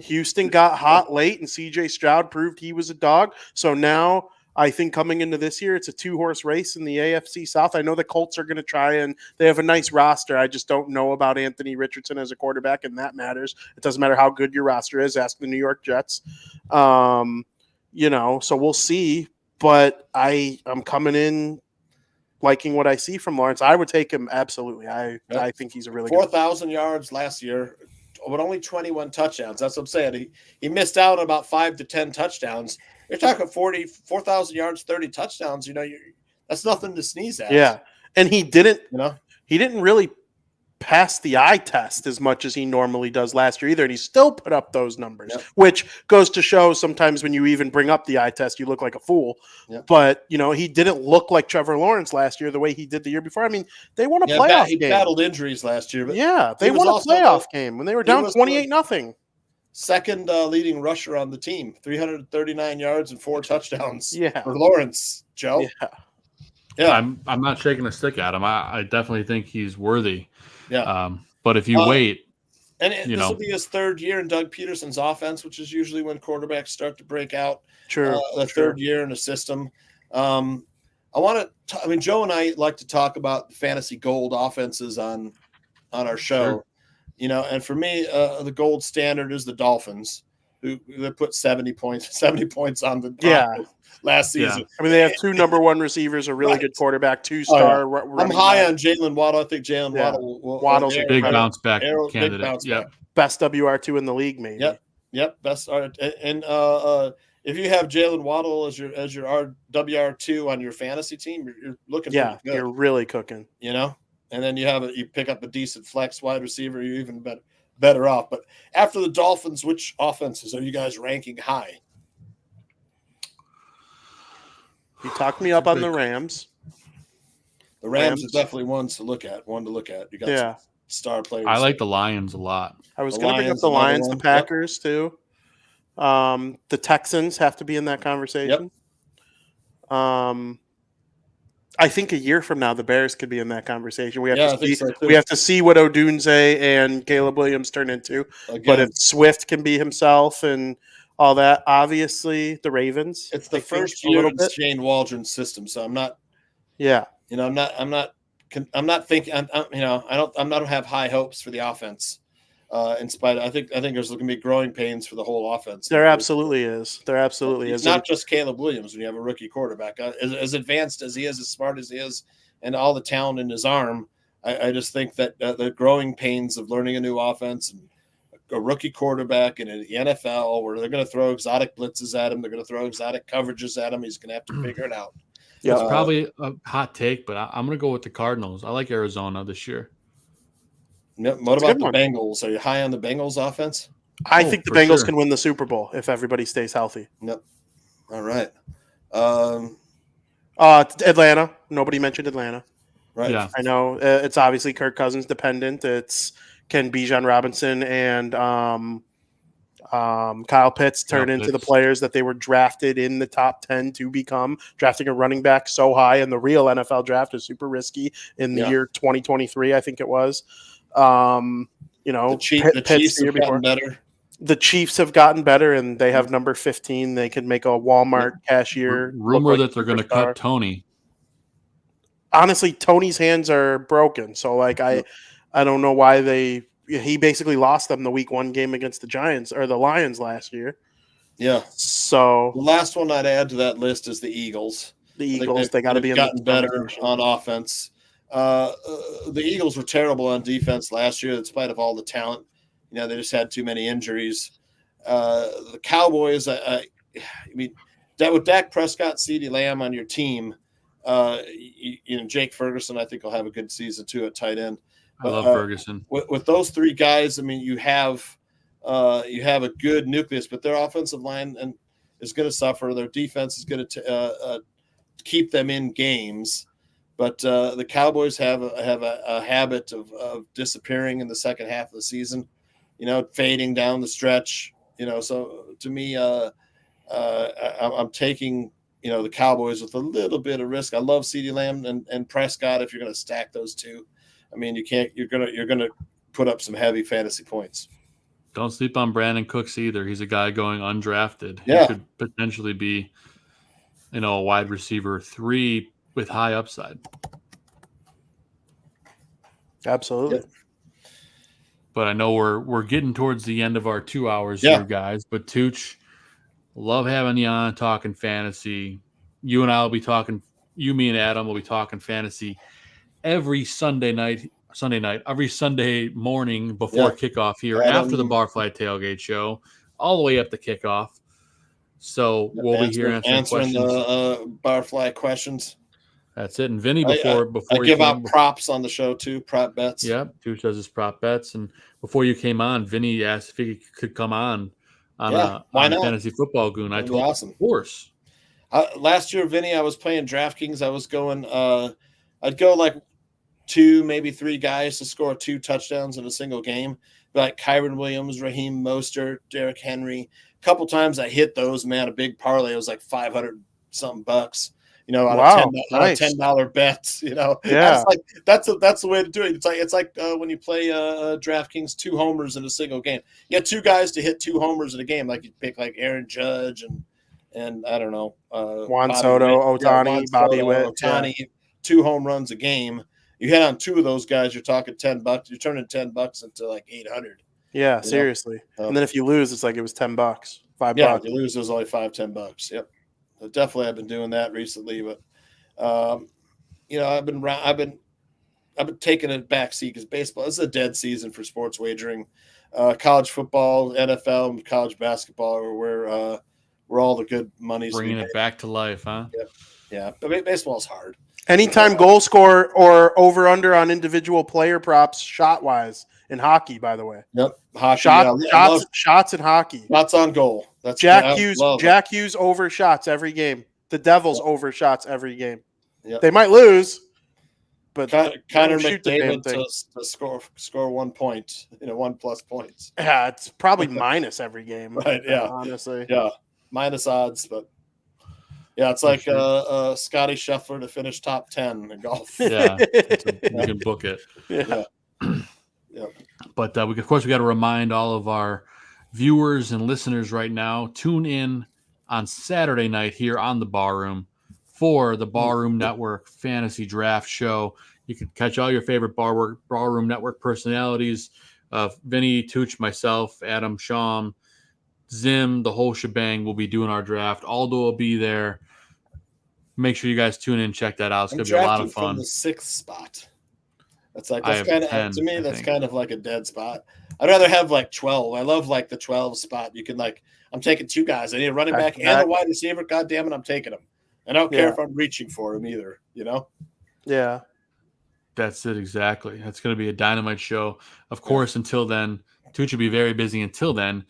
Houston got hot late, and CJ Stroud proved he was a dog. So now I think coming into this year, it's a 2-horse race in the AFC South. I know the Colts are going to try, and they have a nice roster. I just don't know about Anthony Richardson as a quarterback, and that matters. It doesn't matter how good your roster is. Ask the New York Jets. So we'll see. But I'm coming in liking what I see from Lawrence. I would take him absolutely. I think he's a really 4,000 yards last year, but only 21 touchdowns. That's what I'm saying. He missed out on about 5 to 10 touchdowns. You're talking 4,000 yards, 30 touchdowns. That's nothing to sneeze at. Yeah, and he didn't. He didn't really passed the eye test as much as he normally does last year either, and he still put up those numbers, Yep. which goes to show sometimes when you even bring up the eye test, you look like a fool. Yep. But, he didn't look like Trevor Lawrence last year the way he did the year before. I mean, they won a playoff he game. battled injuries last year. But They won a also playoff game when they were down was 28-0. Second leading rusher on the team, 339 yards and 4 touchdowns for Lawrence, Joe. Yeah. I'm not shaking a stick at him. I definitely think he's worthy. Yeah. But if you wait, and this will be his third year in Doug Peterson's offense, which is usually when quarterbacks start to break out. Third year in a system. Joe and I like to talk about the fantasy gold offenses on our show. Sure. And for me, the gold standard is the Dolphins, who put 70 points on the Broncos last season. Yeah. I mean, they have 2 number 1 receivers, a really good quarterback, 2-star. I'm high on Jalen Waddle. I think Jalen Waddle Waddle's a big bounce back candidate. Best WR2 in the league, maybe. Yep. Best. And if you have Jalen Waddle as your WR2 on your fantasy team, you're looking pretty good. You're really cooking. And then you pick up a decent flex wide receiver, you're even better off. But after the Dolphins, which offenses are you guys ranking high? You talked me up on the Rams. The Rams are definitely one to look at. You got some star players. I like the Lions a lot. I was going to bring up the Lions, the Packers too. The Texans have to be in that conversation. I think a year from now, the Bears could be in that conversation. We have to see what Odunze and Caleb Williams turn into. Again. But if Swift can be himself and all that, obviously the Ravens. It's the first year in Shane Waldron's system, so I'm not. Yeah. I'm not thinking. I don't have high hopes for the offense. In spite, I think there's going to be growing pains for the whole offense. There absolutely is. It's not just Caleb Williams when you have a rookie quarterback. As advanced as he is, as smart as he is, and all the talent in his arm, I just think that the growing pains of learning a new offense and a rookie quarterback in the NFL, where they're going to throw exotic blitzes at him, they're going to throw exotic coverages at him. He's going to have to figure it out. Yeah, it's probably a hot take, but I'm going to go with the Cardinals. I like Arizona this year. What about the Bengals? Are you high on the Bengals offense? I think the Bengals can win the Super Bowl if everybody stays healthy. Yep. All right. Atlanta. Nobody mentioned Atlanta. Right. Yeah. I know it's obviously Kirk Cousins dependent. It's can Bijan Robinson and Kyle Pitts turn into the players that they were drafted in the top 10 to become. Drafting a running back so high in the real NFL draft is super risky in the year 2023, I think it was. The Chiefs have gotten better. The Chiefs have gotten better, and they have number 15. They could make a Walmart cashier. Rumor that they're going to cut Tony. Honestly, Tony's hands are broken. So, I don't know why he basically lost them the week 1 game against the Giants or the Lions last year. Yeah. So the last one I'd add to that list is the Eagles. They got to be gotten better on offense. The Eagles were terrible on defense last year, in spite of all the talent. They just had too many injuries. The Cowboys, I mean, that with Dak Prescott, CeeDee Lamb on your team, Jake Ferguson, I think will have a good season too at tight end. I love Ferguson. With those 3 guys, I mean, you have a good nucleus, but their offensive line is going to suffer. Their defense is going to keep them in games. But the Cowboys have a habit of disappearing in the second half of the season, fading down the stretch. So to me, I'm taking the Cowboys with a little bit of risk. I love CeeDee Lamb and Prescott. If you're going to stack those two, I mean, you're gonna put up some heavy fantasy points. Don't sleep on Brandon Cooks either. He's a guy going undrafted. Yeah. He could potentially be, a wide receiver 3 with high upside. Absolutely. Yeah. But I know we're getting towards the end of our 2 hours here, guys. But Tooch, love having you on talking fantasy. You and I will be talking. Me and Adam will be talking fantasy every Sunday night, every Sunday morning before kickoff here, after the Barfly Tailgate Show, all the way up to kickoff. So we'll be here answering questions. The Barfly questions. That's it. And Vinny, I before give you out came, props on the show too, prop bets. Yep, Tooch does his prop bets. And before you came on, Vinny asked if he could come on Yeah, why not? Fantasy Football Goon. I That'd be told him, awesome. of course. Last year, Vinny, I was playing DraftKings. I was going. I'd go like 2, maybe 3 guys to score 2 touchdowns in a single game, like Kyron Williams, Raheem Mostert, Derrick Henry. A couple times I hit those, man. A big parlay. It was like 500 something bucks. On Wow, a $10 bet. Yeah. That's the way to do it. It's like when you play DraftKings, 2 homers in a single game. You get 2 guys to hit 2 homers in a game. Like you pick like Aaron Judge and I don't know, Juan Soto, Ohtani, Bobby Witt, Ohtani, 2 home runs a game. You hit on 2 of those guys, you're talking $10. You're turning $10 into like 800. Yeah, seriously. And then if you lose, it's like it was $10, $5. Yeah, if you lose, there's only $10. Yep. So definitely, I've been doing that recently, but I've been taking a back seat because baseball is a dead season for sports wagering. College football, NFL, and college basketball are where all the good money's Bringing it back to life, huh? Yep. Yeah, but baseball's hard. Anytime goal score or over under on individual player props, shot wise in hockey, by the way. Yep, hockey. Shots in hockey. Shots on goal. That's Jack Hughes over shots every game. The Devils over shots every game. Yep. They might lose, but Connor McDavid to score 1 point, 1+ points. Yeah, it's probably minus every game. Right? Yeah, honestly. Yeah, minus odds, but yeah, it's like Scotty Scheffler to finish top 10 in golf. Yeah, you can book it. Yeah. Yep. But we got to remind all of our viewers and listeners right now, tune in on Saturday night here on the Barroom for the Barroom Network Fantasy Draft Show. You can catch all your favorite Barroom Network personalities, Vinny, Tooch, myself, Adam, Sham, Zim, the whole shebang will be doing our draft. Aldo will be there. Make sure you guys tune in, check that out. It's going to be a lot of fun. From the 6th spot. That's kind of to me. That's kind of like a dead spot. I'd rather have like 12. I love like the 12 spot. You can I'm taking 2 guys. I need a running back and a wide receiver. God damn it, I'm taking them. And I don't care if I'm reaching for him either. Yeah. That's it exactly. That's going to be a dynamite show. Of course, until then, Tooch will be very busy. Until then,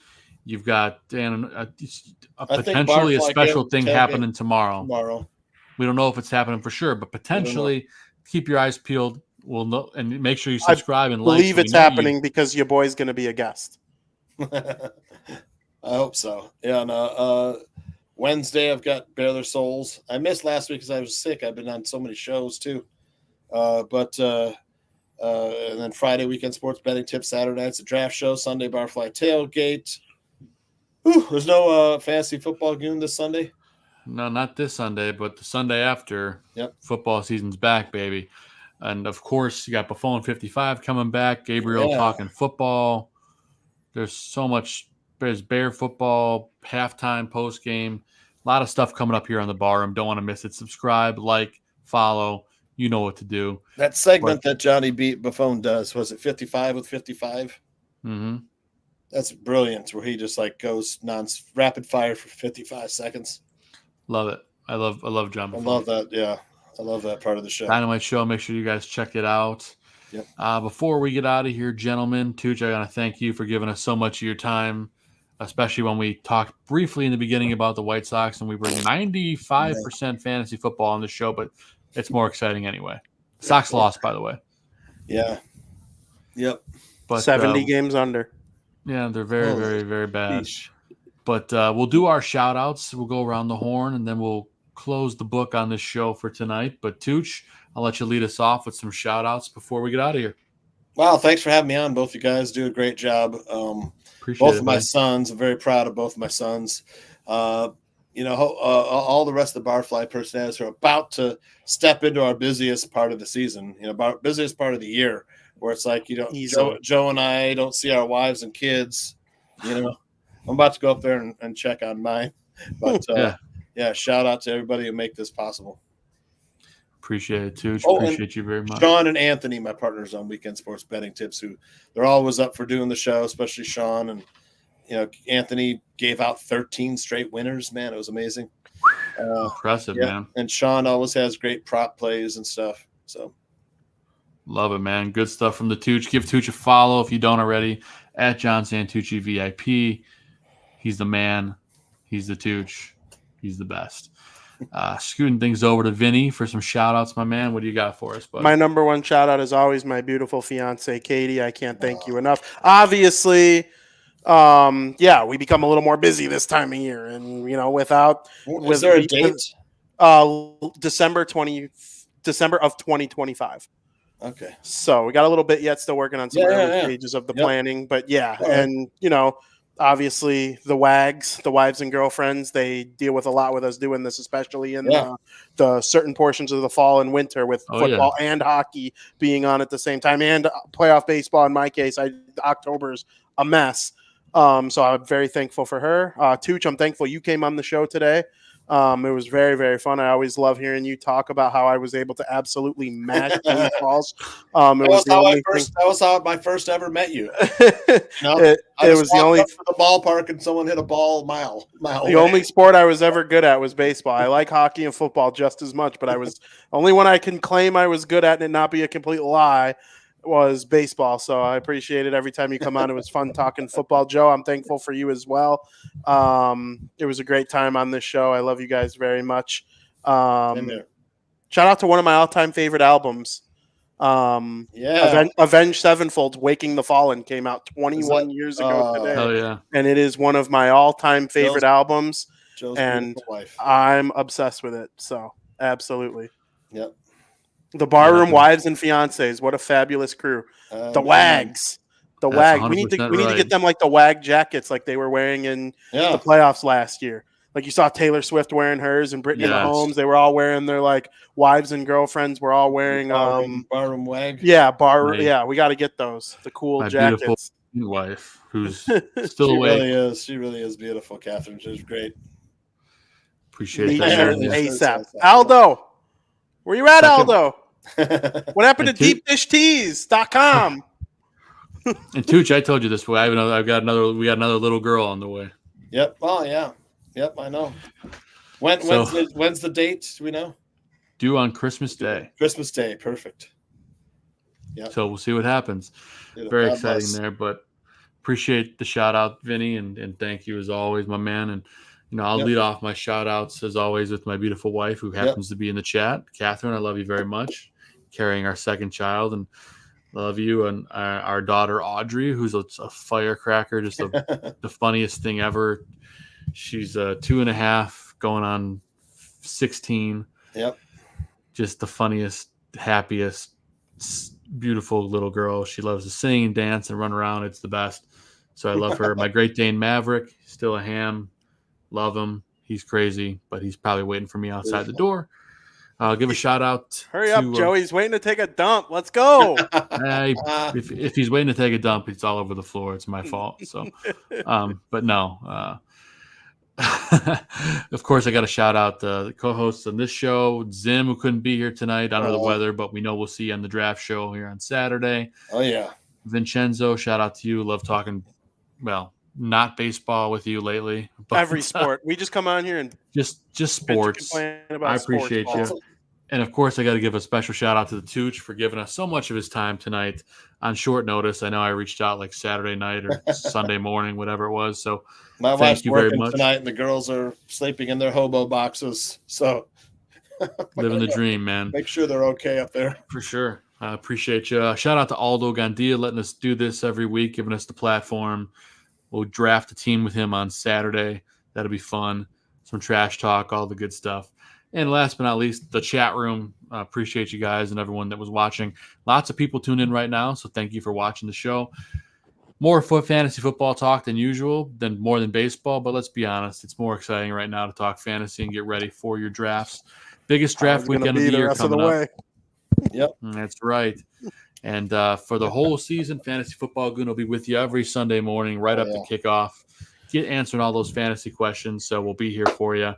you've got potentially a special thing happening tomorrow. We don't know if it's happening for sure, but potentially keep your eyes peeled. We'll know, and make sure you subscribe and like. I believe it's happening because your boy's going to be a guest. I hope so. Yeah. And Wednesday, I've got Bare Their Souls. I missed last week because I was sick. I've been on so many shows too. And then Friday, weekend sports betting tips. Saturday, it's a draft show. Sunday, Barfly tailgate. There's no fantasy football goon this Sunday. No, not this Sunday, but the Sunday after. Yep. Football season's back, baby. And, of course, you got Buffon 55 coming back. Gabriel talking football. There's so much. There's Bear football, halftime, post-game. A lot of stuff coming up here on the Barroom. Don't want to miss it. Subscribe, like, follow. You know what to do. That segment that Johnny Buffon does, was it 55 with 55? Mm-hmm. That's brilliant, where he just goes rapid fire for 55 seconds. Love it. I love John Buffon. I love that. Yeah. I love that part of the show. Dynamite show. Make sure you guys check it out. Yep. Before we get out of here, gentlemen, Tooch, I want to thank you for giving us so much of your time, especially when we talked briefly in the beginning about the White Sox, and we bring 95% fantasy football on the show, but it's more exciting anyway. Sox lost, by the way. Yeah. Yep. But 70 games under. Yeah, they're very, very, very bad. Sheesh. But we'll do our shout-outs. We'll go around the horn, and then we'll close the book on this show for tonight. But, Tooch, I'll let you lead us off with some shout-outs before we get out of here. Wow, thanks for having me on. Both you guys do a great job. Appreciate both it, of my buddy. sons, I'm very proud of both of my sons. All the rest of the Barfly personalities who are about to step into our busiest part of the season, busiest part of the year, where it's like, Joe and I don't see our wives and kids, I'm about to go up there and check on mine. But shout out to everybody who make this possible. Appreciate it, Tooch. Appreciate you very much. Sean and Anthony, my partners on Weekend Sports Betting Tips, who they're always up for doing the show, especially Sean. And, Anthony gave out 13 straight winners. Man, it was amazing. Impressive, Yeah, man. and Sean always has great prop plays and stuff. So Love it, man. Good stuff from the Tooch. Give Tooch a follow if you don't already at John Santucci VIP. He's the man. He's the Tooch. He's the best. Scooting things over to Vinny for some shout outs, my man. What do you got for us, buddy? My number one shout out is always my beautiful fiance, Katie. I can't thank you enough. Obviously, we become a little more busy this time of year, and is there a date? December of 2025. Okay. So we got a little bit yet, still working on some early stages of the planning, but and obviously the wives and girlfriends, they deal with a lot with us doing this, especially in the certain portions of the fall and winter with football and hockey being on at the same time, and playoff baseball. In my case, October's a mess. So I'm very thankful for her. Tooch, I'm thankful you came on the show today. It was very, very fun. I always love hearing you talk about how I was able to absolutely mash balls. That was how I first ever met you. It was the only up to the ballpark and someone hit a ball mile the only sport I was ever good at was baseball. I like hockey and football just as much, but I was only one I can claim I was good at and it not be a complete lie was baseball. So I appreciate it every time you come on. It was fun talking football. Joe, I'm thankful for you as well. It was a great time on this show. I love you guys very much. Shout out to one of my all-time favorite albums. Avenged Sevenfold's Waking the Fallen came out 21 years ago today. Hell yeah. And it is one of my all-time favorite albums. Joe's and wife. I'm obsessed with it. So absolutely. Yep. The Barroom Wives and Fiancés. What a fabulous crew. The Wags. The Wag. We need to get them like the Wag jackets like they were wearing in the playoffs last year. Like you saw Taylor Swift wearing hers and Brittany Mahomes. They were all wearing their like wives and girlfriends were all wearing Barroom Wag. Yeah, we got to get those. The cool My jackets. Beautiful wife who's still awake. She really is beautiful, Catherine. She's great. Appreciate that. ASAP. Aldo. Where you at, Aldo? What happened to deepdishtees.com? And Tooch, I told you this way. We got another little girl on the way. Yep. Oh yeah. Yep. I know. When's the date? Do we know? Due on Christmas Day. Christmas Day. Perfect. Yeah. So we'll see what happens. Very exciting there, but appreciate the shout out, Vinny, and thank you as always, my man. And I'll lead off my shout outs as always with my beautiful wife who happens to be in the chat. Catherine, I love you very much. Carrying our second child, and love you. And our daughter Audrey, who's a firecracker, just the funniest thing ever. She's 2.5 going on 16. Yep. Just the funniest, happiest, beautiful little girl. She loves to sing and dance and run around. It's the best. So I love her. My Great Dane Maverick, still a ham. Love him. He's crazy, but he's probably waiting for me outside the door. I'll give a shout out. Hurry up, Joe. He's waiting to take a dump. Let's go. If he's waiting to take a dump, it's all over the floor. It's my fault. So, but no. Of course, I got to shout out the co-hosts on this show, Zim, who couldn't be here tonight under the weather, but we know we'll see you on the draft show here on Saturday. Oh, yeah. Vincenzo, shout out to you. Love talking, not baseball with you lately. But, every sport. We just come on here and just sports. I appreciate you. And, of course, I got to give a special shout out to the Tooch for giving us so much of his time tonight on short notice. I know I reached out like Saturday night or Sunday morning, whatever it was. So my wife's working tonight, and the girls are sleeping in their hobo boxes. So living the dream, man. Make sure they're okay up there. For sure. I appreciate you. Shout out to Aldo Gandia letting us do this every week, giving us the platform. We'll draft a team with him on Saturday. That'll be fun. Some trash talk, all the good stuff. And last but not least, the chat room. Appreciate you guys and everyone that was watching. Lots of people tuned in right now, so thank you for watching the show. More fantasy football talk than usual, more than baseball, but let's be honest, it's more exciting right now to talk fantasy and get ready for your drafts. Biggest draft weekend of the year coming up. Yep. That's right. And for the whole season, Fantasy Football Goon will be with you every Sunday morning right up to kickoff. Answering all those fantasy questions, so we'll be here for you.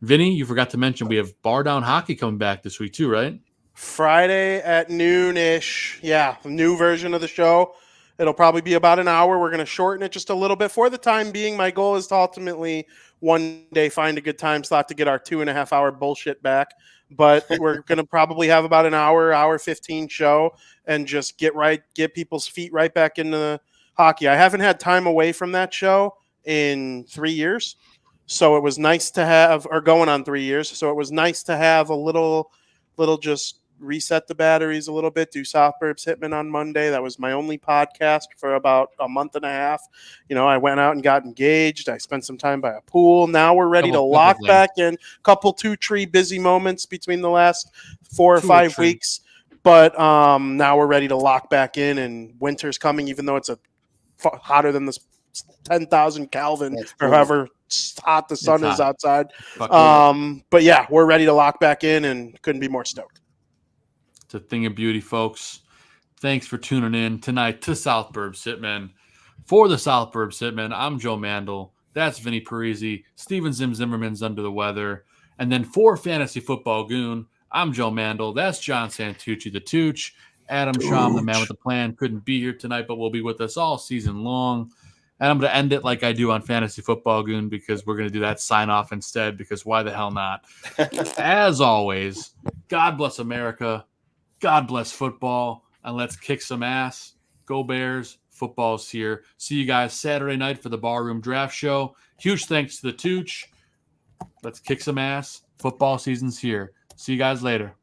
Vinny, you forgot to mention we have Bar Down Hockey coming back this week too, right? Friday at noon-ish. Yeah, new version of the show. It'll probably be about an hour. We're going to shorten it just a little bit for the time being. My goal is to ultimately one day find a good time slot to get our 2.5 hour bullshit back. But we're going to probably have about an hour 15 show and just get people's feet right back into the hockey. I haven't had time away from that show in 3 years. So it was nice to have, or going on 3 years. So it was nice to have a little just reset the batteries a little bit, do South Burbs Hitmen on Monday. That was my only podcast for about a month and a half. I went out and got engaged. I spent some time by a pool. Now we're ready to lock back in. Couple 2 tree busy moments between the last 4 or 5 weeks. But now we're ready to lock back in, and winter's coming, even though it's hotter than this 10,000 Kelvin or however hot the sun is outside. But yeah, we're ready to lock back in and couldn't be more stoked. It's a thing of beauty, folks. Thanks for tuning in tonight to South Burbs Hitmen. For the South Burbs Hitmen, I'm Joe Mandel. That's Vinnie Parisi. Steven Zimmerman's under the weather. And then for Fantasy Football Goon, I'm Joe Mandel. That's John Santucci, the Tooch. Adam Sham, the man with the plan, couldn't be here tonight, but will be with us all season long. And I'm going to end it like I do on Fantasy Football Goon, because we're going to do that sign-off instead, because why the hell not? As always, God bless America. God bless football, and let's kick some ass. Go Bears. Football's here. See you guys Saturday night for the Barroom Draft Show. Huge thanks to the Tooch. Let's kick some ass. Football season's here. See you guys later.